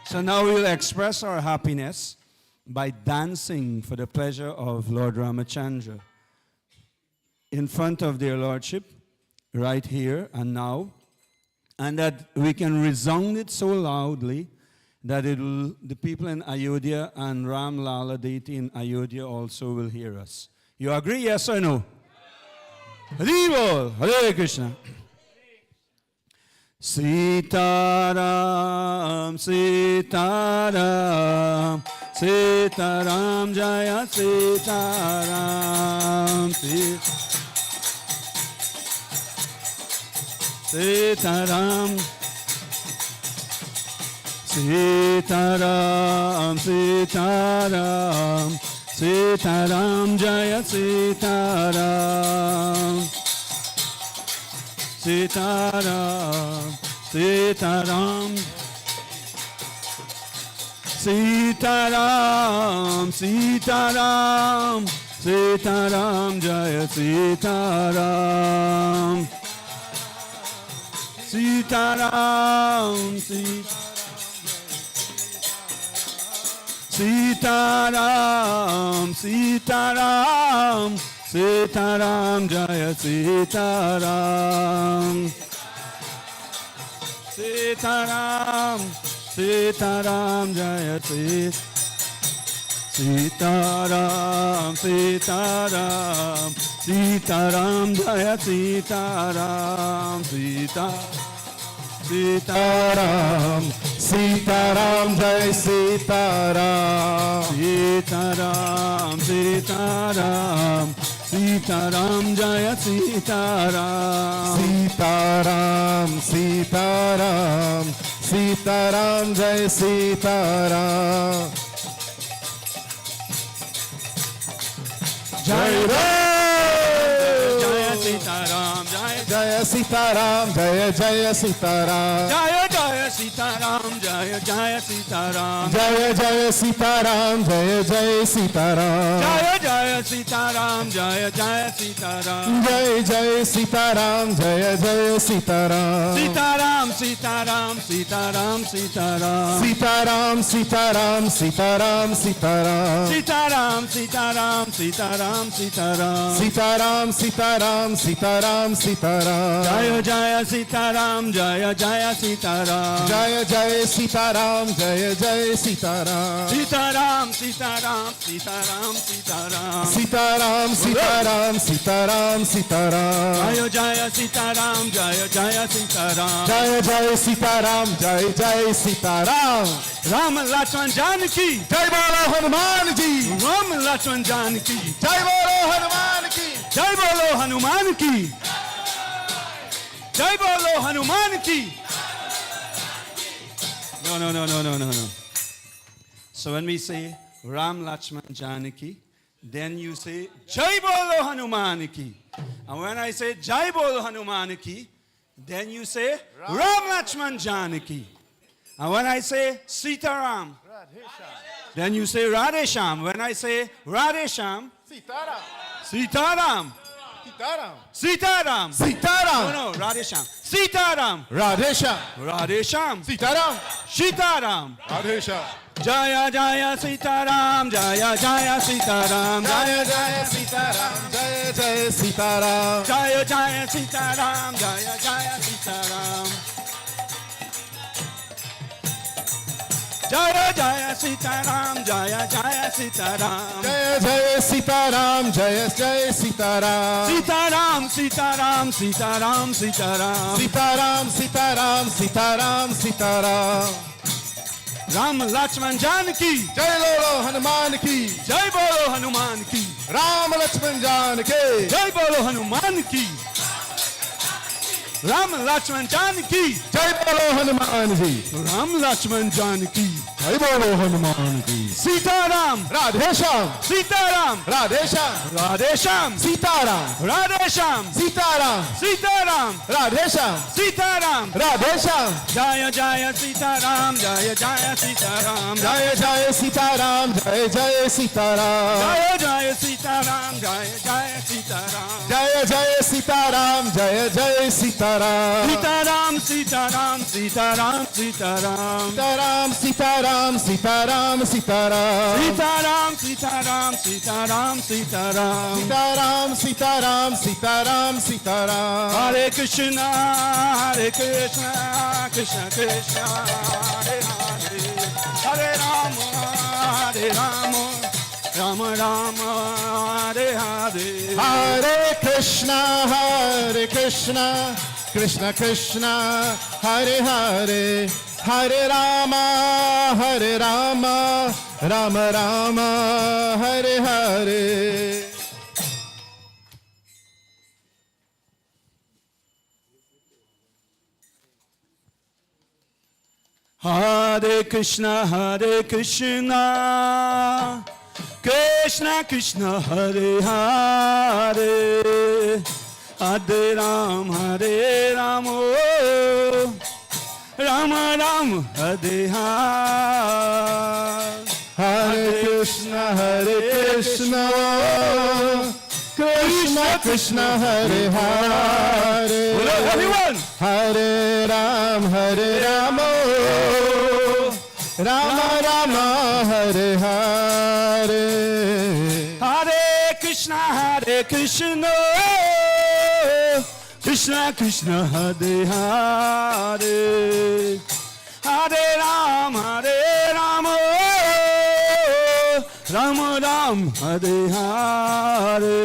So now we'll express our happiness by dancing for the pleasure of Lord Ramachandra in front of their Lordship, right here and now, and that we can resound it so loudly that the people in Ayodhya and Ram Lala deity in Ayodhya also will hear us. You agree, yes or no? Hari Bol, Hare Krishna. Sitaram, Sitaram, Sitaram, Jaya Sitaram, Sitaram, Sitaram, Sitaram, Sitaram, Jaya Sitaram, Sitaram, Sitaram, Sitaram, Sitaram, Sitaram, Jaya Sitaram, Sitaram, Sitaram, Sitaram, Sitaram, Jaya Sitaram, Sitaram, Sitaram, Jaya Sitaram, Sitaram, Sitaram, Jaya Sitaram, Sitaram, Sitaram, Jai Sitaram, Sitaram, Sitaram, Sitaram, Jaya Sitaram, Sitaram, Sitaram, Sitaram, Jai Sitaram, Jai Jaya Sitaram, Jaya Sitaram, Jaya Jaya Sitaram, Jaya Jaya Sitaram, Jaya Jaya Sitaram, Jaya Jaya Sitaram, Jaya Jaya Sitaram, Jaya Jaya Sitaram, Jaya Jaya Sitaram, Jaya Jaya Sitaram, Jaya Jaya Sitaram, Sitaram, Sitaram, Sitaram, Sitaram, Sitaram, Sitaram, Sitaram, Sitaram, Sitaram, Sitaram, Sitaram, Sitaram, Sitaram, Sitaram, Sitaram, Sitaram, Jaya Jaya Sitaram, Jaya Jaya Sitaram, Jaya Jaya Sitaram, Jaya Jaya Sitaram, Sitaram, Sitaram, Sitaram, Sitaram, Sitaram, Sitaram, Sitaram, Sitaram, Jaya Jaya Sitaram, Jaya Jaya Sitaram, Jaya Jaya Sitaram, Jaya Jaya Sitaram, Ram Lakshman Janaki, Jai Bolo Hanuman Ji, Ram Lakshman Janaki, Jai Bolo Hanuman Ki, Jai Bolo Hanuman Ki, Jai Bolo Hanuman Ki. No. So when we say Ram Lakshman Janaki, then you say Jai Bolo Hanuman Ki. And when I say Jai Bolo Hanuman Ki, then you say Ram Lakshman Janaki. And when I say Sitaram, then you say Radhe Sham. When I say Radhe Sham, Sitaram. Sitaram. Sitaram. Sitaram. Sitaram. No, Radhe Sham. Sitaram. Radhe Sham. Radhe Sham. Sitaram. Sitaram. Radhe Sham. Jaya Jaya Sitaram, Jaya Jaya Sitaram, Jaya Jaya Sitaram, Jaya Jaya Sitaram, Jaya Jaya Sitaram, Jaya Jaya Sitaram, Jaya Jaya Sitaram, Jaya Jaya Sitaram, Jaya Jaya Sitaram, Jaya Jaya Sitaram, Sitaram, Sitaram, Sitaram, Sitaram, Sitaram, Sitaram, Sitaram, Sitaram, Ram Lakshman Janaki, Jai Bolo Hanuman Ki, Jai Bolo Hanuman Ki, Ram Lakshman Janaki, Jai Bolo Hanuman Ki, Ram Lakshman Janaki. जय बोलो Hanuman ji, Ram Lakshman Janaki. जय बोलो Hanuman ji. Sitaram. Radhe Shyam, Sitaram. Radhe Shyam, Radhe Sham. Sitaram, Radhe Sham. Sitaram, Sitaram. Radhe Shyam, Sitaram. Radhe Shyam. Jaya Jaya Sitaram. Jaya Jaya Sitaram. जय जय सीताराम, जय जय Sitaram, Jaya Jaya Sitaram. Jaya Jaya Sitaram. जय जय सीताराम, जय जय Sitaram, Sitaram. Sitaram. Sitaram. Sitaram. Sitaram, Sitaram, Sitaram, Sitaram, Sitaram. Sitaram. Sitaram. Sitaram. Sitaram, Sitaram, Sitaram, Sitaram. Hare Krishna, Hare Krishna, Krishna Krishna, Hare Hare, Hare Rama, Hare Rama, Rama Rama, Hare Hare. Hare Krishna, Krishna Krishna, Hare Hare, Hare Rama, Rama Rama, Hare Hare. Hare Krishna, Krishna Krishna, Hare Hare, Hare Rama, Rama Rama, Hare Hare. Hare Krishna, Krishna Krishna, Hare Hare. Hello, everyone. Hare Rama, Rama Rama, Hare Hare. Hare Krishna, Krishna Krishna, Hare Hare, Hare Rama, Rama Rama, Hare Hare.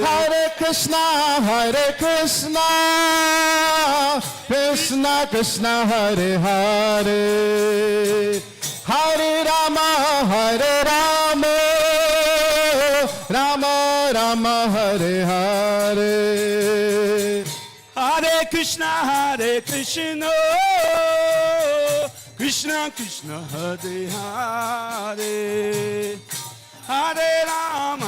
Hare Krishna, Krishna Krishna, Hare Hare. Hare Rama, Rama Rama, Hare Hare. Hare Krishna, Krishna Krishna, Hare Hare, Hare Rama,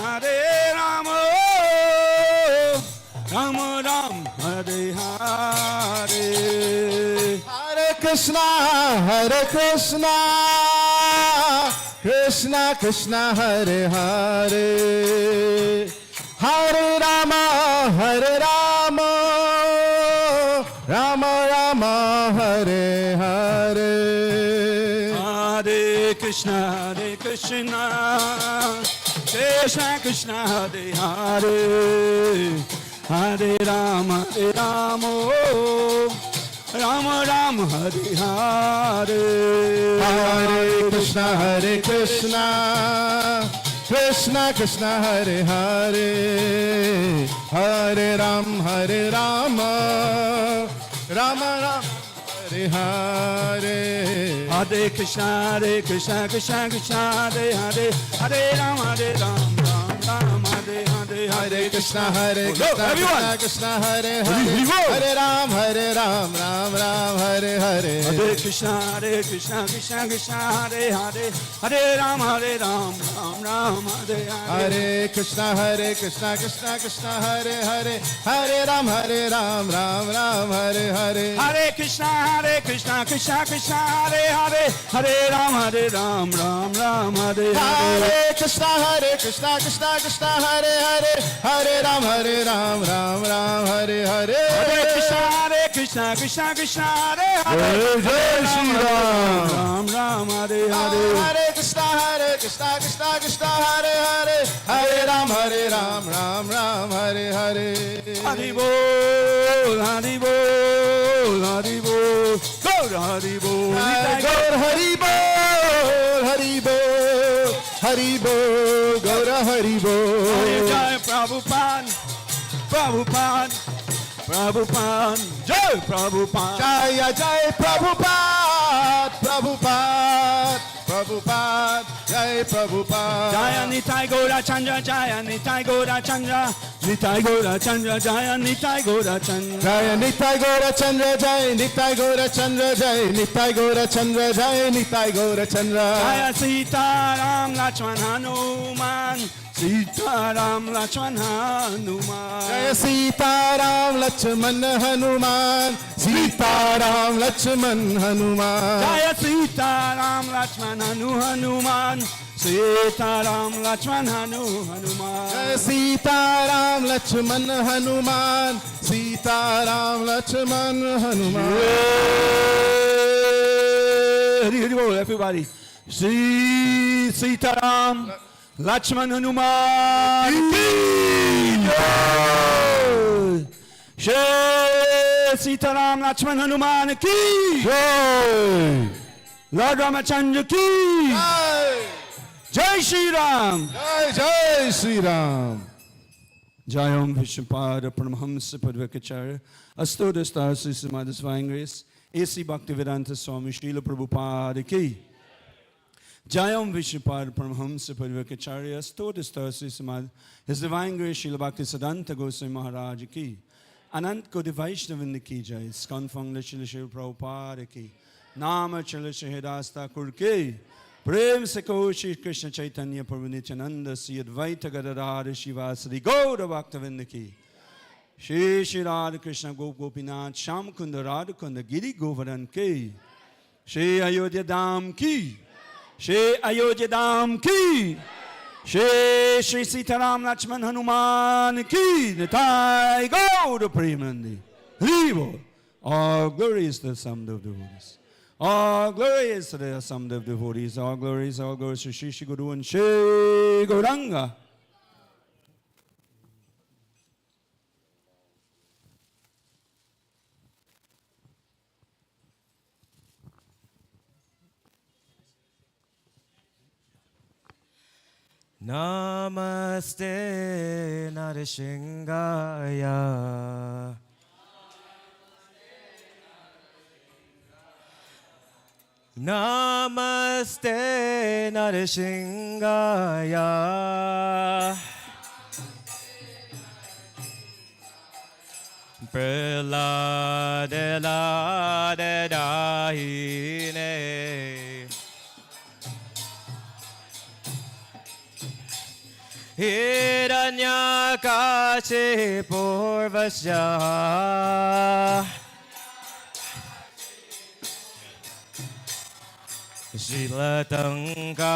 Rama Rama, Hare Hare. Hare Krishna, Krishna Krishna, Hare Hare. Hare Rama, Rama Rama, Hare Hare. Hare Krishna, Krishna Krishna, Hare Hare, Hare Rama, Rama Rama, Hare Hare. Hare Krishna, Krishna Krishna, Hare Hare. Hare Rama, Rama Rama, Hare Hare. Hare Krishna, Krishna Krishna, Hare Hare, Hare Rama, Ram Hare Hare. Hare Krishna, everyone. Krishna Hare Hare. Hare Ram, Ram Ram, Hare Hare. Hare Krishna, Krishna Krishna, Hare Hare, Hare Ram, Ram Ram, Hare Hare. Hare Krishna, Krishna Hare Hare. Hare Ram, Ram Ram, Hare Hare. Hare Krishna, Krishna Krishna, Hare Hare, Hare Ram, Ram Ram, Hare Hare. Hare Krishna, Krishna Hare Hare. Hare Ram, Ram Hare Hare. Hare Krishna, Krishna Hare Hare, Jai Shri Ram. Ram Ram, Hare Hare. Hare Krishna, Krishna Hare Hare. Hare Ram, Ram Hare Hare. Hari Bol, Hari Bol, Hari Bol, Gaur Hari Bol, Gaur Hari Bol, Hari Bol, Hari Bol, Gaur Hari Bol. Jai Prabhupada, Prabhupada, Prabhupada, Jai Prabhupada. Jaya Jai Prabhupada, Prabhupada, Prabhupada. Jai Prabhupada. Jaya Nitai Gaura Chandra, Jaya Nitai Gaura Chandra, Nitai Gaura Chandra, Jaya Nitai Gaura Chandra. Jai Nitai Gaura Chandra, Jai Nitai Gaura Chandra, Jai Nitai Gaura Chandra, Jai Nitai Gaura Chandra. Jaya Sita Ram Lakshman Hanuman, Sita Ram Lakshman Hanuman. Jai Sita Ram Lakshman Hanuman, Sita Ram Lakshman Hanuman. Jaya Sita Ram Lakshman Hanuman, Sita Ram Lakshman Hanuman. Jai Sita Ram Lakshman Hanuman, Sita Ram Lakshman Hanuman. Hari Hari Bol, everybody. Sri Sita Ram Lakshman Hanuman ki jai. Shri Sita Ram Lakshman Hanuman ki jai. Lord Ramachandra ki Jai. Jai Shri Ram. Jai Jai Sri Ram. Jayam Vishnupada Paramahamsa Padvakacharya Astodastar Sri Samadhi Divine Grace A.C. Bhaktivedanta Swami Srila Prabhupada ki Jayam Vishnupada Paramahamsa Padvakacharya Astodastar Sri Samadhi His Divine Grace Srila Bhaktisiddhanta Goswami Maharaj ki Anant Kodi Vaishnavinda ki Jai Skan Fangla Srila Srila Prabhupada ki Nama Srila Shahidas Thakur ki Prem se ko Shri Krishna Chaitanya Prabhu Nityananda Sri Advaita Gadadhara Shivasari Gaura Bhaktavinda ki Shri Shri Radha Krishna Gop Gopinath Sham Kunda Radha Kunda Giri Govardhan ki Shri Ayodhya Dham ki Shri Ayodhya Dham ki Shri Shri Sitaram Lakshman Hanuman ki Nitai Gaura Premanandi Hrivo. All glory is the sum of devotees. All glory is to the sum of devotees. All glory to Shri Shri Guru and Shri Gauranga. Namaste Narishingaya. Namaste Narishingaya. Pralade lade dahine. Hiranyakashi Purvasya. Shilatanka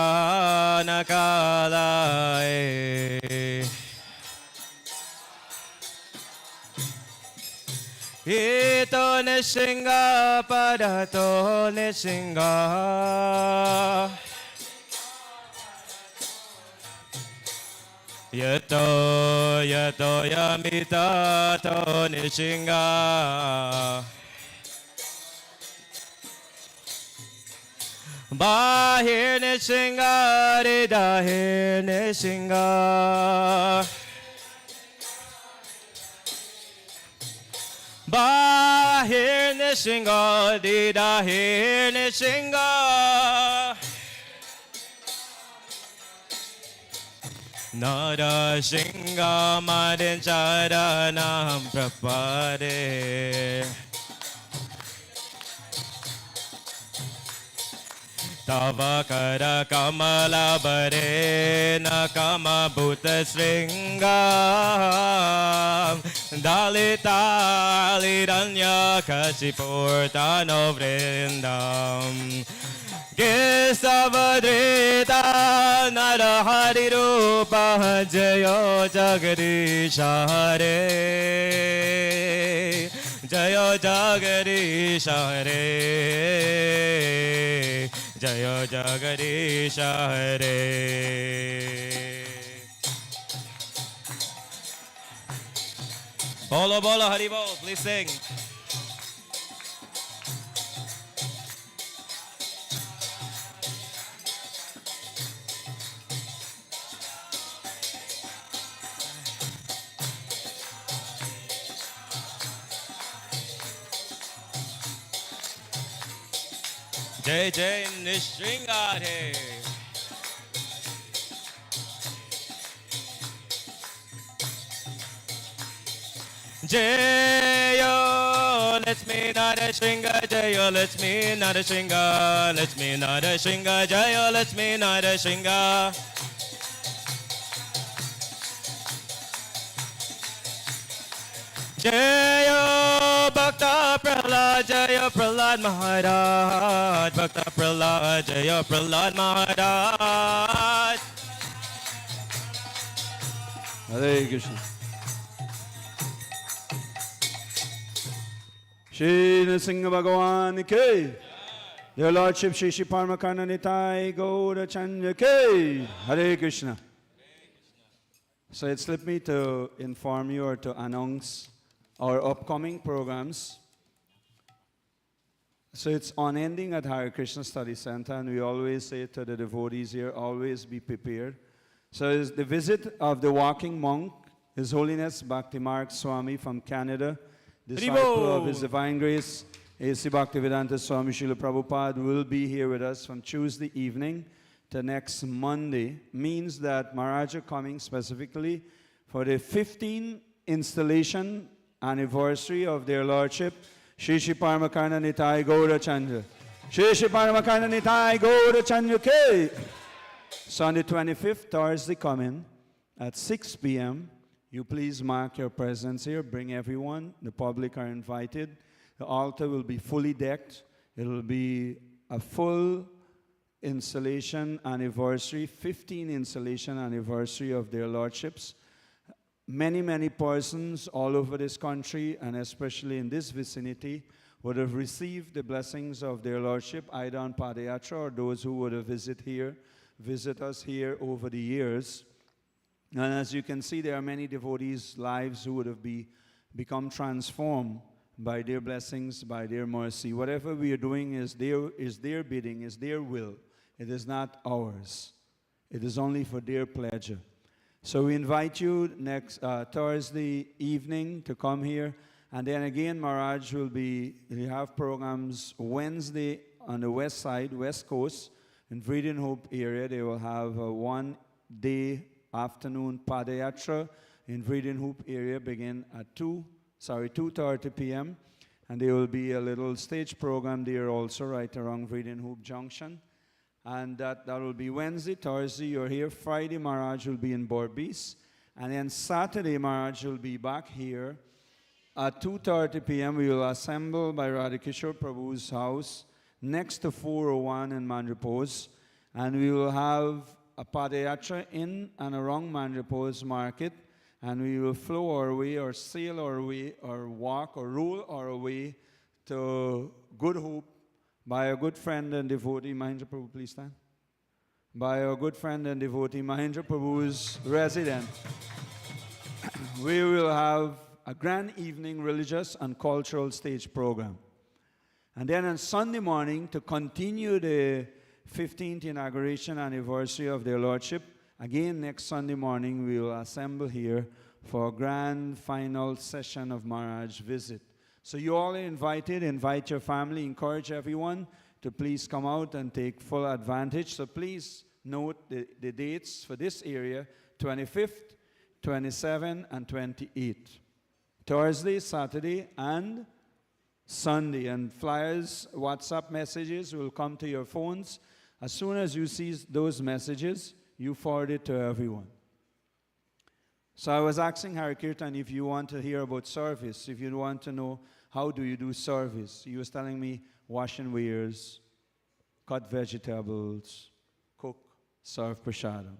Nakalae. Ito Nishinga Padato Nishinga. Yato Yamita To Nishinga. Bahir Nishinga Dahir Nishinga. Bahir Nishinga Dahir Nishinga. Nada Shinga Madin Charanam Prapade. Tava Kara Kamala Bare Nakama Bhuta Sringam Dalita Lidanya Kashipurtano Vrindam Kesavadrita Narahari Rupa Jayo Jagadish Hare Jayo Jagadish Hare Jayo Jagadish Hare. Bolo Bolo Hari Bol, please sing. Jai Jai Nishringare. Jayo Lakshmi Narashinga Jayo Lakshmi Narashinga Lakshmi Narashinga Jayo Lakshmi Narashinga Jayo Bhakta Prahlad Jayo Prahlad Maharaj Bhakta Prahlad Jayo Prahlad Maharaj Hare Krishna. Shri Nrsimha Bhagavan Ki. Their Lordship Shri Shri Paramakarna Nitai Gaura Chanja Ki. Hare Krishna. So it slipped me to inform you or to announce our upcoming programs. So it's unending at Hare Krishna Study Center, and we always say to the devotees here, always be prepared. So it's the visit of the walking monk, His Holiness Bhakti Mark Swami from Canada, disciple of His Divine Grace, A.C. Bhaktivedanta Swami Srila Prabhupada, will be here with us from Tuesday evening to next Monday. Means that Maharaj are coming specifically for the 15th installation anniversary of their Lordship, Shri Shri Paramakarna Nitai Gaura Chandra. Shri Shri Paramakarna Nitai Gaura Chandra Ke. So on the 25th, Thursday coming at 6 p.m., you please mark your presence here. Bring everyone. The public are invited. The altar will be fully decked. It will be a full installation anniversary, 15 installation anniversary of their Lordships. Many, many persons all over this country, and especially in this vicinity, would have received the blessings of their Lordship, either on Padayatra or those who would have visit us here over the years. And as you can see, there are many devotees' lives who would have become transformed by their blessings, by their mercy. Whatever we are doing is their bidding, is their will. It is not ours. It is only for their pleasure. So we invite you next Thursday evening to come here. And then again, Maharaj we have programs Wednesday on the west side, west coast, in Vreden Hope area. They will have a one-day afternoon Padayatra in Vreden Hope area, begin at 2:30 p.m. And there will be a little stage program there also right around Vreden Hope Junction. And that will be Wednesday. Thursday, you're here. Friday, Maharaj will be in Borbis. And then Saturday, Maharaj will be back here. At 2:30 p.m., we will assemble by Radhakishore Prabhu's house next to 401 in Mandripose. And we will have a Padayatra in and around Mandripose Market. And we will flow our way, or sail our way, or walk, or roll our way to Good Hope, by our good friend and devotee, Mahendra Prabhu, please stand. By our good friend and devotee, Mahendra Prabhu's resident. We will have a grand evening religious and cultural stage program. And then on Sunday morning, to continue the 15th inauguration anniversary of their Lordship, again next Sunday morning, we will assemble here for a grand final session of Maharaj visit. So you all are invited. Invite your family. Encourage everyone to please come out and take full advantage. So please note the dates for this area, 25th, 27th, and 28th. Thursday, Saturday, and Sunday. And flyers, WhatsApp messages will come to your phones. As soon as you see those messages, you forward it to everyone. So I was asking Hari Kirtan if you want to hear about service, if you want to know how do you do service. He was telling me washing wares, cut vegetables, cook, serve prasadam.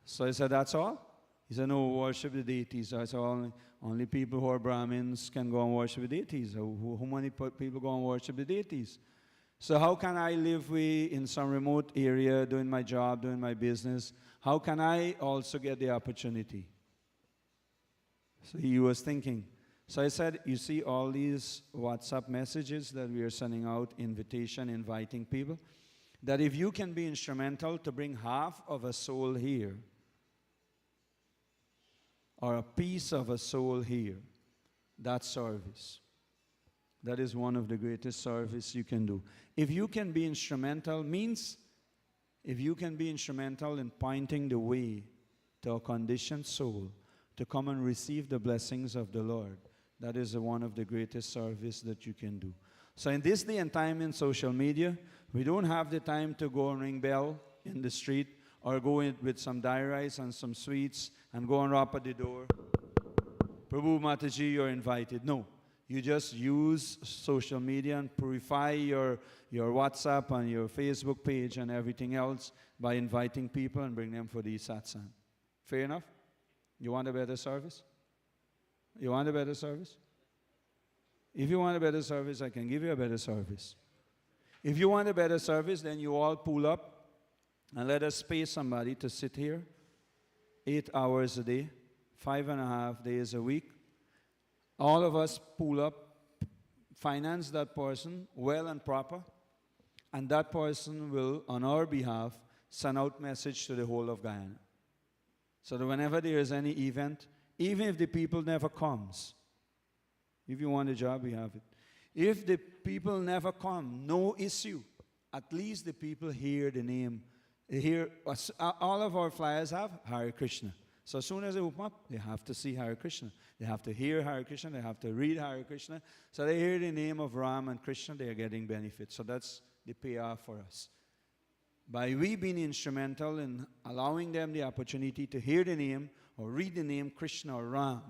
So I said, that's all? He said, no, worship the deities. I said, only people who are Brahmins can go and worship the deities. How many people go and worship the deities? So how can I live in some remote area, doing my job, doing my business? How can I also get the opportunity? So he was thinking. So I said, you see all these WhatsApp messages that we are sending out, inviting people, that if you can be instrumental to bring half of a soul here, or a piece of a soul here, that's service. That is one of the greatest service you can do. If you can be instrumental, means if you can be instrumental in pointing the way to a conditioned soul to come and receive the blessings of the Lord. That is one of the greatest service that you can do. So in this day and time in social media, we don't have the time to go and ring bell in the street or go in with some diaries and some sweets and go and rap at the door. Prabhu Mataji, you're invited. No. You just use social media and purify your WhatsApp and your Facebook page and everything else by inviting people and bring them for the satsang. Fair enough? You want a better service? You want a better service? If you want a better service, I can give you a better service. If you want a better service, then you all pull up and let us pay somebody to sit here 8 hours a day, 5.5 days a week. All of us pull up, finance that person well and proper, and that person will, on our behalf, send out message to the whole of Guyana. So that whenever there is any event, even if the people never comes, if you want a job, we have it. If the people never come, no issue. At least the people hear the name. Hear, all of our flyers have Hare Krishna. So as soon as they open up, they have to see Hare Krishna. They have to hear Hare Krishna. They have to read Hare Krishna. So they hear the name of Ram and Krishna, they are getting benefits. So that's the payoff for us. By we being instrumental in allowing them the opportunity to hear the name or read the name Krishna or Ram,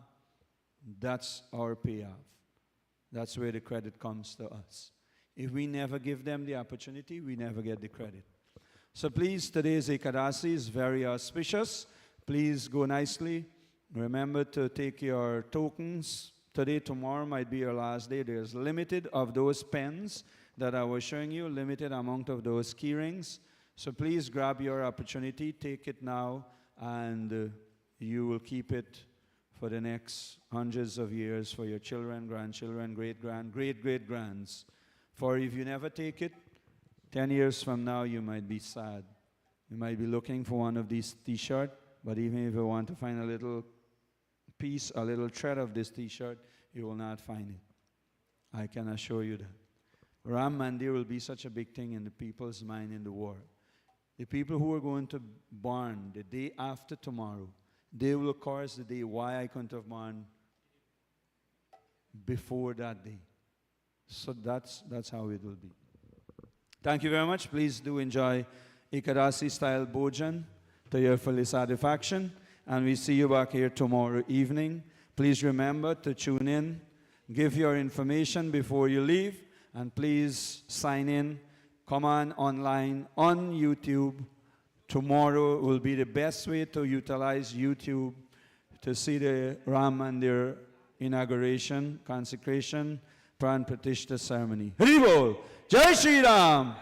that's our payoff. That's where the credit comes to us. If we never give them the opportunity, we never get the credit. So please, today's Ekadasi is very auspicious. Please go nicely. Remember to take your tokens. Today, tomorrow might be your last day. There's limited of those pens that I was showing you, limited amount of those key rings. So please grab your opportunity, take it now, and you will keep it for the next hundreds of years for your children, grandchildren, great-great-grands. For if you never take it, 10 years from now, you might be sad. You might be looking for one of these t-shirts, but even if you want to find a little piece, a little thread of this t-shirt, you will not find it. I can assure you that. Ram Mandir will be such a big thing in the people's mind in the world. The people who are going to born the day after tomorrow, they will curse the day why I couldn't have born before that day. So that's how it will be. Thank you very much. Please do enjoy Ekadasi style Bhojan to your full satisfaction. And we see you back here tomorrow evening. Please remember to tune in, give your information before you leave, and please sign in. Come on online on YouTube. Tomorrow will be the best way to utilize YouTube to see the Ram Mandir inauguration, consecration, Pran Pratishtha ceremony. Hari Bol! Jai Shri Ram!